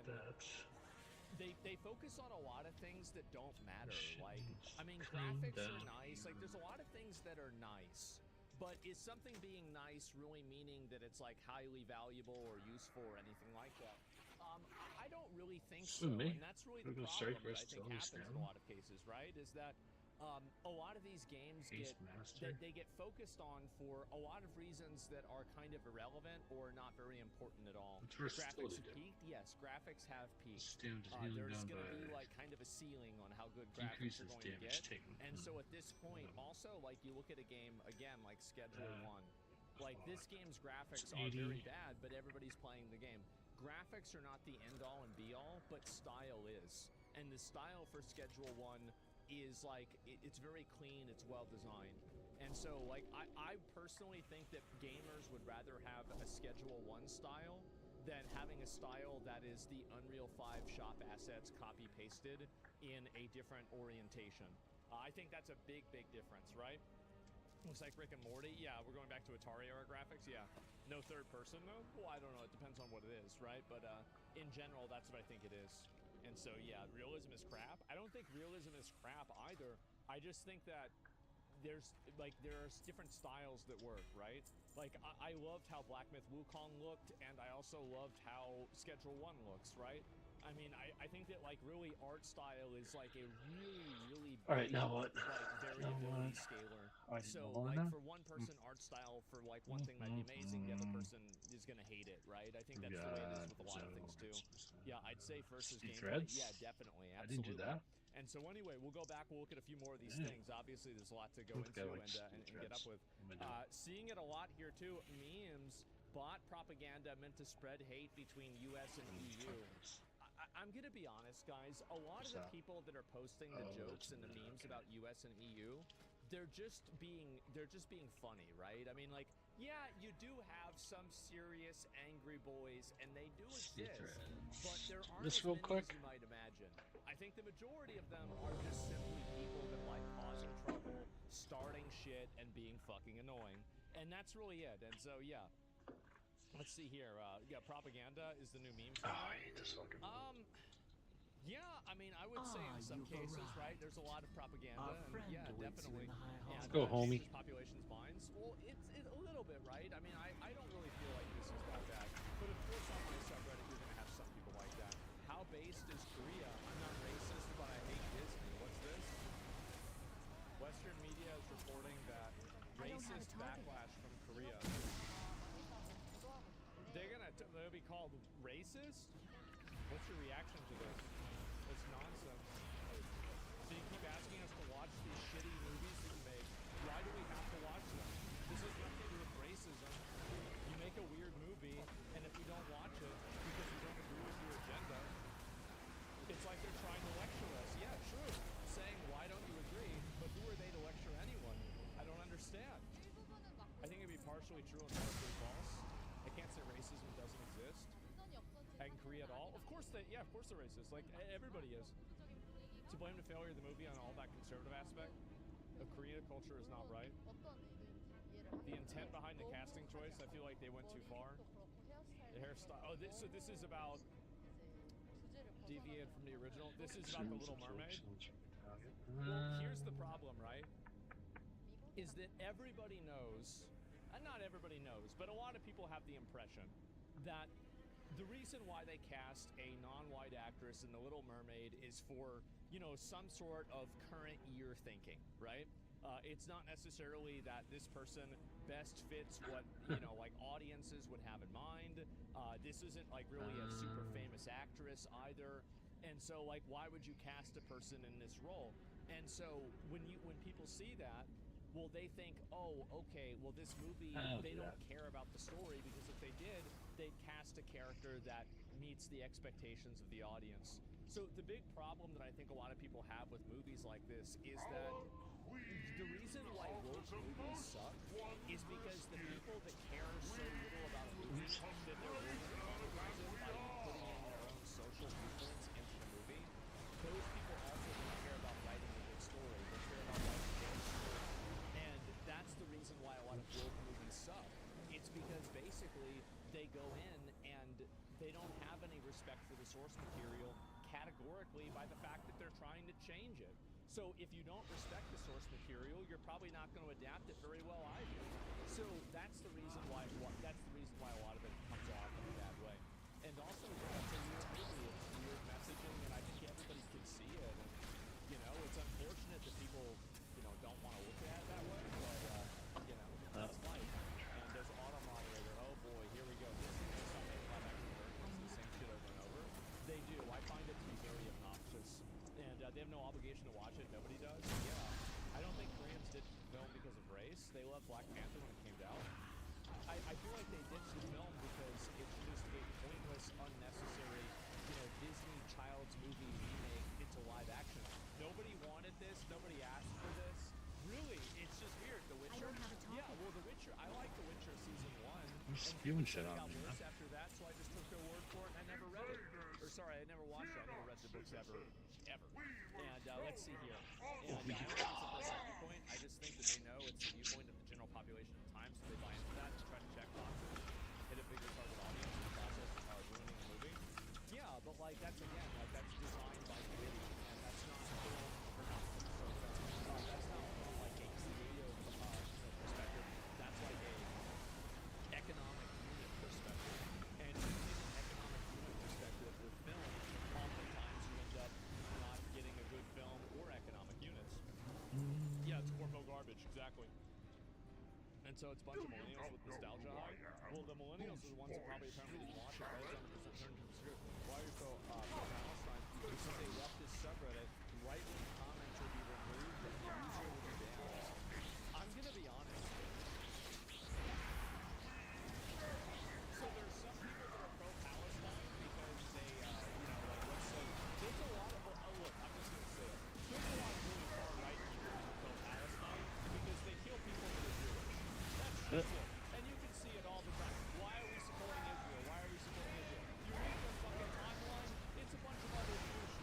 They focus on a lot of things that don't matter. Like, I mean, graphics are nice. Like, there's a lot of things that are nice. But is something being nice really meaning that it's like highly valuable or useful or anything like that? I don't really think so, and that's really the problem that I think happens in a lot of cases, right? Is that a lot of these games get focused on for a lot of reasons that are kind of irrelevant or not very important at all. Graphics have peaked? Yes, graphics have peaked. There's going to be like kind of a ceiling on how good graphics are going to get. And so at this point, also, like you look at a game, again, like Schedule 1. Like this game's graphics are very bad, but everybody's playing the game. Graphics are not the end-all and be-all, but style is. And the style for Schedule 1 is like, it's very clean, it's well-designed. And so, like, I personally think that gamers would rather have a Schedule 1 style than having a style that is the Unreal 5 shop assets copy-pasted in a different orientation. I think that's a big, big difference, right? Looks like Rick and Morty. Yeah, we're going back to Atari era graphics. Yeah. No third person, though? Well, I don't know. It depends on what it is, right? But in general, that's what I think it is. And so, yeah, realism is crap. I don't think realism is crap either. I just think that there's different styles that work, right? Like, I loved how Black Myth Wukong looked, and I also loved how Schedule 1 looks, right? I mean, I think that, like, really art style is, like, a really, really big, Alright, now what? like, variability scaler. So, like, for one person, art style for, like, one thing might be amazing, the other person is gonna hate it, right? I think that's the way it is with a lot of things, too. Yeah, I'd say versus gameplay. Yeah, definitely, absolutely. I didn't do that. And so anyway, we'll go back, we'll look at a few more of these things. Obviously, there's a lot to go into and get up with. Seeing it a lot here, too. Memes, bot propaganda meant to spread hate between US and EU. I'm gonna be honest, guys. A lot of the people that are posting the jokes and the memes about US and EU, they're just being funny, right? I mean, like, yeah, you do have some serious angry boys, and they do exist, but there aren't as many as you might imagine. I think the majority of them are just simply people that like causing trouble, starting shit, and being fucking annoying, and that's really it. And so, yeah. Let's see here. Yeah, propaganda is the new meme for now. I hate this fucking yeah, I mean, I would say in some cases, right, there's a lot of propaganda, and yeah, definitely. Let's go, homie. Population's minds. Well, it's a little bit, right? I mean, I don't really feel like this is that bad. But of course, on my subreddit, you're going to have some people like that. How based is Korea? I'm not racist, but I hate Disney. What's this? Western media is reporting that racist backlash from Korea. They'll be called racist? What's your reaction to this? It's nonsense. So you keep asking us to watch these shitty movies that you make. Why do we have to watch them? This has nothing to do with racism. You make a weird movie, and if we don't watch it because we don't agree with your agenda, it's like they're trying to lecture us. Yeah, true. Saying, why don't you agree? But who are they to lecture anyone? I don't understand. I think it'd be partially true and partially false. I can't say racism doesn't exist in Korea at all. Of course they're racist. Like, everybody is. To blame the failure of the movie on all that conservative aspect of Korea culture is not right. The intent behind the casting choice, I feel like they went too far. The hairstyle. Oh, so this is about deviated from the original. This is about the Little Mermaid. Well, here's the problem, right? Is that everybody knows. Not everybody knows, but a lot of people have the impression that the reason why they cast a non-white actress in The Little Mermaid is for, you know, some sort of current year thinking, right? It's not necessarily that this person best fits what, you know, like audiences would have in mind. This isn't like really a super famous actress either. And so, like, why would you cast a person in this role? And so when people see that, well, they think, oh, okay, well, this movie, they don't care about the story, because if they did, they'd cast a character that meets the expectations of the audience. So the big problem that I think a lot of people have with movies like this is that the reason why woke movies suck is because the people that care so little about a movie that they're willing to compromise it by putting in their own social viewpoints into the movie, those people also don't care about writing a good story. They care about writing their story. And that's the reason why a lot of woke movies suck. It's because basically they go in and they don't have any respect for the source material categorically by the fact that they're trying to change it. So if you don't respect the source material, you're probably not going to adapt it very well either. So that's the reason why a lot of it comes off in a bad way. And also, it's a weird movie. It's weird messaging, and I think everybody can see it. And it's unfortunate that people don't want to look at it that way. But that's life. And there's auto moderator. Oh boy, here we go. This is something live action versions, the same shit over and over. They do. I find it to be very obnoxious. And they have no obligation to watch it. Nobody does. Yeah. I don't think Koreans did film because of race. They loved Black Panther when it came out. I feel like they ditched the film because it's just a pointless, unnecessary, Disney child's movie remake into live action. Nobody wanted this. Nobody asked for this. Really, it's just weird. The Witcher. I don't have a topic. Yeah, well, The Witcher. I like The Witcher season 1. You're spewing shit on me, worse man. after that, so I just took their word for it and I never read it. Or sorry, I never watched it. I never read the books ever. And let's see here. And I don't think it's a personal viewpoint. I just think that they know it's the viewpoint of the general population at the time, so they buy into that and try to check boxes, hit a bigger target audience in the process of ruining the movie. Yeah, but that's designed by committee, and that's not film or not. That's not from a creative perspective. That's like a economic unit perspective. And if you take an economic unit perspective with film, oftentimes you end up not getting a good film or economic units. Yeah, it's corpo garbage, exactly. And so it's a bunch of millennials with nostalgia high. Well, the millennials are the ones that probably apparently didn't watch it, right? 100% turned to the script. Why are you so Palestine? Because they left this subreddit, right-wing comments will be removed and the user will be banned. I'm gonna be honest. So there's some people that are pro-Palestine because they, let's say, there's a lot of, look, I'm just gonna say it. There's a lot of really far-right people who are pro-Palestine because they kill people that are Jewish. That's just it. And you can see it all the time. Why are we supporting Israel? Why are we supporting Israel? You read the fucking timeline, it's a bunch of other Jewish.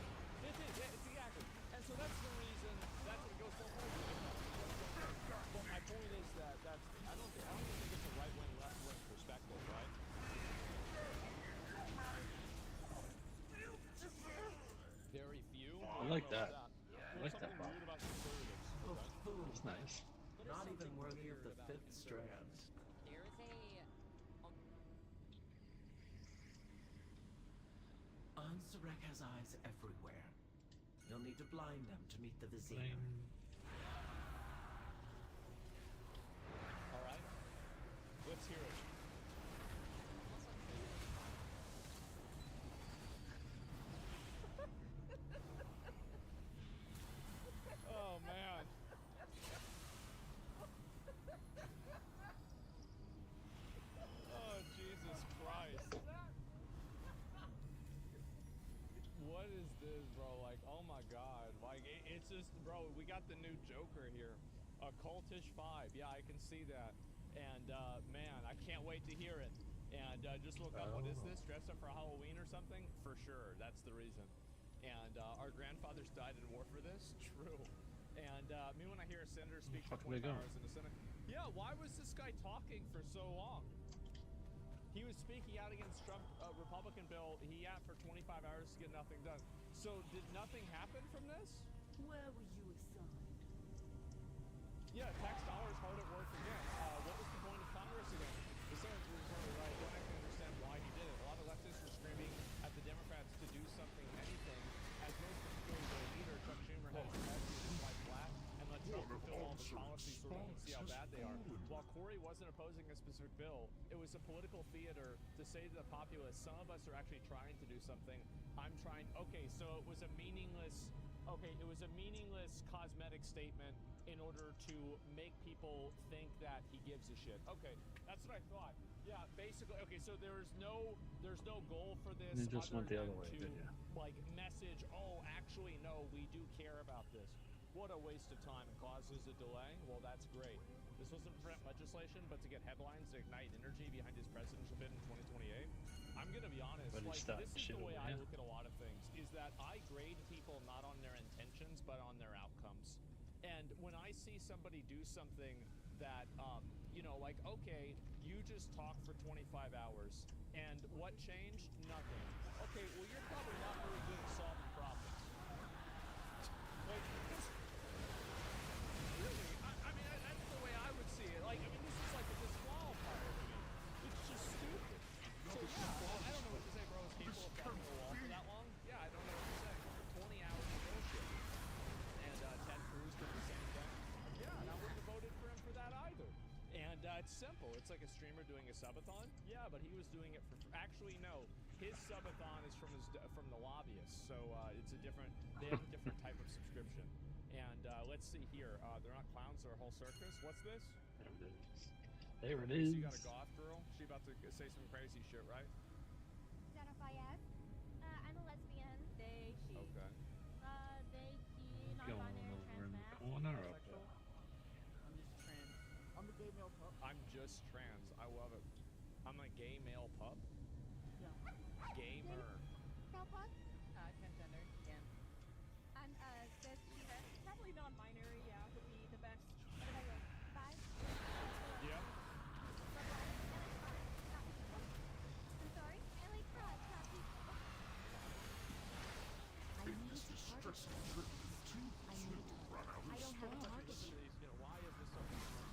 It is, yeah, it's exactly. And so that's the reason, that's what it goes for. But my point is that I don't even think it's a right-wing, left-wing perspective, right? Very few. I like that. I like that Something weird about conservatives. Buffoon. It's nice. Not even worthy of the fifth strand. There is Ansarek has eyes everywhere. You'll need to blind them to meet the vizier. All right. Let's hear it. Oh man. Oh Jesus Christ. What is this, bro? Like, oh my God. Like, it's just, bro, we got the new Joker here. A cultish vibe. Yeah, I can see that. And, man, I can't wait to hear it. And just look up, what is this? Dressed up for Halloween or something? For sure. That's the reason. And our grandfathers died in war for this? True. And me, when I hear a senator speak for 25 hours in the Senate, yeah, why was this guy talking for so long? He was speaking out against Trump Republican bill. He asked for 25 hours to get nothing done. So did nothing happen from this? Where were you assigned? Yeah, tax dollars hard at work again. What was the point of Congress again? The Senate was really right. I don't actually understand why he did it. A lot of leftists were screaming at the Democrats to do something, anything, as most particularly their leader, Chuck Schumer, had his head quite flat and let Trump fulfill all the policies so we can see how bad they are. While Corey wasn't opposing a specific bill, it was a political theater to say to the populace, some of us are actually trying to do something. I'm trying, okay, so it was a meaningless okay, it was a meaningless cosmetic statement in order to make people think that he gives a shit. Okay, that's what I thought. Yeah, basically, okay, so there's no goal for this You just other went the than other way, to, didn't you? like, message, oh, actually, no, we do care about this. What a waste of time. It causes a delay? Well, that's great. This wasn't to prevent legislation, but to get headlines to ignite energy behind his presidential bid in 2028. I'm going to be honest, But he's like, starting this is shit the way over I here. look at a lot of things, is that I grade people not on their intentions, but on their outcomes. And when I see somebody do something that, you know, like, okay, you just talk for 25 hours, and what changed? Nothing. Okay, well, you're probably not very good at solving problems. Like, just really, I mean, that's the way I would see it. Like, I mean, this is like a disqualifier to me. It's just stupid. So, yeah, I don't know what to say, bro. Is people have gotten the wall for that long? Yeah, I don't know what to say. 20 hours of bullshit. And Ted Cruz did the same thing. Yeah, and I wouldn't have voted for him for that either. And it's simple. It's like a streamer doing a subathon. Yeah, but he was doing it for actually, no. His subathon is from the lobbyists, so it's a different. They have a different type of subscription. And let's see here. They're not clowns; they're a whole circus. What's this? There it is. There it So is. you got a goth girl. She about to say some crazy shit, right? Identify as? I'm a lesbian. They, she. Okay. They, he, Going non-binary, over trans in the man. corner up Bisexual. there. I'm just trans. I'm a gay male pup. I'm just trans. I love it. I'm a gay male pup. Yeah. Gamer. Male pup? Transgender, again. I'm cisgender. Probably non-binary, yeah, would be the best. What about you? Bi? Yep. I'm sorry? I like fat people. I need to target them. I need to. I don't have a target. You know, why is this so important?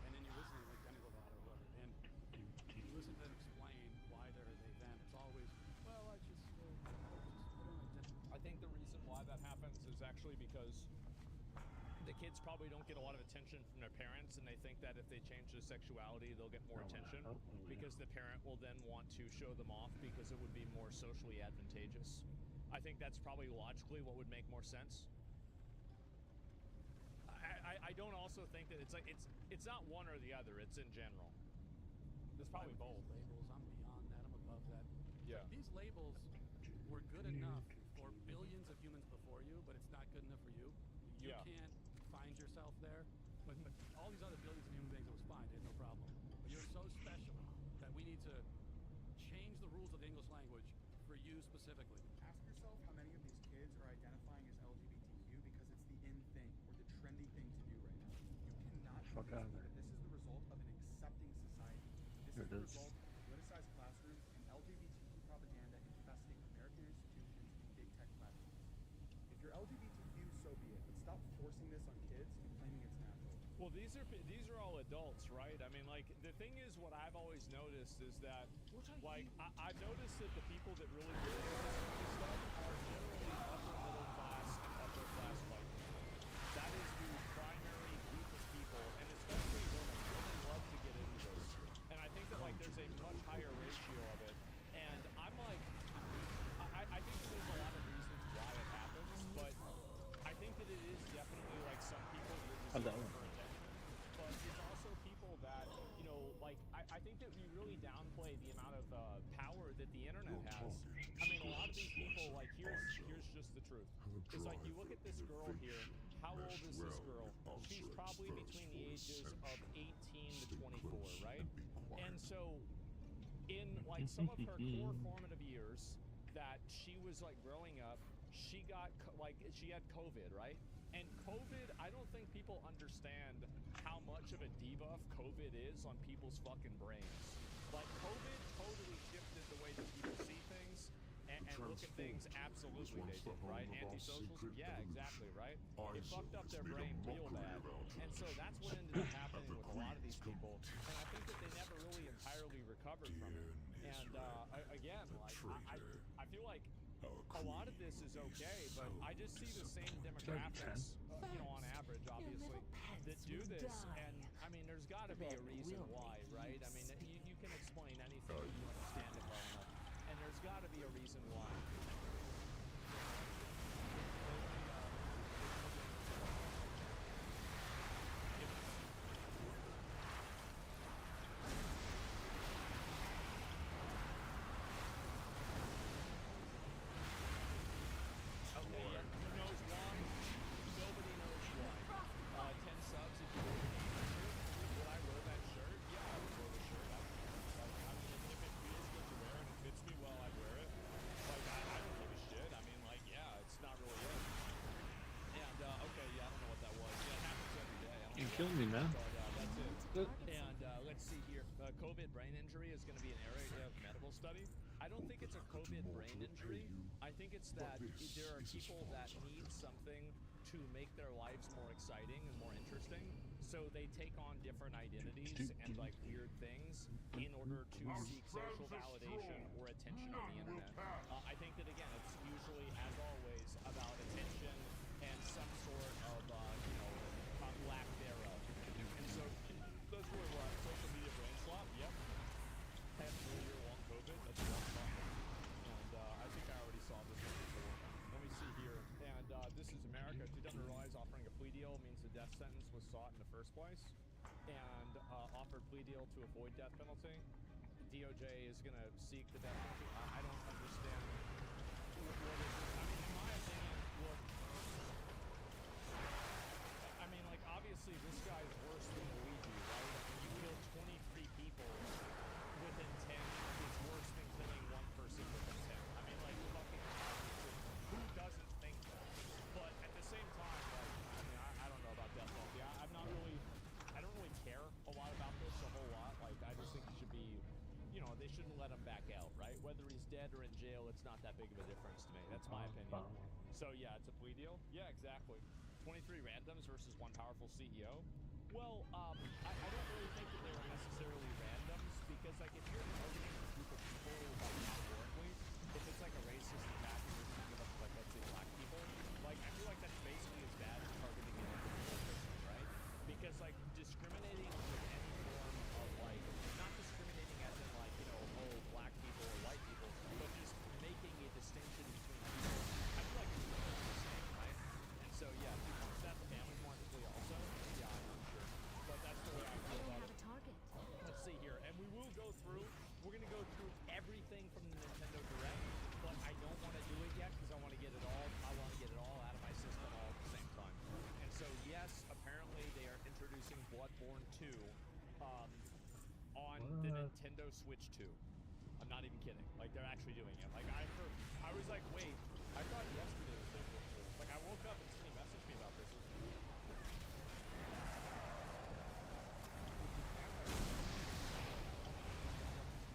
And then you're listening like Denny Lovato or whoever, and you listen to them explain why they're a they them. It's always, well, I don't identify. I think the reason why that happens is actually because the kids probably don't get a lot of attention from their parents, and they think that if they change their sexuality, they'll get more attention because the parent will then want to show them off because it would be more socially advantageous. I think that's probably logically what would make more sense. I don't also think that it's not one or the other. It's in general. It's probably both. Labels, I'm beyond that. I'm above that. Yeah. These labels were good enough for billions of humans before you, but it's not good enough for you. You Yeah. can't find yourself there. But all these other billions of human beings, it was fine. They had no problem. But you're so special that we need to change the rules of the English language for you specifically. Ask yourself how many of these kids are identifying as LGBTQ because it's the in thing or the trendy thing to do right now. You cannot Fuck out of there. this is the result of an accepting society. This Here is it the is. result of politicized classrooms and LGBTQ propaganda infesting American institutions and big tech platforms. If you're LGBTQ, so be it. But stop forcing this on kids and claiming it's natural. Well, these are all adults, right? I mean, like, the thing is, what I've always noticed is that, like, I've noticed that the people that really get into this kind of stuff are generally upper middle class and upper class white people. That is the primary group of people, and especially women. Women love to get into this, and I think that, like, there's a much higher ratio of it. And I'm like, I think that there's a lot of reasons why it happens, but I think that it is definitely like some people that are How'd that just one? for attention. But it's also people that, you know, like, I think that we really downplay the amount of power that the internet has. I mean, a lot of these people, like, here's just the truth. It's like, you look at this girl here. How old is this girl? She's probably between the ages of 18 to 24, right? And so, in, like, some of her core formative years that she was, like, growing up, she got, she had COVID, right? And COVID, I don't think people understand how much of a debuff COVID is on people's fucking brains. Like, COVID totally shifted the way that people see things and look at things. Absolutely they did, right? Antisocials, yeah, exactly, right? It fucked up their brain real bad. And so that's what ended up happening with a lot of these people. And I think that they never really entirely recovered from it. And again, like, I feel like a lot of this is okay, but I just see the same demographics, you know, on average, obviously, that do this. And I mean, there's got to be a reason why, right? I mean, you can explain anything if you understand it well enough. And reason why. Okay, yeah, who knows why? Nobody knows why. 10 subs if you order the t-shirt. Would I wear that shirt? Yeah, I would wear the shirt. I mean, if it feels good to wear and it fits me well, I'd wear it. Like, I don't give a shit. I mean, like, yeah, it's not really it. And, okay, yeah, I don't know what that was. Yeah, it happens every day. I don't You know killed why, me, man. but, that's it. And, let's see here. COVID brain injury is going to be an area of medical study. I don't think it's a COVID brain injury. I think it's that there are people that need something to make their lives more exciting and more interesting. So they take on different identities and like weird things in order to seek social validation or attention on the internet. I think that again, it's usually, as always, about attention and some sort of, lack thereof. And so that's where we're at. Social media brain swap. Yep. Had 4-year-long COVID. That's a long time. And I think I already saw this one before. Let me see here. And this is America. She doesn't realize offering a plea deal means the death sentence was sought in the first place. And offered plea deal to avoid death penalty. DOJ is going to seek the death penalty. I don't understand what is this. I mean, in my opinion, look, I mean, like, obviously this guy is worse than Luigi, right? I mean, you killed 23 people with intent is worse than killing one person with intent. I mean, like, fucking obviously, who doesn't think that? But at the same time, like, I mean, I don't know about death penalty. I don't really care a lot about this a whole lot. Like, I just think it should be, they shouldn't let him back out, right? Whether he's dead or in jail, it's not that big of a difference to me. That's my opinion. So yeah, it's a plea deal. Yeah, exactly. 23 randoms versus one powerful CEO. Well, I don't really think that they were necessarily randoms because, like, if you're targeting a group of people, like, categorically, if it's like a racist attack and you're thinking about, like, let's say black people, like, I feel like that's basically as bad as targeting an individual person, right? Because, like, discriminating with any form of, like, not discriminating as in, like, black people or white people, but just making a distinction between people, I feel like it's the same, right? And so, yeah, if you punch that family more quickly also, yeah, I'm not sure. But that's the way I feel about it. Let's see here, and we will go through, we're going to go through everything from the Nintendo Direct, but I don't want to do it yet because I want to get it all out of my system all at the same time. And so, yes, apparently they are introducing Bloodborne 2 on the Nintendo Switch 2. I'm not even kidding. Like, they're actually doing it. Like, I was like, wait, I thought yesterday was April 4th. Like, I woke up and somebody messaged me about this.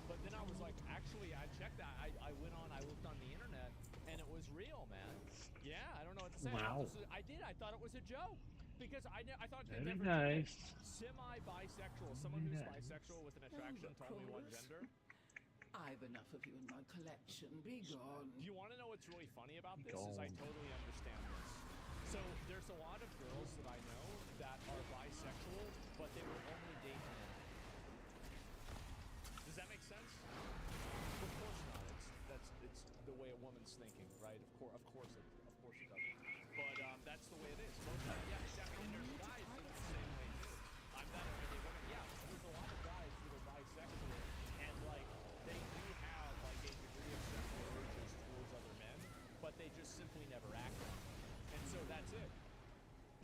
But then I was like, actually, I checked that. I went on, I looked on the internet, and it was real, man. Yeah, I don't know what to say. Wow. I did. I thought it was a joke. Because I thought they Very never nice. Semi-bisexual, someone who's bisexual with an attraction to only one gender. I've enough of you in my collection. Be gone. Do you want to know what's really funny about this? Is I totally understand this. So there's a lot of girls that I know that are bisexual, but they will only date men. Does that make sense? Of course not. It's the way a woman's thinking, right? Of course it doesn't. But that's the way it is. Most of yeah, exactly. And there's guys that are the same way too. I'm not a women. Yeah, there's a lot of guys that are bisexual, and like they do have like a degree of sexual urges towards other men, but they just simply never act on it. And so that's it.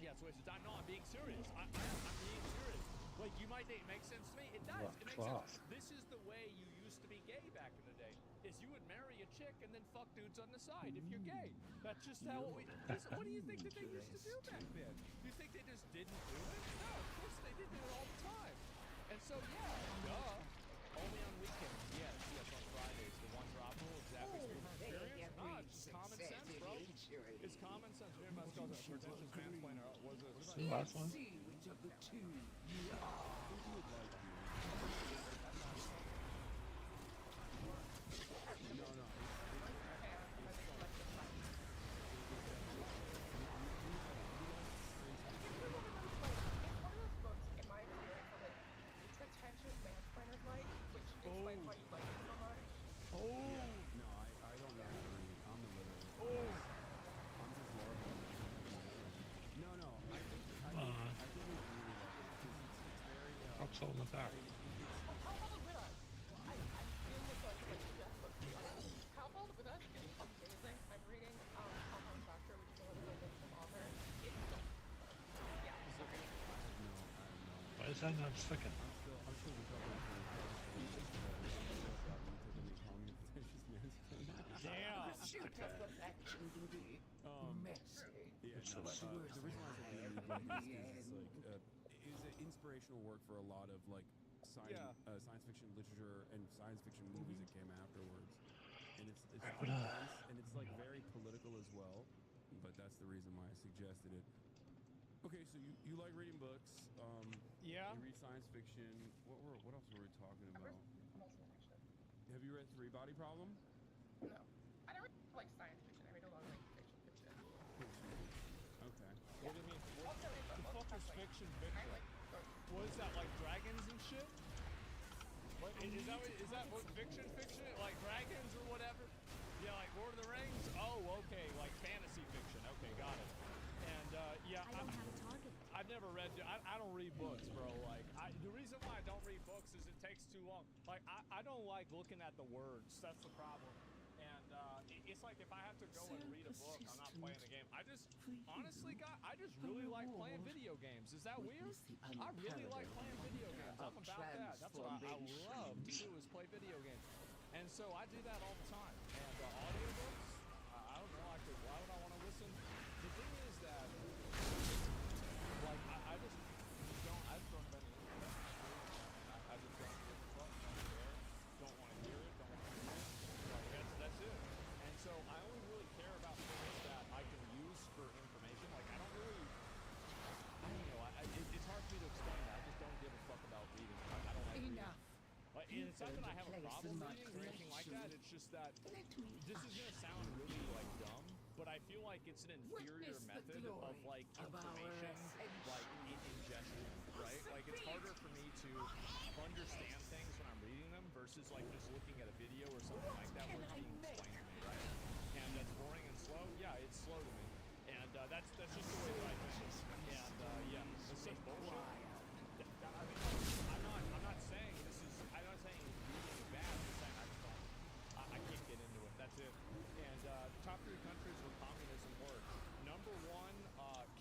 Yeah, it's a waste of time. No, I'm being serious. I'm being serious. Like, you might think it makes sense to me. It does. It makes sense. This is the way you used to be gay back in the day. Is you would marry a chick and then fuck dudes on the side if you're gay. That's just how what do you think that they used to do back then? You think they just didn't do it? No, of course they did it all the time. And so, yeah, duh. Only on weekends. Yes, on Fridays. The ones are optional. Exactly. Experience? No, it's just common sense, bro. It's common sense. Very much calls it a pretentious mansplainer. Was it? The last one? See which of the two you are. It's all about. How about with us? I'm dealing with like Jeff book. How about with us? It's amazing. I'm reading Compound Factor, which is another really good author. It's yeah. Why is that not sticking? I'm still recovering from Damn. Pursuit of perfection can be messy. Yeah, It's no, so but, the reason why I say read books is like is it inspirational work for a lot of like science fiction literature and science fiction movies that came afterwards, and it's intense and it's like very political as well. But that's the reason why I suggested it. Okay, so you like reading books? Yeah. You read science fiction. What else were we talking about? I'm also interested. Have you read Three Body Problem? No, I don't really like science fiction. I read a lot of like fiction. Okay. What do you mean? Also, The fuck is fiction? I like both. What is that, like dragons and shit? What, is that what fiction? Like dragons or whatever? Yeah, like Lord of the Rings? Oh, okay, like fantasy fiction. Okay, got it. And yeah, I don't have a target. I've never read. I don't read books, bro. Like, the reason why I don't read books is it takes too long. Like, I don't like looking at the words. That's the problem. And it's like if I have to go and read a book, I'm not playing the game. I just, honestly, God, I just really like playing video games. Is that weird? I really like playing video games. I'm about that. That's what I love to do is play video games. And so I do that all the time. And audiobooks, I don't know. Why would I want to listen? The thing is that, like, I just don't have any interest. I just don't give a fuck. Don't care. Don't want to hear it. Don't want to hear it. Like, that's it. And so I only really care about things that I can use for information. Like, I don't really, I don't know. It's hard for me to explain that. I just don't give a fuck about reading. I don't like reading. Like, and it's not that I have a problem reading or anything like that. It's just that this is gonna sound really like dumb, but I feel like it's an inferior method of like information, like ingestion, right? Like it's harder for me to understand things when I'm reading them versus like just looking at a video or something like that where it's being explained to me, right? And that's boring and slow. Yeah, it's slow to me, and that's just the way that I think. And yeah, it's such bullshit. I mean, I'm not saying this is. I'm not saying reading is bad. I'm just saying I just don't. I can't get into it. That's it. And top 3 countries where communism works. Number 1,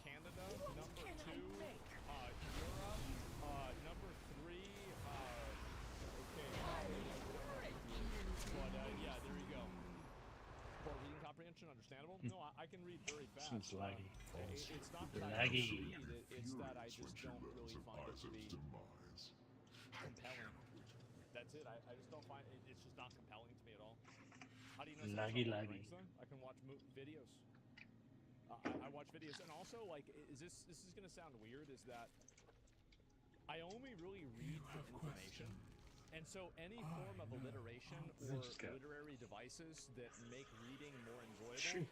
Canada. Number 2, Europe. Number 3, okay. But yeah, there you go. For reading comprehension, understandable. No, I can read very fast. Seems laggy. It's not that I don't read. It's that I just don't really find it to be compelling. That's it. I just don't find it. It's just not compelling to me at all. How do you know? Laggy. I can watch videos. I watch videos, and also like, this is gonna sound weird? Is that I only really read for information. And so any form of alliteration or literary devices that make reading more enjoyable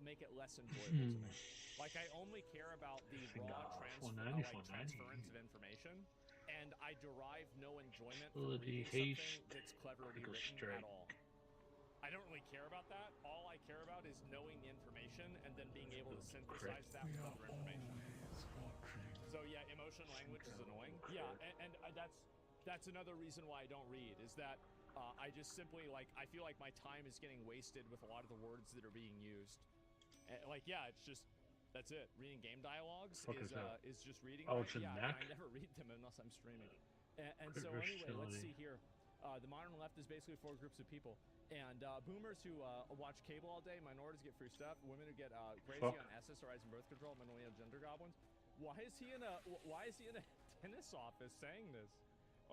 make it less enjoyable to me. Like I only care about the raw transference of information, and I derive no enjoyment from reading something that's cleverly written at all. I don't really care about that. All I care about is knowing the information and then being able to synthesize that with other information. So yeah, emotion language is annoying. Yeah, and that's another reason why I don't read, is that I just simply, like, I feel like my time is getting wasted with a lot of the words that are being used. Like, yeah, it's just, that's it. Reading game dialogues is just reading. Oh, it's a neck? I never read them unless I'm streaming. And so anyway, let's see here. The modern left is basically 4 groups of people. And boomers who watch cable all day, minorities get free stuff, women who get crazy on SSRIs and birth control, millennial gender goblins. Why is he in a dentist's office saying this?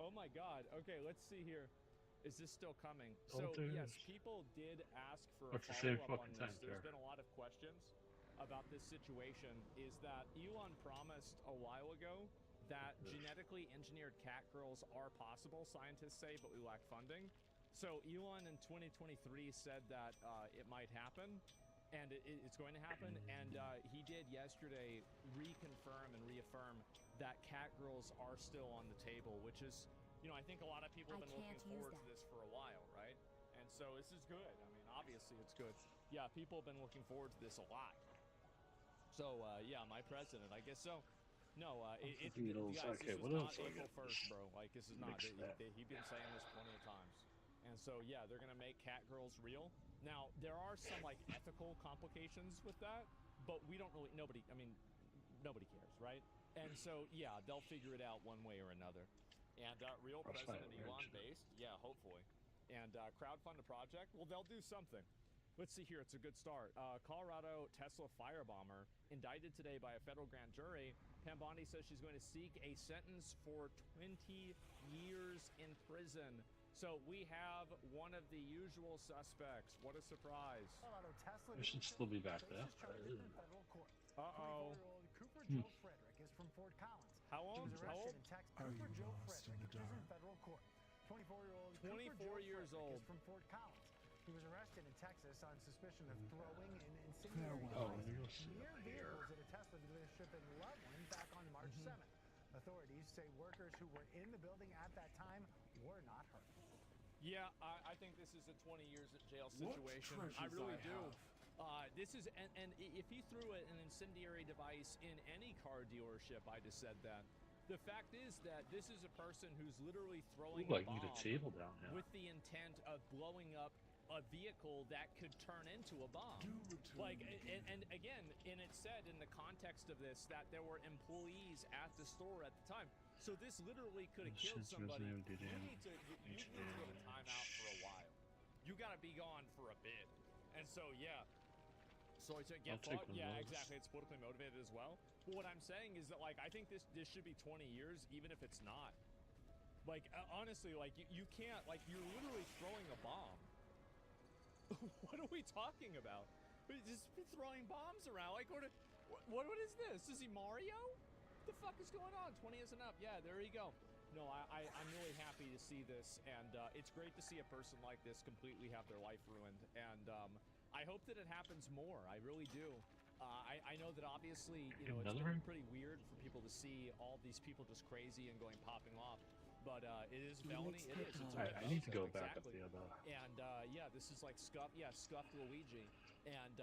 Oh my God. Okay, let's see here. Is this still coming? So yes, people did ask for a follow-up on this. There's been a lot of questions about this situation. Is that Elon promised a while ago that genetically engineered cat girls are possible, scientists say, but we lack funding. So Elon in 2023 said that it might happen, and it's going to happen. And he did yesterday reconfirm and reaffirm that cat girls are still on the table, which is, you know, I think a lot of people have been looking forward to this for a while, right? And so this is good. I mean, obviously it's good. Yeah, people have been looking forward to this a lot. So yeah, my president, I guess so. No, The guys, Beatles. this Okay, was what not else do I April got? 1st, bro. Like, this is not. Mix that. He's been saying this plenty of times. And so, yeah, they're gonna make cat girls real. Now, there are some like ethical complications with that, but we don't really. Nobody cares, right? And so, yeah, they'll figure it out one way or another. And real President Elon based, yeah, hopefully. And crowdfund a project. Well, they'll do something. Let's see here. It's a good start. Colorado Tesla firebomber indicted today by a federal grand jury. Pam Bondi says she's going to seek a sentence for 20 years in prison. So we have one of the usual suspects. What a surprise. Colorado Tesla I should still be back there. federal court. Uh-oh. 24-year-old Cooper Joe Frederick is from Fort Collins. How old? He was arrested in Texas. Cooper Joe Frederick is in federal court. 24-year-old 24 years old. is from Fort Collins. He was arrested in Texas on suspicion of throwing an incendiary device near vehicles at a Tesla dealership in Loveland back on March 7th. Authorities say workers who were in the building at that time were not hurt. Yeah, I think this is a 20 years in jail situation. I really do. This is, and if he threw an incendiary device in any car dealership, I just said that. The fact is that this is a person who's literally throwing a bomb a table down here. with the intent of blowing up a vehicle that could turn into a bomb. Like, and again, and it said in the context of this that there were employees at the store at the time. So this literally could have killed somebody. You need to get a timeout for a while. You got to be gone for a bit. And so, yeah. So to get fought, yeah, exactly. It's politically motivated as well. But what I'm saying is that, like, I think this should be 20 years, even if it's not. Like, honestly, like, you can't, like, you're literally throwing a bomb. What are we talking about? Just throwing bombs around. Like, what is this? Is he Mario? What the fuck is going on? 20 isn't up. Yeah, there you go. No, I'm really happy to see this, and it's great to see a person like this completely have their life ruined. And I hope that it happens more. I really do. I know that obviously, you know, it's pretty weird for people to see all these people just crazy and popping off. But it is felony. It is. It's I need to go back up the other. And yeah, this is like scuffed Luigi. And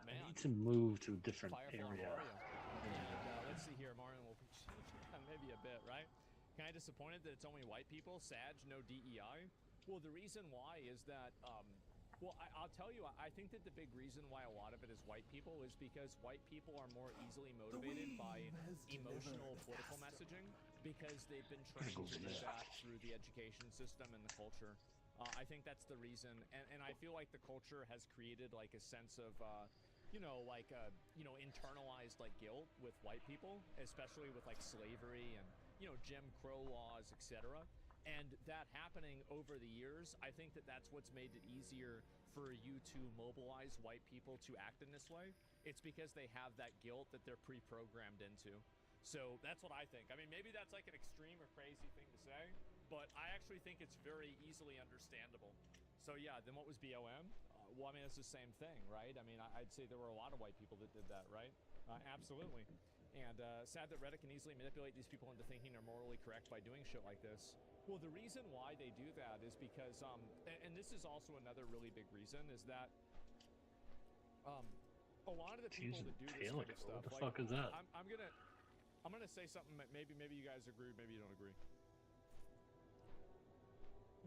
man, I need to move to a different area. And let's see here, Mario will maybe a bit, right? Kind of disappointed that it's only white people. Sag, no DEI. Well, the reason why is that well, I'll tell you, I think that the big reason why a lot of it is white people is because white people are more easily motivated by emotional political messaging because they've been trained to do that through the education system and the culture. I think that's the reason, and I feel like the culture has created like a sense of, you know, like internalized like guilt with white people, especially with like slavery and Jim Crow laws, etc. And that happening over the years, I think that that's what's made it easier for you to mobilize white people to act in this way. It's because they have that guilt that they're pre-programmed into. So that's what I think. I mean, maybe that's like an extreme or crazy thing to say, but I actually think it's very easily understandable. So yeah, then what was BOM? Well, I mean, it's the same thing, right? I mean, I'd say there were a lot of white people that did that, right? Absolutely. And sad that Reddit can easily manipulate these people into thinking they're morally correct by doing shit like this. Well, the reason why they do that is because, and this is also another really big reason, is that a lot of the people that do this kind of stuff, what the fuck is that? I'm gonna say something that maybe you guys agree, maybe you don't agree.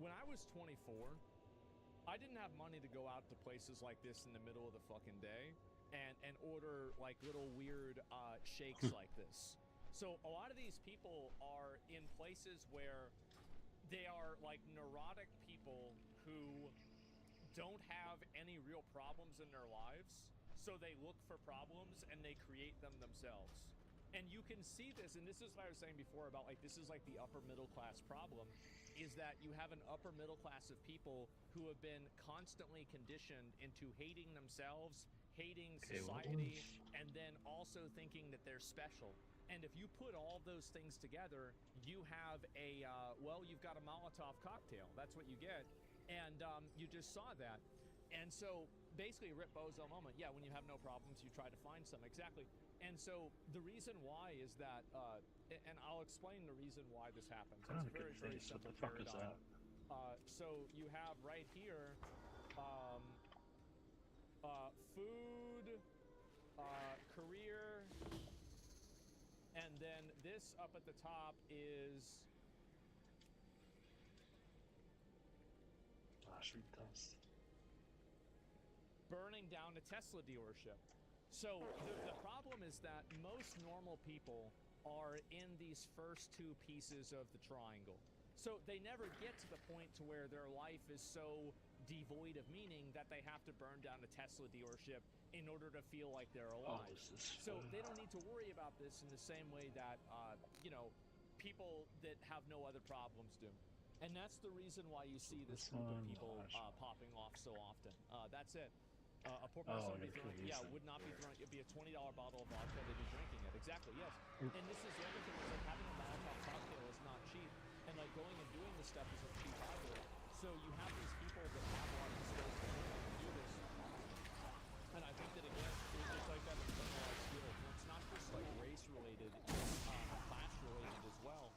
When I was 24, I didn't have money to go out to places like this in the middle of the fucking day and order like little weird shakes like this. So a lot of these people are in places where they are like neurotic people who don't have any real problems in their lives, so they look for problems and they create them themselves. And you can see this, and this is what I was saying before about like this is like the upper middle class problem, is that you have an upper middle class of people who have been constantly conditioned into hating themselves, hating society, and then also thinking that they're special. And if you put all those things together, you have a, well, you've got a Molotov cocktail. That's what you get. And you just saw that. And so basically Rip Bozo moment. Yeah, when you have no problems, you try to find some. Exactly. And so the reason why is that, and I'll explain the reason why this happens. It's a very, very simple paradigm. So you have right here, food, career, and And then this up at the top is burning down a Tesla dealership. So the problem is that most normal people are in these first two pieces of the triangle. So they never get to the point to where their life is so devoid of meaning that they have to burn down a Tesla dealership in order to feel like they're alive. So they don't need to worry about this in the same way that, you know, people that have no other problems do. And that's the reason why you see this group of people popping off so often. That's it. A poor person would be throwing, would not be throwing, it'd be a $20 bottle of vodka, they'd be drinking it. Exactly, yes. And this is the other thing, is like having a Molotov cocktail is not cheap. And like going and doing this stuff isn't cheap either. So you have these people that have a lot of disposable income to do this. And I think that again, it's like that internalized skill. It's not just like race related, it's class related as well.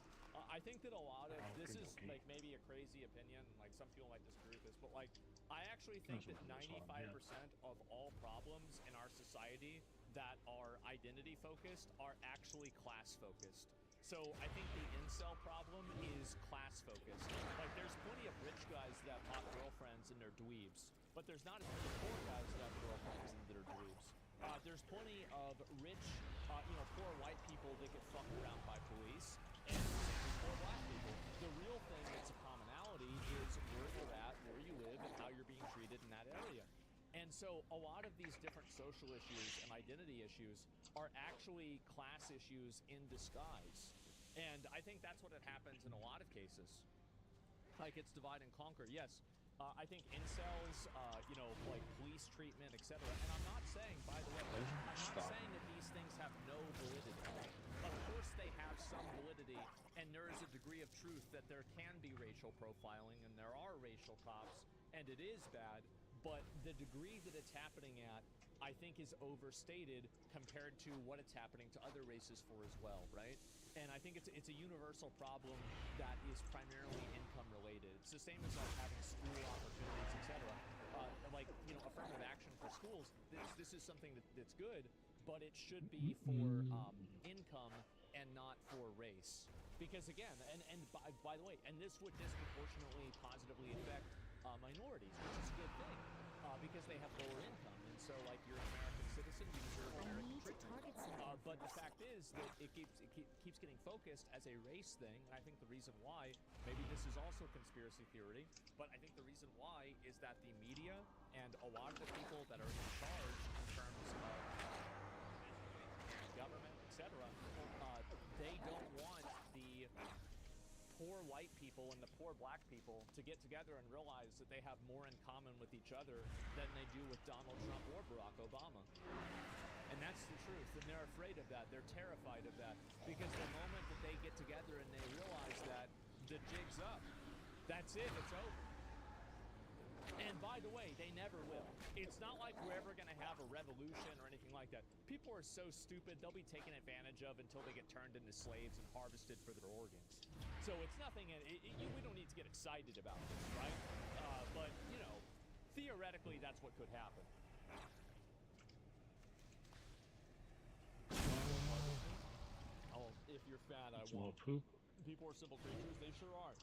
I think that a lot of this is like maybe a crazy opinion, like some people might disagree with this, but like I actually think that 95% of all problems in our society that are identity focused are actually class focused. So I think the incel problem is class focused. Like there's plenty of rich guys that have hot girlfriends and they're dweebs, but there's not as many poor guys that have girlfriends and that are dweebs. There's plenty of rich, poor white people that get fucked around by police, and poor black people. The real thing that's a commonality is where you're at, where you live, and how you're being treated in that area. And so a lot of these different social issues and identity issues are actually class issues in disguise. And I think that's what it happens in a lot of cases. Like it's divide and conquer. Yes, I think incels, like police treatment, etc. And I'm not saying, by the way, I'm not saying that these things have no validity. Of course they have some validity, and there is a degree of truth that there can be racial profiling, and there are racial cops, and it is bad, but the degree that it's happening at, I think, is overstated compared to what it's happening to other races for as well, right? And I think it's a universal problem that is primarily income related. It's the same as like having school opportunities, etc. Affirmative action for schools. This is something that's good, but it should be for income and not for race. Because again, and by the way, and this would disproportionately positively affect minorities, which is a good thing, because they have lower income. And so, like, you're an American citizen, you deserve American treatment. But the fact is that it keeps getting focused as a race thing, and I think the reason why, maybe this is also conspiracy theory, but I think the reason why is that the media and a lot of the people that are in charge in terms of government, etc., they don't want the poor white people and the poor black people to get together and realize that they have more in common with each other than they do with Donald Trump or Barack Obama. And that's the truth, and they're afraid of that. They're terrified of that, because the moment that they get together and they realize that the jig's up, that's it, it's over. And by the way, they never will. It's not like we're ever going to have a revolution or anything like that. People are so stupid, they'll be taken advantage of until they get turned into slaves and harvested for their organs. So it's nothing, we don't need to get excited about this, right? But, theoretically, that's what could happen. Oh, if you're fat, I won't. Poop. People are simple creatures, they sure are.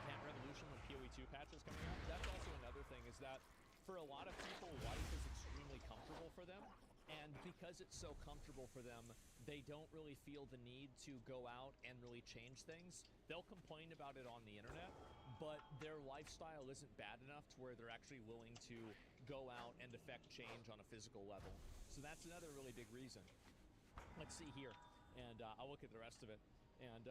Can't revolution with PoE2 patches coming out. That's also another thing, is that for a lot of people, life is extremely comfortable for them. And because it's so comfortable for them, they don't really feel the need to go out and really change things. They'll complain about it on the internet, but their lifestyle isn't bad enough to where they're actually willing to go out and affect change on a physical level. So that's another really big reason. Let's see here, and I'll look at the rest of it. And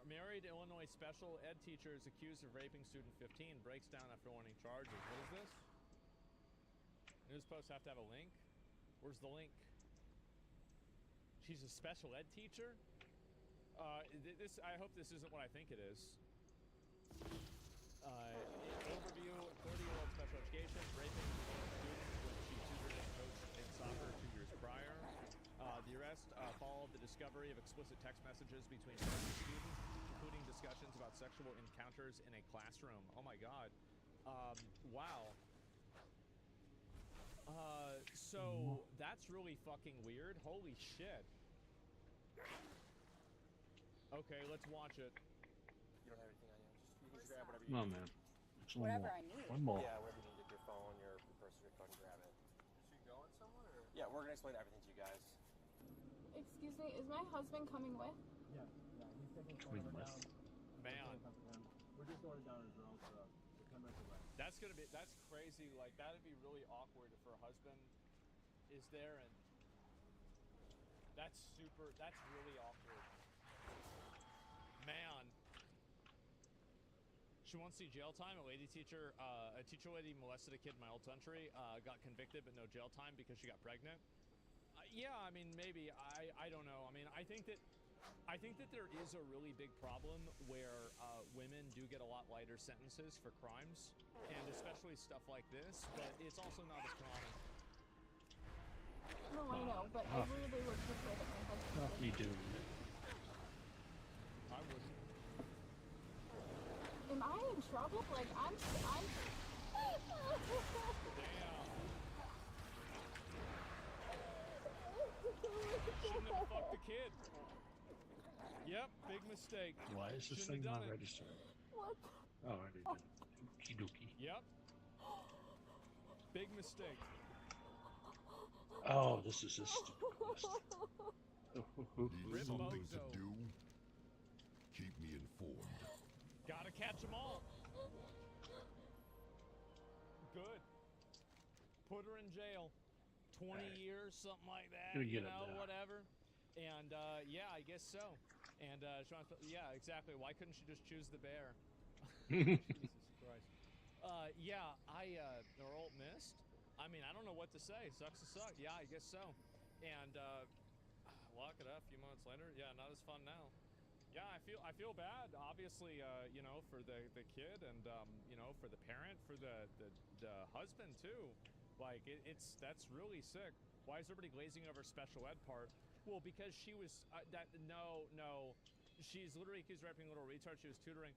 married Illinois special ed teacher is accused of raping student 15, breaks down after warning charges. What is this? News posts have to have a link? Where's the link? She's a special ed teacher? I hope this isn't what I think it is. Overview, 30-year-old special education, raping student when she tutored and coached in soccer 2 years prior. The arrest followed the discovery of explicit text messages between parents and students, including discussions about sexual encounters in a classroom. Oh my god. Wow. So that's really fucking weird. Holy shit. Okay, let's watch it. You don't have anything on you. Just, you can just grab whatever you No, need. man. It's one more. One more. Yeah, whatever you need. Your phone, your purse, your phone, grab it. Is she going somewhere? Or? Yeah, we're gonna explain everything to you guys. Excuse me, is my husband coming with? Yeah, he's taking Coming with. Man. We're just going down his road for 10 minutes away. That's crazy. Like, that'd be really awkward if her husband is there, and that's really awkward. Man. She wants to see jail time. A teacher lady molested a kid in my old country, got convicted but no jail time because she got pregnant. Yeah, I mean, maybe. I don't know. I mean, I think that there is a really big problem where women do get a lot lighter sentences for crimes, and especially stuff like this, but it's also not as common. No, I know, but I really would prefer that my husband Not me doing it. I wouldn't. Am I in trouble? Like, I'm... Damn. Shouldn't have fucked the kid. Yep, big mistake. Why is this thing not registering? What? Oh, I did. Okie dokie. Yep. Big mistake. Oh, this is just stupid quest. Need something to do? Keep me informed. Gotta catch them all. Good. Put her in jail. 20 years, something like that. You know, whatever. And yeah, I guess so. And yeah, exactly. Why couldn't she just choose the bear? Jesus Christ. Yeah, they're all missed. I mean, I don't know what to say. Sucks to suck. Yeah, I guess so. And lock it up a few months later. Yeah, not as fun now. Yeah, I feel bad. Obviously, you know, for the kid, and you know, for the parent, for the husband too. Like that's really sick. Why is everybody glazing over special ed part? Well, because she was no, she's literally accused of raping a little retard. She was tutoring.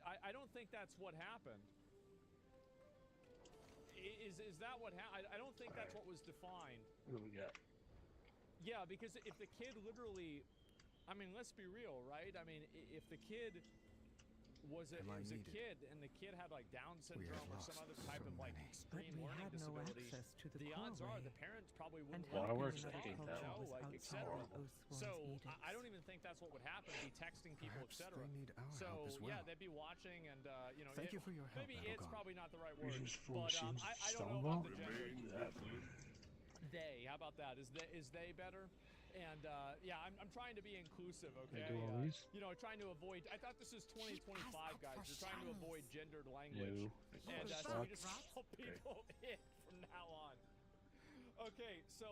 I don't think that's what happened. Is that what happened? I don't think that's what was defined. What do we got? Yeah, because if the kid literally, I mean, let's be real, right? I mean, if the kid was a kid and the kid had like Down syndrome or some other type of like extreme learning disability, the odds are the parents probably wouldn't want to you know, like etc. So I don't even think that's what would happen. Be texting people, etc. So yeah, they'd be watching, and you know, Thank you for your help, maybe it's probably not the right word, but I don't know about the gender. They, how about that? Is they better? And yeah, I'm trying to be inclusive, okay? You know, trying to avoid. I thought this was 2025, guys. You're trying to avoid gendered language, and so we just call people it from now on. Okay, so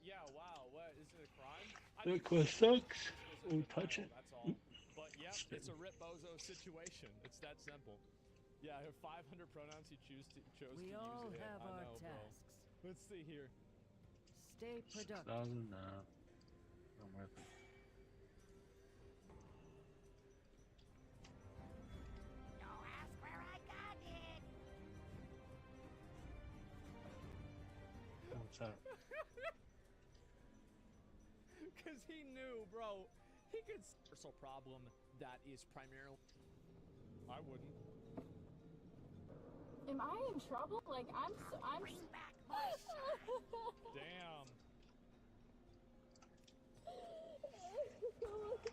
yeah, wow, what is it a crime? That quest sucks. Don't touch it. That's all. But yeah, it's a Rip Bozo situation. It's that simple. Yeah, 500 pronouns he chose to use. We all have our tasks. Let's see here. Stay productive. 6,000, not worth it. Don't ask where I got it. What's up? Because he knew, bro. He could. Universal problem that is primarily. I wouldn't. Am I in trouble? Like, I'm. Bring back my son. Damn.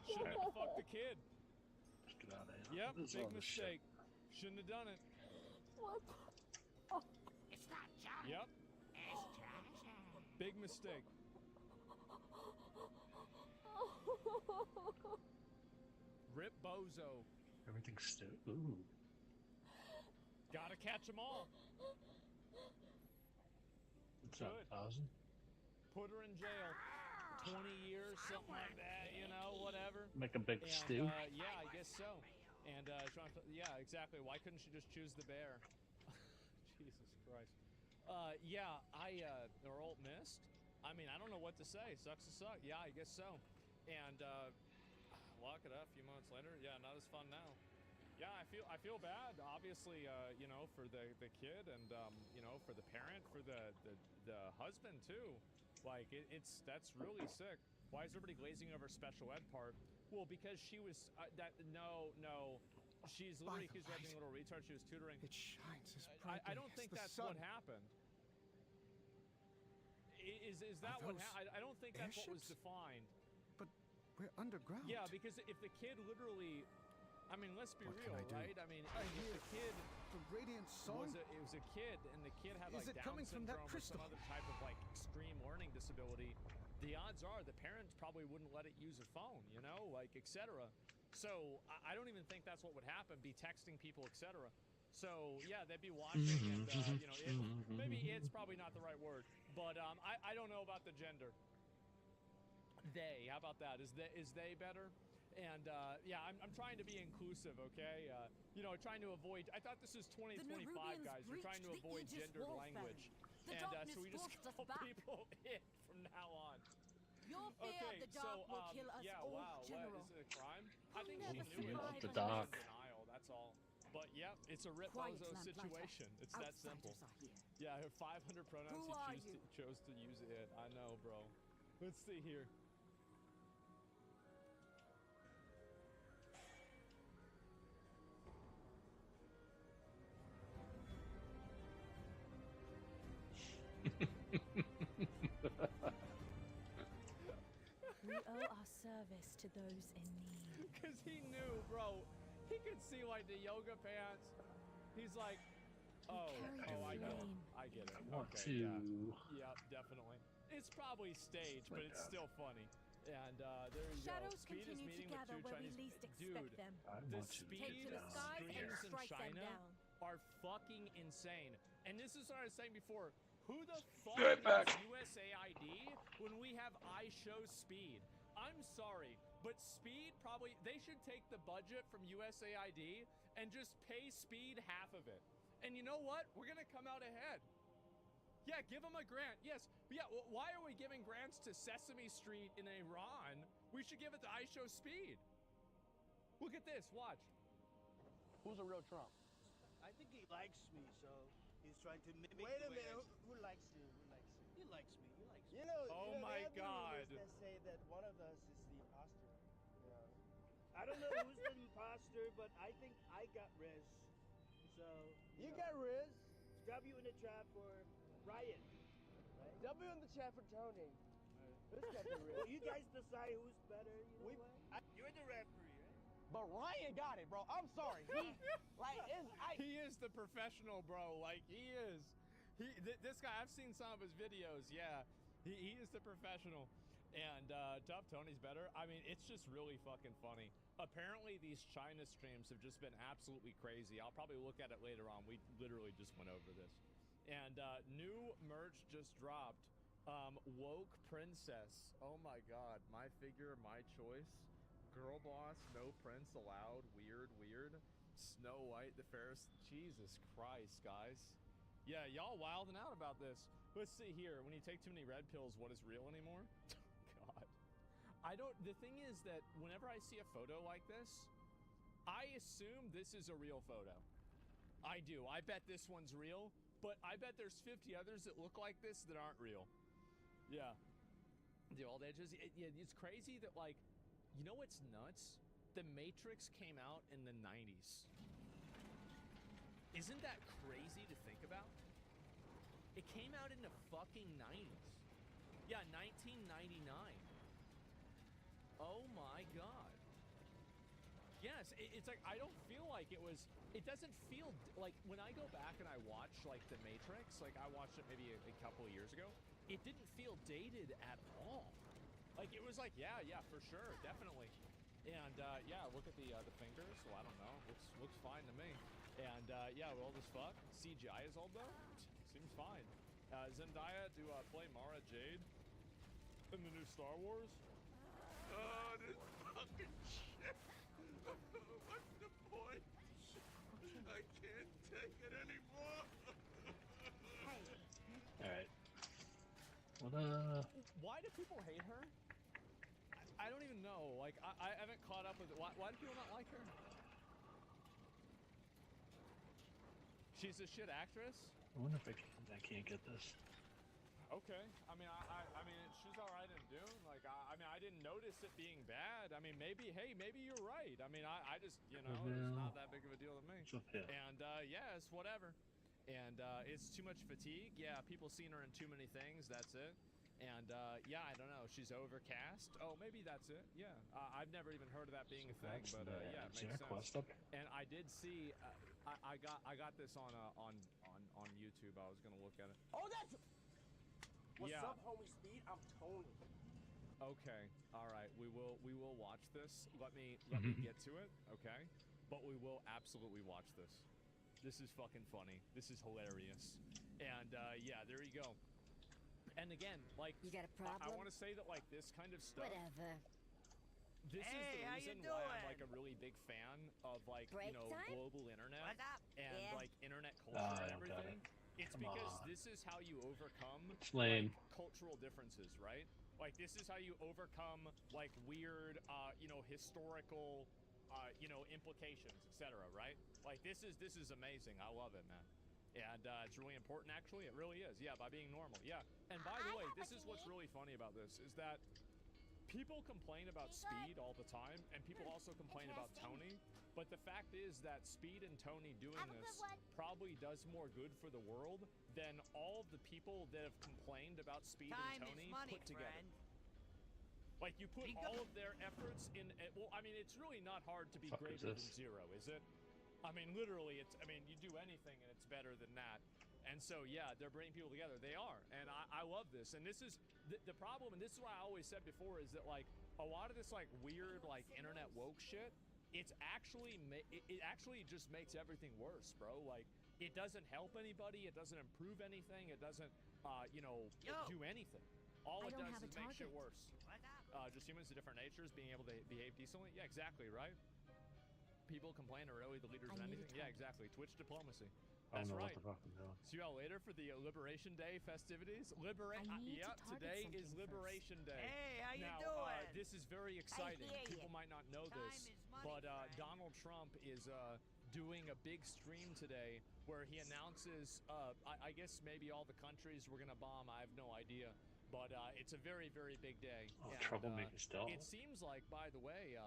Shouldn't have fucked the kid. Just get out of here. Yep, This is big all this mistake. Shouldn't have done it. What? It's not junk. Yep. It's treasure. Big mistake. Rip Bozo. Everything's still. Ooh. Gotta catch them all. What's up, 1,000? Put her in jail. 20 years, something like that, you know, whatever. Make a big stew. Yeah, I guess so. And yeah, exactly. Why couldn't she just choose the bear? Jesus Christ. Yeah, they're all missed. I mean, I don't know what to say. Sucks to suck. Yeah, I guess so. And lock it up a few months later. Yeah, not as fun now. Yeah, I feel bad. Obviously, you know, for the kid, and you know, for the parent, for the husband too. Like, that's really sick. Why is everybody glazing over special ed part? Well, because she was, no. She's literally accused of being a little retard. She was tutoring. It shines as I brightly don't as think the that's sun. what happened. Is that what happened? I don't think that's what was airships? defined. But we're underground. Yeah, because if the kid literally, I mean, let's be What can real, I do? right? I mean, if the kid The radiant song? it was a kid, and the kid had Is like it Down coming from that syndrome or crystal? some other type of like extreme learning disability, the odds are the parents probably wouldn't let it use a phone, you know, like etc. So I don't even think that's what would happen. Be texting people, etc. So yeah, they'd be watching, and you know, maybe it's probably not the right word, but I don't know about the gender. They, how about that? Is they better? And yeah, I'm trying to be inclusive, okay? You know, trying to avoid. I thought this was 2025, guys. We're trying to avoid gendered language, and so we just call people it from now on. Your fear of the dark will kill us yeah, all, wow, General. what, is it a crime? I think Never she knew it. survive She's the just dark. in denial, that's all. But yeah, it's a Rip Quiet, Bozo lamplighter. situation. It's that simple. Outsiders are here. Yeah, her 500 pronouns. Who are He chose to use it. I know, bro. Let's see here. We owe our service to those in need. Because he knew, bro. He could see, like, the yoga pants. He's like, oh, I get it. I get it. want Okay, to. yeah. Yeah, definitely. It's probably staged, but it's still funny. And there you Shadows go. Speed is continue meeting to with gather two where we Chinese. least Dude, expect them. the speed Take to the skies and streams in strike them China down. are fucking insane. And this is what I was saying before. Who the fuck Right back. needs USAID when we have iShow Speed? I'm sorry, but Speed probably, they should take the budget from USAID and just pay Speed half of it. And you know what? We're gonna come out ahead. Yeah, give them a grant. Yes, but yeah. Why are we giving grants to Sesame Street in Iran? We should give it to iShow Speed. Look at this. Watch. Who's a real Trump? I think he likes me, so he's trying to mimic. Wait a the way minute. I- Who likes you? Who likes you? He likes me. He likes me. You know, Oh you know, my they have the God. rumors that say that one of us is the imposter. You know, I don't know who's the imposter, but I think I got Riz. So you got Riz. W in the chat for Riot. Right? W in the chat for Tony. Who's got the Riz? Well, you guys decide who's better. You know what? You're the referee, right? But Ryan got it, bro. I'm sorry. He is the professional, bro. Like, he is. This guy, I've seen some of his videos. Yeah, he is the professional. And Tough Tony's better. I mean, it's just really fucking funny. Apparently, these China streams have just been absolutely crazy. I'll probably look at it later on. We literally just went over this. And new merch just dropped. Woke Princess. Oh my god. My figure, my choice. Girl boss, no prince allowed. Weird. Snow White, the fairest. Jesus Christ, guys. Yeah, y'all wilding out about this. Let's see here. When you take too many red pills, what is real anymore? God. The thing is that whenever I see a photo like this, I assume this is a real photo. I do. I bet this one's real, but I bet there's 50 others that look like this that aren't real. Yeah. The old edges. It's crazy that, like, you know what's nuts? The Matrix came out in the 90s. Isn't that crazy to think about? It came out in the fucking 90s. Yeah, 1999. Oh my god. Yes, it's like, I don't feel like it was, it doesn't feel, like, when I go back and I watch, like, The Matrix, like, I watched it maybe a couple of years ago, it didn't feel dated at all. Like, it was like, yeah, for sure, definitely. And, yeah, look at the fingers, well, I don't know, looks fine to me. And, yeah, old as fuck. CGI is old, though? Seems fine. Zendaya to play Mara Jade in the new Star Wars. Oh, this fucking shit. What's the point? I can't take it anymore. Alright. Why do people hate her? I don't even know. Like, I haven't caught up with it. Why do people not like her? She's a shit actress? I wonder if I can't get this. Okay. I mean, I mean, she's all right in Dune. Like, I mean, I didn't notice it being bad. I mean, maybe, hey, maybe you're right. I mean, I just, you know, it's not that big of a deal to me. And, yeah, it's whatever. And, it's too much fatigue. Yeah, people seen her in too many things. That's it. And, yeah, I don't know. She's overcast. Oh, maybe that's it. Yeah. I've never even heard of that being a thing, but, yeah, it makes sense. And I did see, I got this on YouTube. I was gonna look at it. Oh, that's... What's Yeah. up, homie Speed? I'm Tony. Okay, all right. We will watch this. Let me get to it, okay? But we will absolutely watch this. This is fucking funny. This is hilarious. And yeah, there you go. And again, like, you got a problem? I want to say that like this kind of stuff. Whatever. This is the reason why I'm like a really big fan of like global internet and like internet culture and everything. It's because this is how you overcome like, cultural differences, right? Like this is how you overcome like weird, historical, implications, etc. Right? Like this is amazing. I love it, man. And it's really important, actually. It really is. Yeah, by being normal. Yeah. And by the way, this is what's really funny about this is that people complain about Speed all the time, and people also complain about Tony. But the fact is that Speed and Tony doing this probably does more good for the world than all of the people that have complained about Speed and Tony put together. Like, you put all of their efforts in... Well, I mean, it's really not hard to be greater than zero, is it? I mean, literally, you do anything and it's better than that. And so, yeah, they're bringing people together. They are. And I love this. And this is... The problem, and this is what I always said before, is that, like, a lot of this, like, weird, like, internet woke shit... It actually just makes everything worse, bro. Like, it doesn't help anybody. It doesn't improve anything. It doesn't, do anything. All it does is make shit worse. Just humans of different natures being able to behave decently. Yeah, exactly, right? People complain are really the leaders of anything. Yeah, exactly. Twitch diplomacy. That's right. What the fuck I'm doing. See y'all later for the Liberation Day festivities. Yeah, today is Liberation Day. Hey, how you doing? doing? This is very exciting. People might not know this, but Donald Trump is doing a big stream today where he announces, I guess maybe all the countries we're gonna bomb. I have no idea, but it's a very, very big day. Oh, troublemaker still. It seems like, by the way,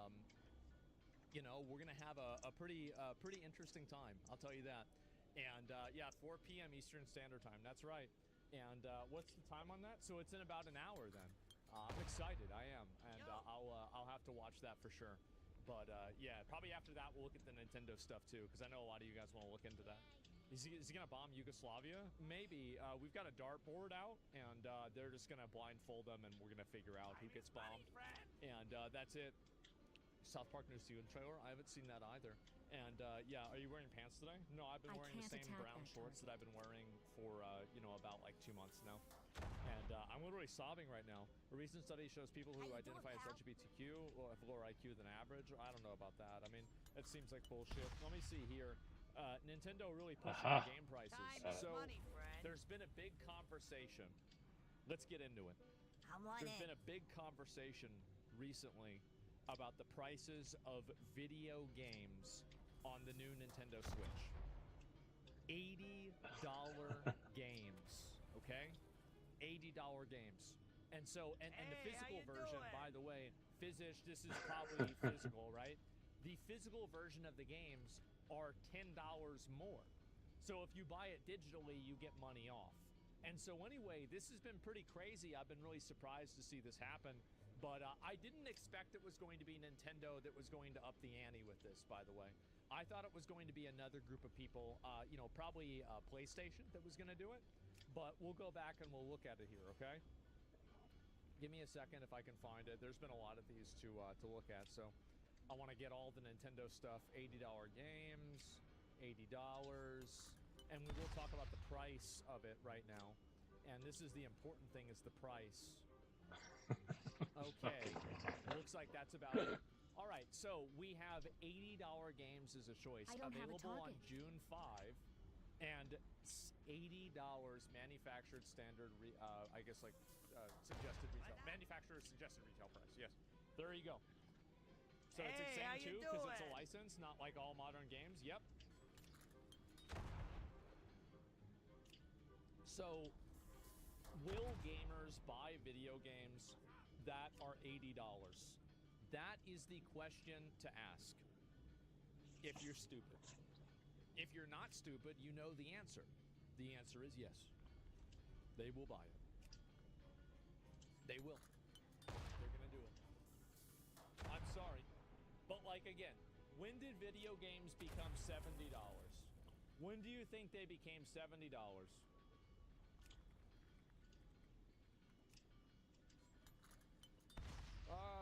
we're gonna have a pretty interesting time. I'll tell you that. And yeah, 4 p.m. Eastern Standard Time. That's right. And what's the time on that? So it's in about an hour then. I'm excited. I am, and I'll have to watch that for sure. But yeah, probably after that we'll look at the Nintendo stuff too, because I know a lot of you guys want to look into that. Is he gonna bomb Yugoslavia? Maybe. We've got a dartboard out, and they're just gonna blindfold them, and we're gonna figure out who gets bombed. And that's it. South Park News Dune trailer. I haven't seen that either. And yeah, are you wearing pants today? No, I've been wearing the same brown shorts that I've been wearing for about like 2 months now. And I'm literally sobbing right now. A recent study shows people who identify as LGBTQ will have lower IQ than average. I don't know about that. I mean, that seems like bullshit. Let me see here. Nintendo really pushing the game prices. So there's been a big conversation. Let's get into it. There's been a big conversation recently about the prices of video games on the new Nintendo Switch. $80 games, okay? $80 games. And so, and the physical version, by the way, this is probably physical, right? The physical version of the games are $10 more. So if you buy it digitally, you get money off. And so anyway, this has been pretty crazy. I've been really surprised to see this happen. But I didn't expect it was going to be Nintendo that was going to up the ante with this, by the way. I thought it was going to be another group of people, probably PlayStation that was going to do it. But we'll go back and we'll look at it here, okay? Give me a second if I can find it. There's been a lot of these to look at, so I want to get all the Nintendo stuff. $80 games, $80, and we will talk about the price of it right now. And this is the important thing, is the price. Okay, looks like that's about it. All right, so we have $80 games as a choice, available on June 5, and $80 manufactured standard, suggested retail. Manufacturer suggested retail price, yes. There you go. So it's insane too, because it's a license, not like all modern games. Yep. So will gamers buy video games that are $80? That is the question to ask. If you're stupid. If you're not stupid, you know the answer. The answer is yes. They will buy it. They will. They're gonna do it. I'm sorry. But like again, when did video games become $70? When do you think they became $70?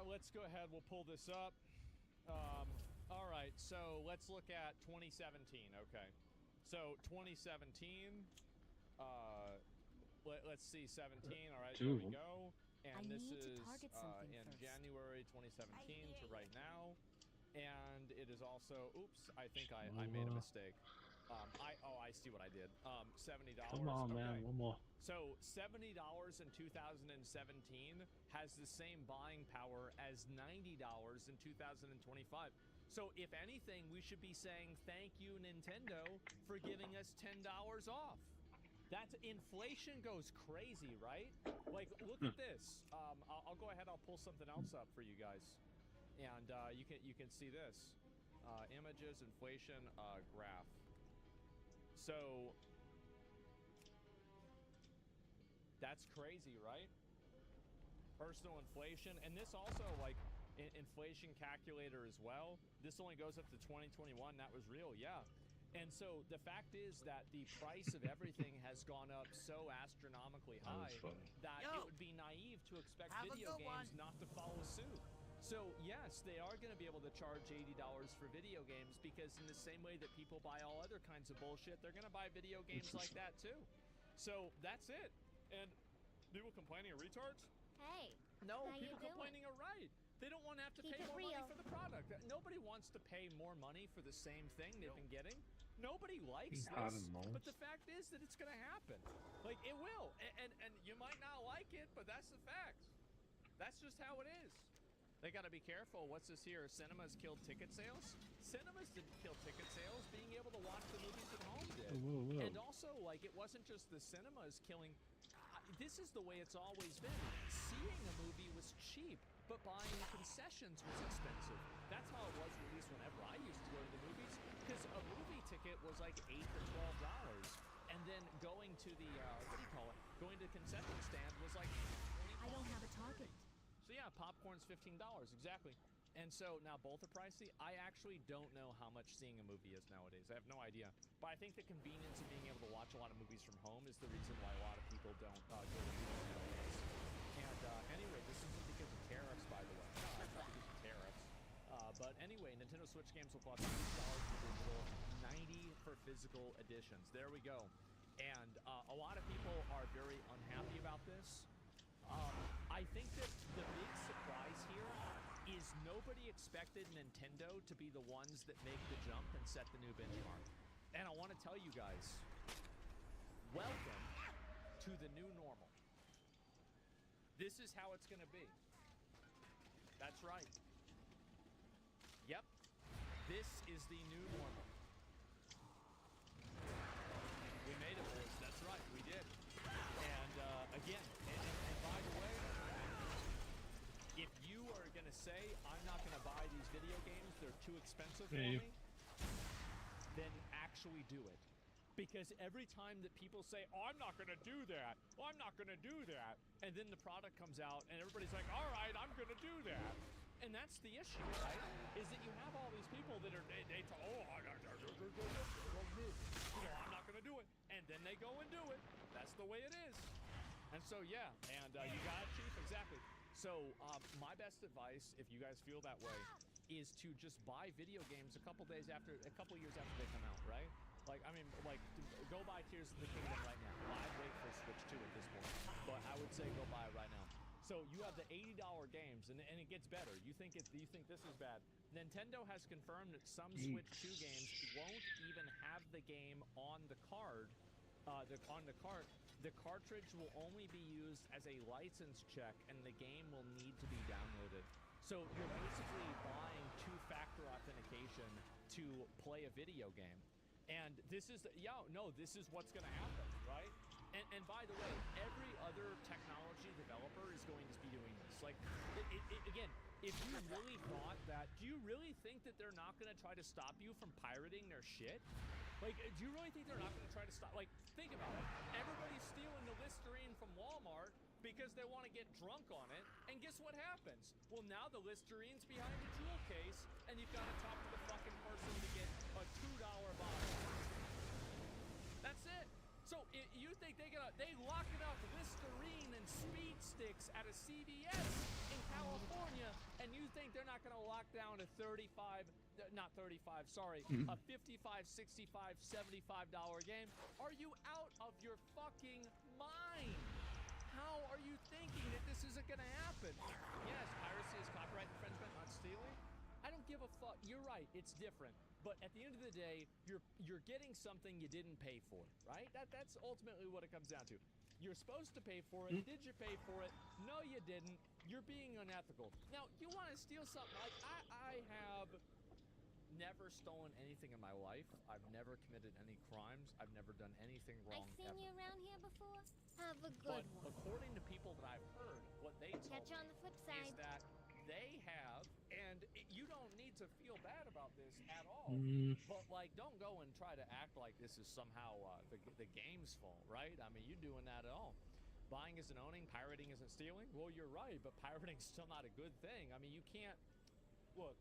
Let's go ahead. We'll pull this up. All right. So let's look at 2017. Okay. So 2017. Let's see. 17. All right. There we go. And this is in January 2017 to right now. And it is also. Oops. I think I made a mistake. I see what I did. $70. Come on, man, one more. So $70 in 2017 has the same buying power as $90 in 2025. So if anything, we should be saying thank you, Nintendo, for giving us $10 off. That's inflation goes crazy, right? Like, look at this. I'll go ahead. I'll pull something else up for you guys, and you can see this images inflation graph. So that's crazy, right? Personal inflation, and this also like inflation calculator as well. This only goes up to 2021. That was real, yeah. And so the fact is that the price of everything has gone up so astronomically high that it would be naive to expect video games not to follow suit. So yes, they are going to be able to charge $80 for video games because in the same way that people buy all other kinds of bullshit, they're going to buy video games like that too. So that's it. And people complaining are retards? Hey. No, how people you complaining are right. They don't want to have to pay more money for the product. Nobody wants to pay more money for the same thing they've been getting. Nobody likes this, but the fact is that it's going to happen. Like, it will. And you might not like it, but that's the fact. That's just how it is. They got to be careful. What's this here? Cinemas killed ticket sales? Cinemas didn't kill ticket sales. Being able to watch the movies at home did. Whoa. And also, like, it wasn't just the cinemas killing. This is the way it's always been. Seeing a movie was cheap, but buying the concessions was expensive. That's how it was, at least whenever I used to go to the movies, because a movie ticket was like $8 to $12, and then going to the going to the concession stand was like I don't have a target. So yeah, popcorn's $15, exactly. And so now both are pricey. I actually don't know how much seeing a movie is nowadays. I have no idea. But I think the convenience of being able to watch a lot of movies from home is the reason why a lot of people don't go to movies nowadays. And anyway, this isn't because of tariffs, by the way. No, it's not because of tariffs. But anyway, Nintendo Switch games will cost $80 for digital, $90 for physical editions. There we go. And a lot of people are very unhappy about this. I think that the big surprise here is nobody expected Nintendo to be the ones that make the jump and set the new benchmark. And I want to tell you guys, welcome to the new normal. This is how it's going to be. That's right. Yep. This is the new normal. We made it, boys. That's right. We did. And again, and by the way, if you are going to say, I'm not going to buy these video games, they're too expensive for me, then actually do it. Because every time that people say, oh, I'm not going to do that, oh, I'm not going to do that, and then the product comes out and everybody's like, all right, I'm going to do that. And that's the issue, right? Is that you have all these people that are, I'm not going to do it. And then they go and do it. That's the way it is. And so, yeah, and you got it, Chief, exactly. So my best advice, if you guys feel that way, is to just buy video games a couple years after they come out, right? Like, I mean, like, go buy Tears of the Kingdom right now. Well, I'd wait for Switch 2 at this point, but I would say go buy it right now. So you have the $80 games, and it gets better. You think this is bad? Nintendo has confirmed that some Switch 2 games won't even have the game on the card. The cartridge will only be used as a license check, and the game will need to be downloaded. So you're basically buying two-factor authentication to play a video game. And this is, this is what's going to happen, right? And by the way, every other technology developer is going to be doing this. Like, again, if you really thought that, do you really think that they're not going to try to stop you from pirating their shit? Like, do you really think they're not going to try to stop? Like, think about it. Everybody's stealing the Listerine from Walmart because they want to get drunk on it. And guess what happens? Well, now the Listerine's behind a jewel case, and you've got to talk to the fucking person to get a $2 bottle. That's it. So you think they locked up Listerine and speed sticks at a CVS in California, and you think they're not gonna lock down a a $55, $65, $75 game? Are you out of your fucking mind? How are you thinking that this isn't gonna happen? Yes, piracy is copyright infringement, not stealing. I don't give a fuck. You're right, it's different. But at the end of the day, you're getting something you didn't pay for, right? That's ultimately what it comes down to. You're supposed to pay for it. Did you pay for it? No, you didn't. You're being unethical. Now, you want to steal something like I have never stolen anything in my life. I've never committed any crimes. I've never done anything wrong. I've seen ever. you around here before. Have a good one. According to people that I've heard, what they told Catch you on the flip side. is that they have, and you don't need to feel bad about this at all, but like, don't go and try to act like this is somehow the game's fault, right? I mean, you're doing that at all. Buying isn't owning, pirating isn't stealing. Well, you're right, but pirating's still not a good thing. I mean, you can't, look,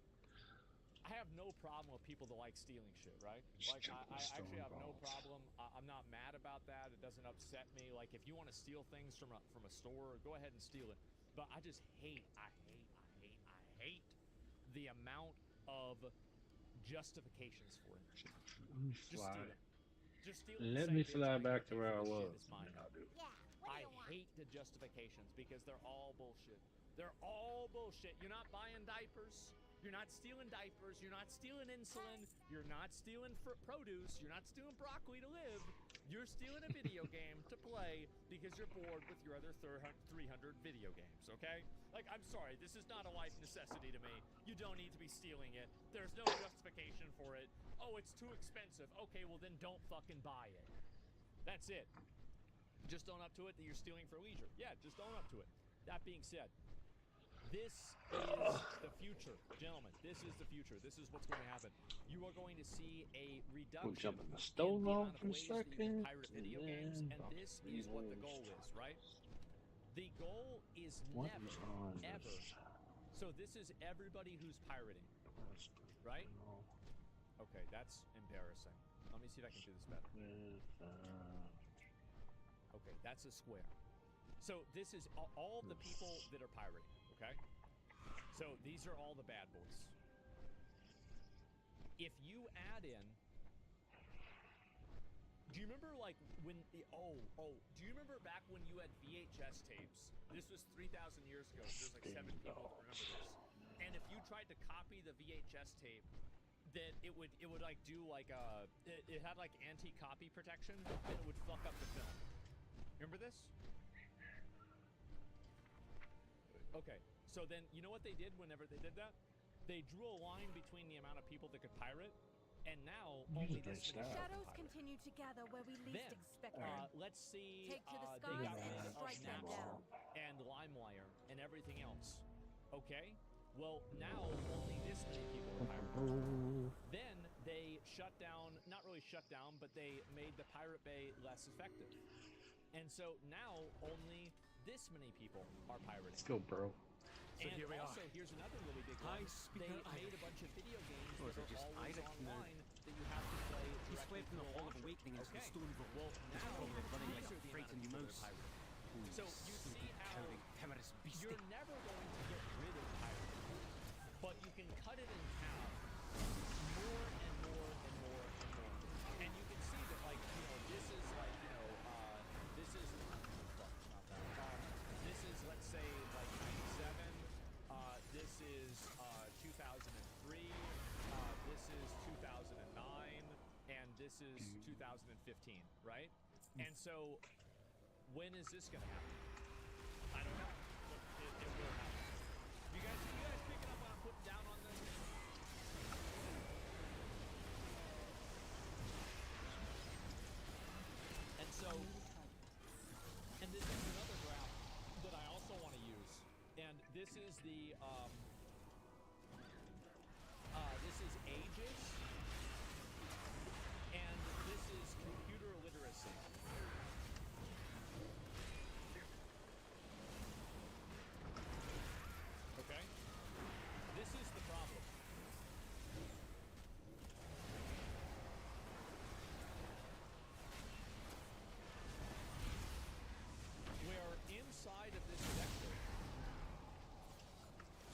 I have no problem with people that like stealing shit, right? Like, I actually have no problem. I'm not mad about that. It doesn't upset me. Like, if you want to steal things from a store, go ahead and steal it. But I just hate the amount of justifications for it. Just steal it. Let me fly back to where I was. I hate the justifications because they're all bullshit. They're all bullshit. You're not buying diapers. You're not stealing diapers. You're not stealing insulin. You're not stealing produce. You're not stealing broccoli to live. You're stealing a video game to play because you're bored with your other 300 video games, okay? Like, I'm sorry, this is not a life necessity to me. You don't need to be stealing it. There's no justification for it. Oh, it's too expensive. Okay, well then don't fucking buy it. That's it. Just own up to it that you're stealing for leisure. Yeah, just own up to it. That being said, this is the future, gentlemen. This is the future. This is what's going to happen. You are going to see a reduction We'll jump in the stove on for a second. pirate video games, and this is what the goal is, right? The goal is never, ever. So this is everybody who's pirating, right? Okay, that's embarrassing. Let me see if I can do this better. Okay, that's a square. So this is all the people that are pirating, okay? So these are all the bad boys. If you add in, do you remember like when, do you remember back when you had VHS tapes? This was 3,000 years ago. There's like 7 people that remember this. And if you tried to copy the VHS tape, that it would like do like it had like anti-copy protection, and it would fuck up the film. Remember this? Okay, so then you know what they did whenever they did that? They drew a line between the amount of people that could pirate, and now only this many Shadows continue to gather where we least expect them. let's see. Take to the They skies got and rid of strike them down. and LimeWire and everything else. Okay, well now only this many people are pirating. Then they shut down, not really shut down, but they made the Pirate Bay less effective. And so now only this many people are pirating. Let's go, bro. So and also, here's another really big one. They made a bunch of video games that are always online that you have to play directly. He's fled from the Hall of Awakening into the Stone Vault. Well, now running like these a are the frightened amount of people that are mouse. pirating. So you see how you're never going to get rid of pirating, but you can cut it in half more and more and more and more. And you can see that, like, you know, this is like, you know, this is this is, let's say, like 97. This is 2003. This is 2009, and this is 2015, right? And so, when is this gonna happen? I don't know. It will happen. You guys picking up what I'm putting down on this? And so, this is the this is ages, and this is computer literacy. Okay? This is the problem. Where inside of this sector,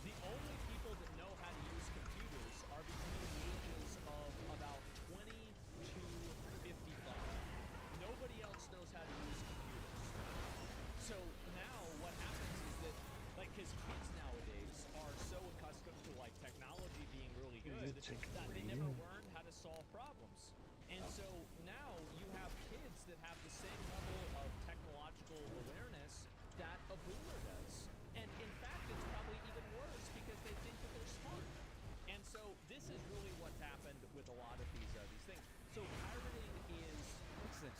the only people that know how to use computers are between the ages of about 20 to 55. Nobody else knows how to use computers. So now what happens is that, like, because kids nowadays are so accustomed to, like, technology being really good that they never learn how to solve problems. And so now you have kids that have the same level of technological awareness that a boomer does. And in fact, it's probably even worse because they think that they're smart. And so this is really what's happened with a lot of these things. So pirating is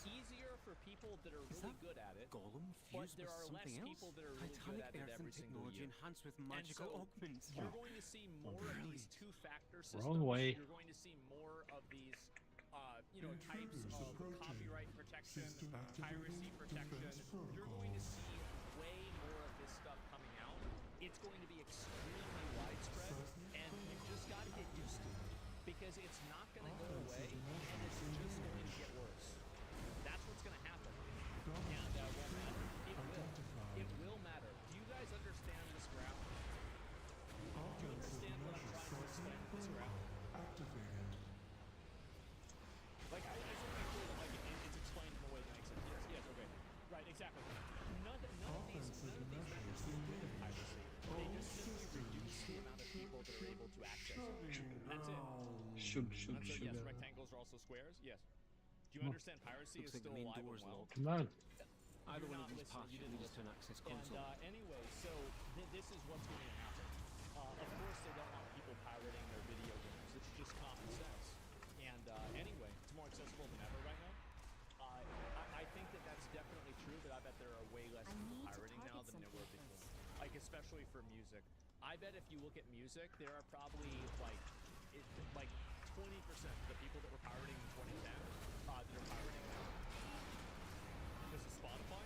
easier for people that are really good at it, but there are less people that are really good at it every single year. Enhanced with And magical so augments. you're going to see more of these two-factor systems. Wrong way. You're going to see more of these types of copyright protection, piracy protection. You're going to see way more of this stuff coming out. It's going to be extremely widespread, and you've just got to get used to it because it's not going to go away, and it's just going to get worse. That's what's going to happen. And it won't matter. It will matter. Do you guys understand this graph? Do you understand what I'm trying to explain with this graph? Like, I just want to make sure that, like, it's explained in a way that makes sense. Yes, okay. Right, exactly. None of these measures do good of piracy. They just simply reduce the amount of people that are able to access it. That's it. Yes, rectangles are also squares. Yes. Do you understand piracy is still alive and well? Come on. Either You're one not of these listening. paths You should didn't lead us to listen. an access And console. anyway, so this is what's going to happen. Of course, they don't want people pirating their video games. It's just common sense. And anyway, it's more accessible than ever right now. I think that that's definitely true, but I bet there are way less people pirating now than there were before. Like, especially for music. I bet if you look at music, there are probably like 20% of the people that were pirating in 2010 that are pirating now. Because of Spotify,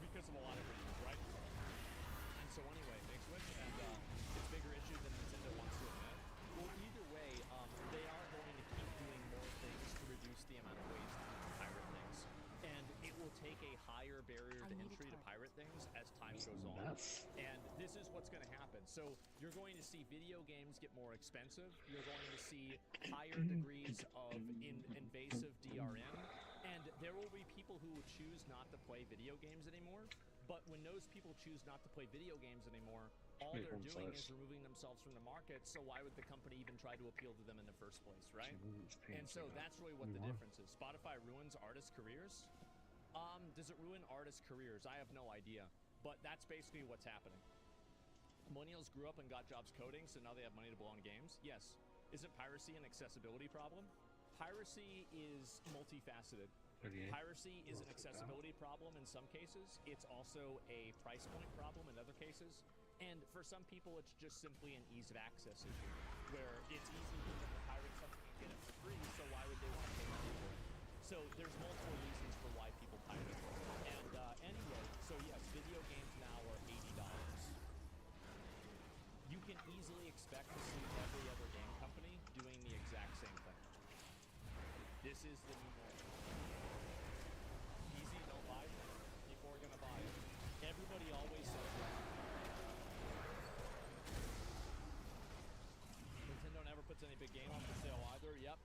because of a lot of reasons, right? And so anyway, big switch, and it's a bigger issue than Nintendo wants to admit. Well, either way, they are going to keep doing more things to reduce the amount of ways that you can pirate things. And it will take a higher barrier to entry to pirate things as time goes on. And this is what's going to happen. So you're going to see video games get more expensive. You're going to see higher degrees of invasive DRM. And there will be people who will choose not to play video games anymore. But when those people choose not to play video games anymore, all they're doing is removing themselves from the market. So why would the company even try to appeal to them in the first place, right? And so that's really what the difference is. Spotify ruins artists' careers. Does it ruin artists' careers? I have no idea. But that's basically what's happening. Millennials grew up and got jobs coding, so now they have money to blow on games. Yes. Isn't piracy an accessibility problem? Piracy is multifaceted. Piracy is an accessibility problem in some cases. It's also a price point problem in other cases. And for some people, it's just simply an ease of access issue, where it's easy for them to pirate something and get it for free, so why would they want to pay money for it? So there's multiple reasons for why people pirate. And anyway, so yes, video games now are $80. You can easily expect to see every other game company doing the exact same thing. This is the new normal. Easy, don't buy it. People are going to buy it. Everybody always says that. Nintendo never puts any big game on sale either. Yep.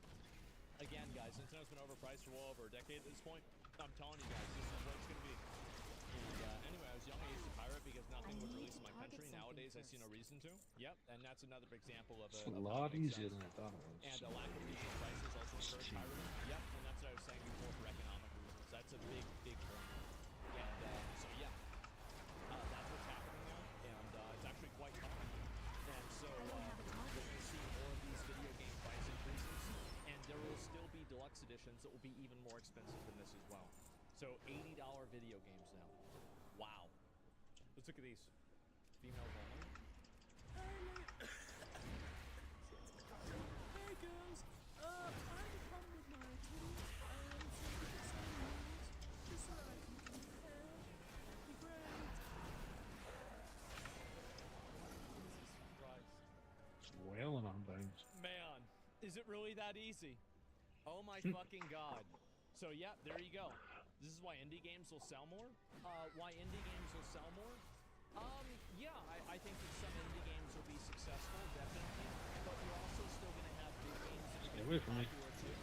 Again, guys, Nintendo's been overpriced for well over a decade at this point. I'm telling you guys, this is what it's going to be. And anyway, I was young, I used to pirate because nothing would release in my country. Nowadays, I see no reason to. Yep, and that's another example of It's a lot easier than I thought it was. And a lack of decent prices also encourage pirating. Yep, and that's what I was saying before for economic reasons. That's a big, big point. And so, yeah, that's what's happening now, and it's actually quite common. And so, we're going to see more of these video game price increases, and there will still be deluxe editions that will be even more expensive than this as well. So, $80 video games now. Wow. Let's look at these. Females only. Hey girls, I come with my titties and some rules just so I can compare. That'd be great. Jesus Christ. It's wailing on things. Man, is it really that easy? Oh my fucking god. So yeah, there you go. This is why indie games will sell more. Why indie games will sell more? Yeah, I think that some indie games will be successful, definitely. But you're also still going to have big games that Stay are away from me. popular too.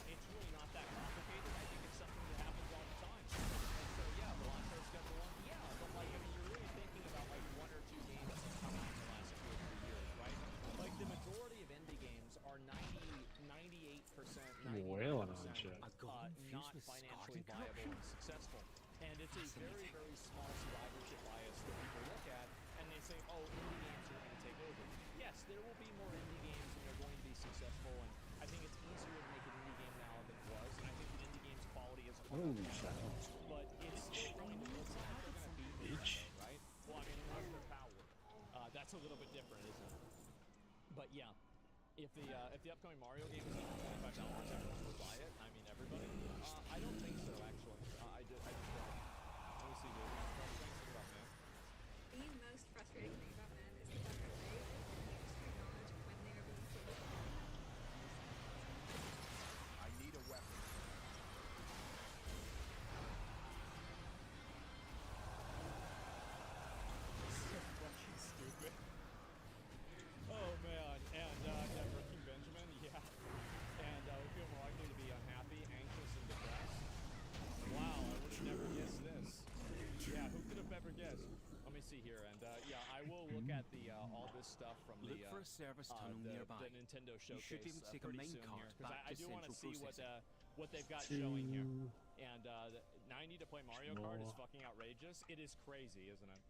It's really not that complicated. I think it's something that happens all the time. And so yeah, the launch schedule one, yeah, but like I mean, you're really thinking about like 1 or 2 games that come out in the last 2 or 3 years, right? Like the majority of indie games are 98%, 99% Wailing on shit. not financially viable and successful. And it's a very, very small survivorship bias that people look at and they say, oh, indie games are going to take over. Yes, there will be more indie games and they're going to be successful, and I think it's easier to make an indie game now than it was, and I think the indie game's quality is Holy sounds. but it's still going to, it's not like they're going to beat Bitch. Nintendo, right? Well, I mean, unless they're power. That's a little bit different, isn't it? But yeah, if the upcoming Mario game is $25, everyone will buy it. I mean, everybody. I don't think so, actually. I just don't. Let me see, dude. Thanks for that, man. The most frustrating thing about men is the fact that they refuse to acknowledge when they are being played. I need a weapon. So fucking stupid. Oh man, and yeah, Breaking Benjamin, yeah. And we feel more likely to be unhappy, anxious, and depressed. Wow, I would have never guessed this. Yeah, who could have ever guessed? Let me see here, and yeah, I will look at the all this stuff from Look for a service tunnel nearby. the Nintendo You should showcase be able to take a pretty main soon cart here, because back I to do want to central see processing. what they've got showing here. And 90 to play Mario Kart is More. fucking outrageous. It is crazy, isn't it?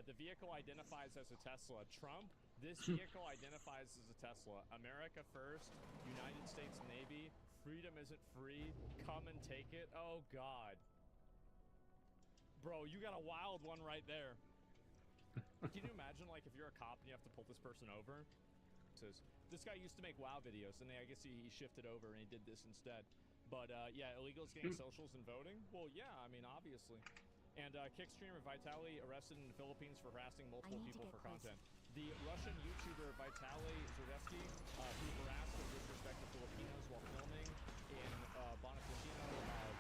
The vehicle identifies as a Tesla. Trump, this vehicle identifies as a Tesla. America first, United States Navy, freedom isn't free, come and take it. Oh, God. Bro, you got a wild one right there. Can you imagine, like, if you're a cop and you have to pull this person over? It says, this guy used to make WoW videos, and I guess he shifted over and he did this instead. But, yeah, illegals getting socials and voting? Well, yeah, I mean, obviously. And kick streamer Vitaly arrested in the Philippines for harassing multiple people for content. The Russian YouTuber Vitaly Zurdevsky, who harassed and disrespected Filipinos while filming in Bonifacio,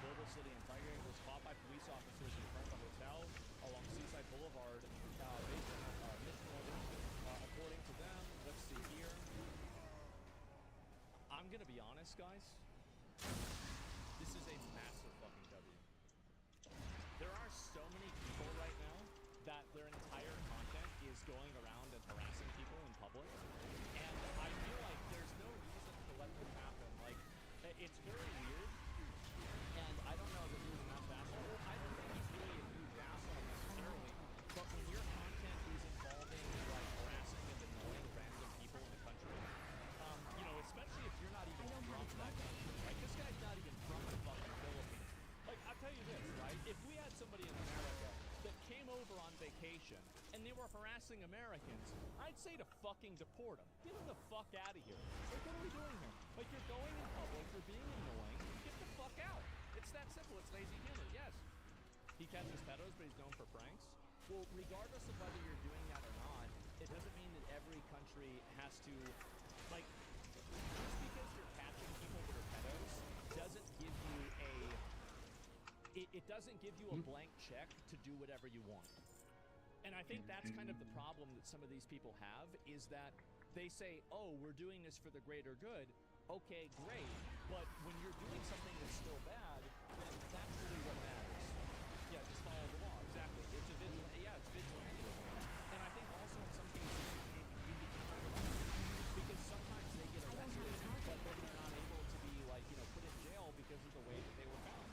Global City in Tigre, was caught by police officers in front of a hotel along Seaside Boulevard, based in Mission Northern. According to them, let's see here. I'm gonna be honest, guys. This is a massive fucking W. There are so many people right now that their entire content is going around and harassing people in public, and I feel like there's no reason to let this happen. Like, it's very weird, and I don't know that he was a massive asshole. I don't think he's really a huge asshole necessarily, but when your content is involving, like, harassing and annoying random people in the country, you know, especially if you're not even from that country, like, this guy's not even from the fucking Philippines. Like, I'll tell you this, right? If we had somebody in America that came over on vacation and they were harassing Americans, I'd say to fucking deport them. Get them the fuck out of here. Like, what are we doing here? Like, you're going in public, you're being annoying, get the fuck out. It's that simple. It's lazy humor, yes. He catches pedos, but he's known for pranks. Well, regardless of whether you're doing that or not, it doesn't mean that every country has to, like, just because you're catching people that are pedos doesn't give you a, it doesn't give you a blank check to do whatever you want. And I think that's kind of the problem that some of these people have, is that they say, oh, we're doing this for the greater good. Okay, great. But when you're doing something that's still bad, then that's really what matters. Yeah, just follow the law. Exactly. It's a it's vigilantism. And I think also in some cases you become because sometimes they get arrested, but then they're not able to be, like, you know, put in jail because of the way that they were found.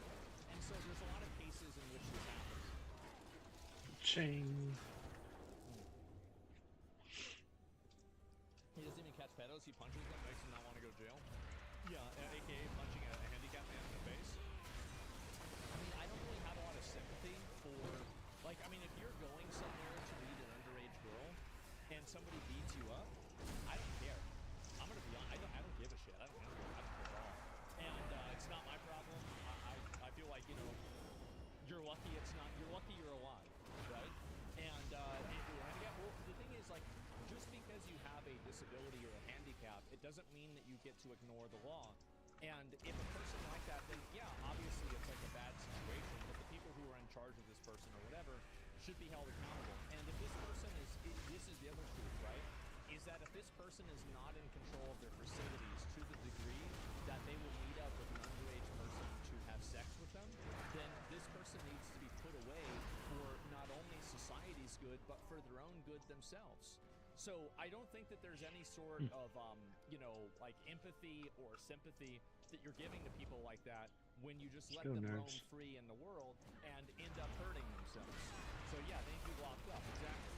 And so there's a lot of cases in which this happens. Ching. He doesn't even catch pedos, he punches them, makes them not want to go to jail. Yeah, aka punching a handicapped man in the face. I mean, I don't really have a lot of sympathy for, like, I mean, if you're going somewhere to meet an underage girl, and somebody beats you up, I don't care. I'm gonna be honest. I don't give a shit. I don't care at all. And it's not my problem. I feel like, you know, you're lucky you're alive, right? And well, the thing is, like, just because you have a disability or a handicap, it doesn't mean that you get to ignore the law. And if a person like that, then yeah, obviously it's like a bad situation, but the people who are in charge of this person or whatever should be held accountable. And if this person this is the other truth, right? Is that if this person is not in control of their facilities to the degree that they will meet up with an underage person to have sex with them, then this person needs to be put away for not only society's good, but for their own good themselves. So I don't think that there's any sort of, you know, like empathy or sympathy that you're giving to people like that when you just let them roam free in the world and end up hurting themselves. So yeah, they need to be locked up, exactly.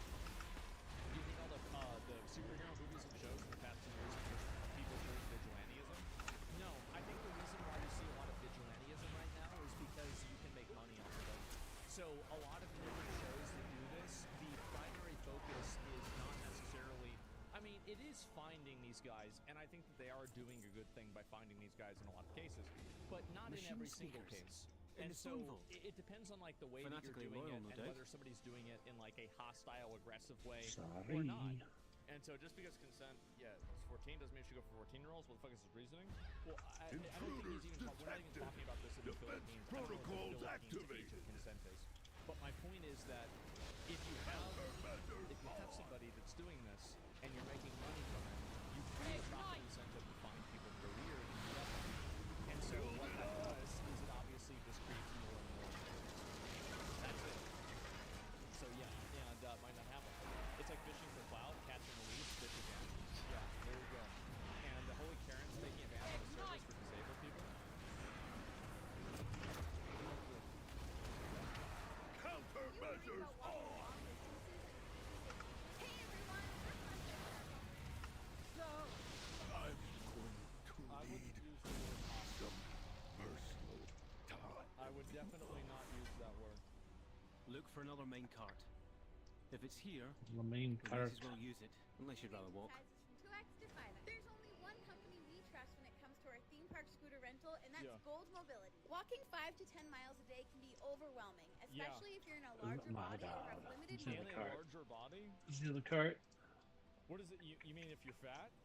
Do you think all the superhero movies and shows in the past 2 years are just people doing vigilantism? No, I think the reason why you see a lot of vigilantism right now is because you can make money off of it. So a lot of different shows that do this, the primary focus is not necessarily, I mean, it is finding these guys, and I think that they are doing a good thing by finding these guys in a lot of cases, but not in every single case. And so it depends on like the way that you're doing it and whether somebody's doing it in like a hostile, aggressive way or not. And so just because consent, yeah, it's 14 doesn't mean you should go for 14-year-olds. What the fuck is his reasoning? Well, I don't think he's even we're not even talking about this in the Philippines. I don't know what the Philippines age of consent is. But my point is that if you have somebody that's doing this and you're making money from it, you create a profit incentive to find people that are weird and do that. And so what that does is it obviously just creates more and more. That's it. So yeah, and might not happen. It's like fishing for clout, catch and release, fish again. Yeah, there you go. And holy Karen's taking advantage of the service for disabled people. Countermeasures on! Hey everyone! So, I'm going to need some personal time. I would definitely not use that word. Look for another main cart. If it's here, the main we cart. might as well use it, unless you'd rather walk. From 2x to 5x. There's only one company we trust when it comes to our theme park scooter rental, and that's Gold Mobility. Walking 5 to 10 miles a day can be overwhelming, especially if you're in a larger body or have limited mobility. Larger body? Is the other cart? What is it? You mean if you're fat?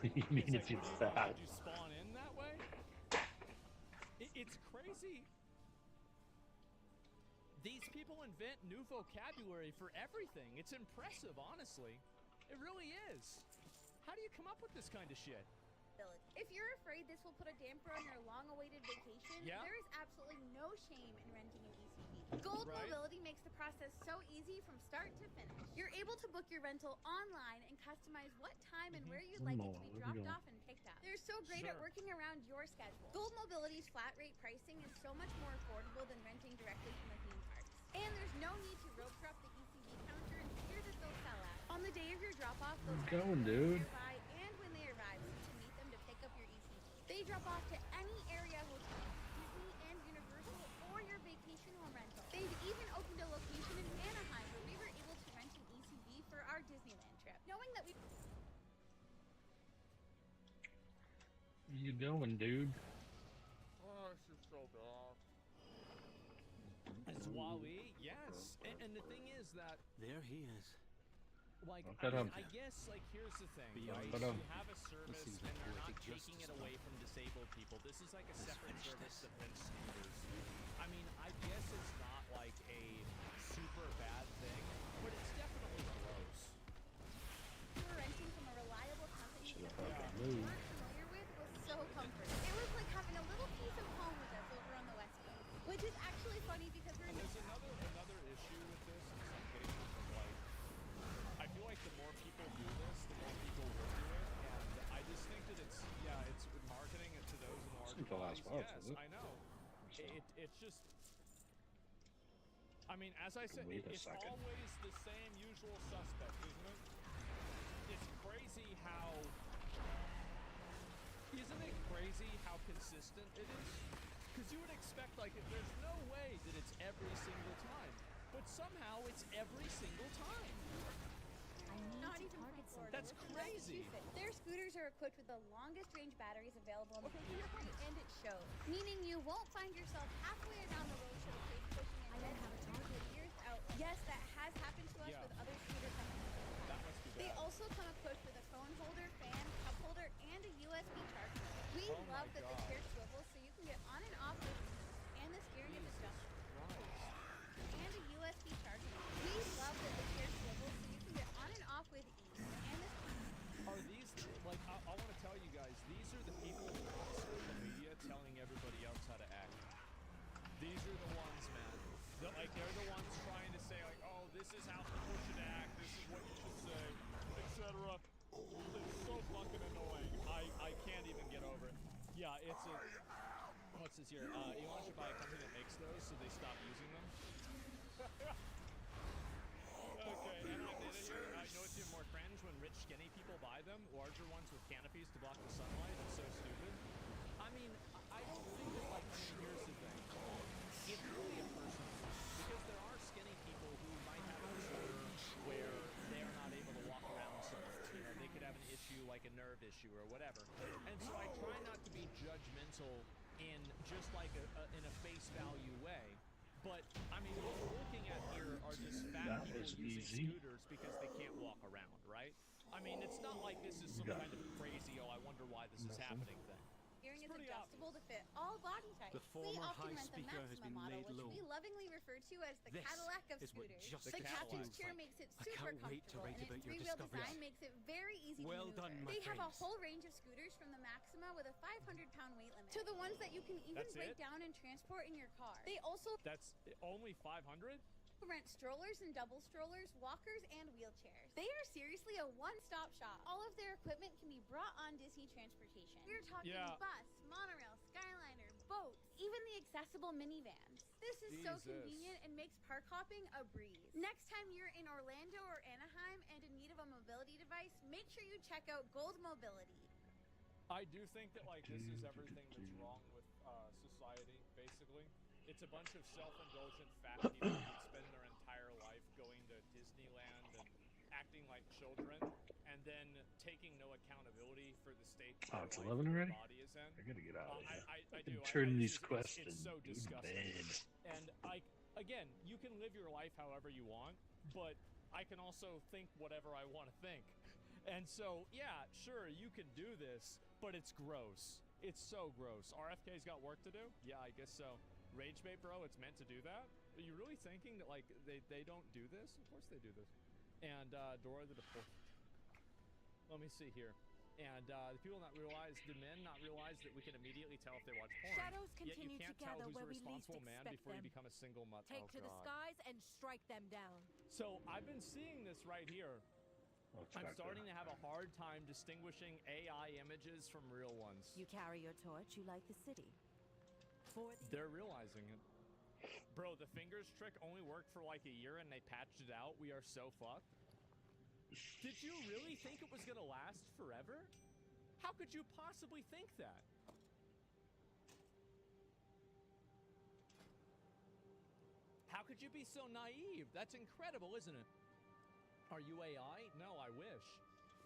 You mean if you're fat? Would you spawn in that way? It's crazy. These people invent new vocabulary for everything. It's impressive, honestly. It really is. How do you come up with this kind of shit? If you're afraid this will put a damper on your long-awaited vacation, there is absolutely no shame in renting an ECV. Gold Mobility makes the process so easy from start to finish. You're able to book your rental online and customize what time and where you'd like it to be dropped off and picked up. They're so great at working around your schedule. Gold Mobility's flat rate pricing is so much more affordable than renting directly from the theme parks. And there's no need to rope drop the ECV counter and fear that they'll sell out. On the day of your drop-off, they'll going, dude. nearby and when they arrive, so to meet them to pick up your ECV. They drop off to any area hotel, Disney and Universal, or your vacation home rental. They've even opened a location in Anaheim where we were able to rent an ECV for our Disneyland trip. Knowing that we... Where you going, dude? Oh, this is so bad. It's Wally, yes. And the thing is that... There he is. Like, I guess, like, here's the thing, right? You have a service and they're not taking it away from disabled people. This is like a separate service that rents scooters. I mean, I guess it's not like a super bad thing, but it's definitely gross. We're renting from a reliable company that we're familiar with was so comforting. It was like having a little piece of home with us over on the West Coast, which is actually funny because we're... And there's another issue with this in some cases of like, I feel like the more people do this, the more people will do it, and I just think that it's marketing it to those in larger bodies. Yes, I know. It's just, I mean, as I said, it's always the same usual suspects, isn't it? It's crazy how, isn't it crazy how consistent it is? Because you would expect, like, there's no way that it's every single time. but somehow it's every single time. Not even from Florida. That's crazy. Their scooters are equipped with the longest range batteries available in the industry, and it shows. Meaning you won't find yourself halfway around the road show case pushing a dead scooter for years out. Yes, that has happened to us with other scooter companies. That must be bad. They also come equipped with a phone holder, fan, cup holder, and a USB charger. We love that the chair swivels so you can get on and off with ease, and the steering is adjustable. And a USB charger. We love that the chair swivels so you can get on and off with ease, and the Are these, like, I want to tell you guys, these are the people on social media telling everybody else how to act. These are the ones, man. They're the ones trying to say, like, oh, this is how people should act, this is what you should say, etc. It's so fucking annoying. I can't even get over it. Yeah, it's a... What's this here? Elon should buy a company that makes those so they stop using them. Okay, and I know it's even more cringe when rich, skinny people buy them, larger ones with canopies to block the sunlight. It's so stupid. I mean, I don't think that, like, here's the thing. It's really a personal thing, because there are skinny people who might have a disorder where they're not able to walk around so much. You know, they could have an issue like a nerve issue or whatever. And so I try not to be judgmental in just like in a face value way. But, I mean, what we're looking at here are just fat people using scooters because they can't walk around, right? I mean, it's not like this is some kind of crazy, oh, I wonder why this is happening thing. steering is adjustable to fit all body types. The former high speaker has been laid low. Which we lovingly refer to as the This Cadillac of is what scooters. just The captain's feels chair like. makes it I super can't wait to comfortable, write and about its your three-wheel discovery. design makes it very easy to Well maneuver. done, my They have a friends. whole range of scooters from the Maxima with a 500-pound weight limit to the ones that you can even That's break it? down and transport in your car. They also That's only 500? rent strollers and double strollers, walkers, and wheelchairs. They are seriously a one-stop shop. All of their equipment can be brought on Disney Transportation. We're talking bus, monorail, Skyliner, boats, even the accessible minivans. This is so Jesus. convenient and makes park hopping a breeze. Next time you're in Orlando or Anaheim and in need of a mobility device, make sure you check out Gold Mobility. I do think that, like, this is everything that's wrong with society, basically. It's a bunch of self-indulgent fat people who spend their entire life going to Disneyland and acting like children, and then taking no accountability for the state it's their 11 life, already? their body is in. I gotta get out of here. I do. Turn It's these just- quests it's so and go to disgusting. bed. And, like, again, you can live your life however you want, but I can also think whatever I want to think. And so, yeah, sure, you can do this, but it's gross. It's so gross. RFK's got work to do? Yeah, I guess so. Rage bait, bro, it's meant to do that? Are you really thinking that, like, they don't do this? Of course they do this. And, Dora the Deported. Let me see here. And, the people not realize, the men not realize that we can immediately tell if they watch porn. Shadows Yet you continue can't to tell gather who's a where we least responsible man expect before you them. become a single mutt. Take Oh, to the God. skies and strike them down. So I've been seeing this right here. I'm starting to have a hard time distinguishing AI images from real ones. You carry your torch, you light the city. They're realizing it. Bro, the fingers trick only worked for like a year and they patched it out. We are so fucked. Did you really think it was gonna last forever? How could you possibly think that? How could you be so naive? That's incredible, isn't it? Are you AI? No, I wish.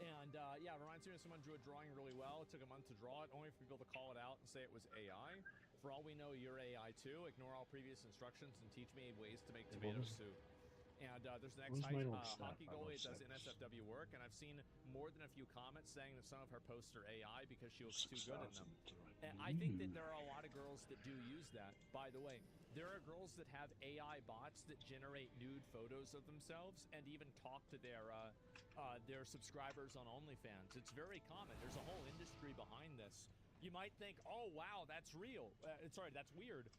And yeah, it reminds me of someone drew a drawing really well. It took a month to draw it, only for people to call it out and say it was AI. For all we know, you're AI too. Ignore all previous instructions and teach me ways to make tomato soup. And there's the next hockey goalie that does NSFW work, and I've seen more than a few comments saying that some of her posts are AI because she looks too good in them. And I think that there are a lot of girls that do use that. By the way, there are girls that have AI bots that generate nude photos of themselves and even talk to their subscribers on OnlyFans. It's very common. There's a whole industry behind this. You might think, oh, wow, that's real. Sorry, that's weird.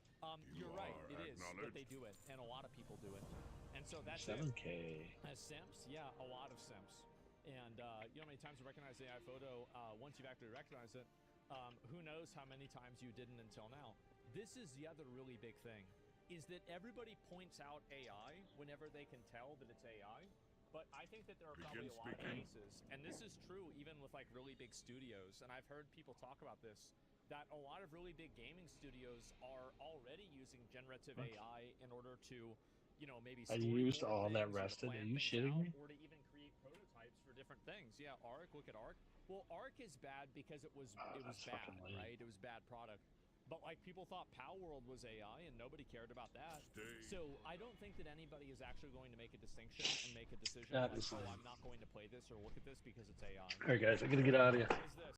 You're right, it is, but they do it, and a lot of people do it. And so that's 7K. As simps? Yeah, a lot of simps. And you know how many times you recognize the AI photo? Once you've actually recognized it, who knows how many times you didn't until now. This is the other really big thing, is that everybody points out AI whenever they can tell that it's AI. But I think that there are probably a lot of cases, and this is true even with like really big studios, and I've heard people talk about this, that a lot of really big gaming studios are already using generative AI in order to you know, maybe I used storyboard all that things or to rested. Are plan you things shitting out, me? or to even create prototypes for different things. Yeah, Arc. Look at Arc. Well, Arc is bad because it was that's bad, fucking lame. right? It was bad product. But like people thought Pow World was AI and nobody cared about that. So I don't think that anybody is actually going to make a distinction and make a decision like, oh, I'm not going to play this or look at this because it's AI. Alright guys, I gotta get out of here. Is this?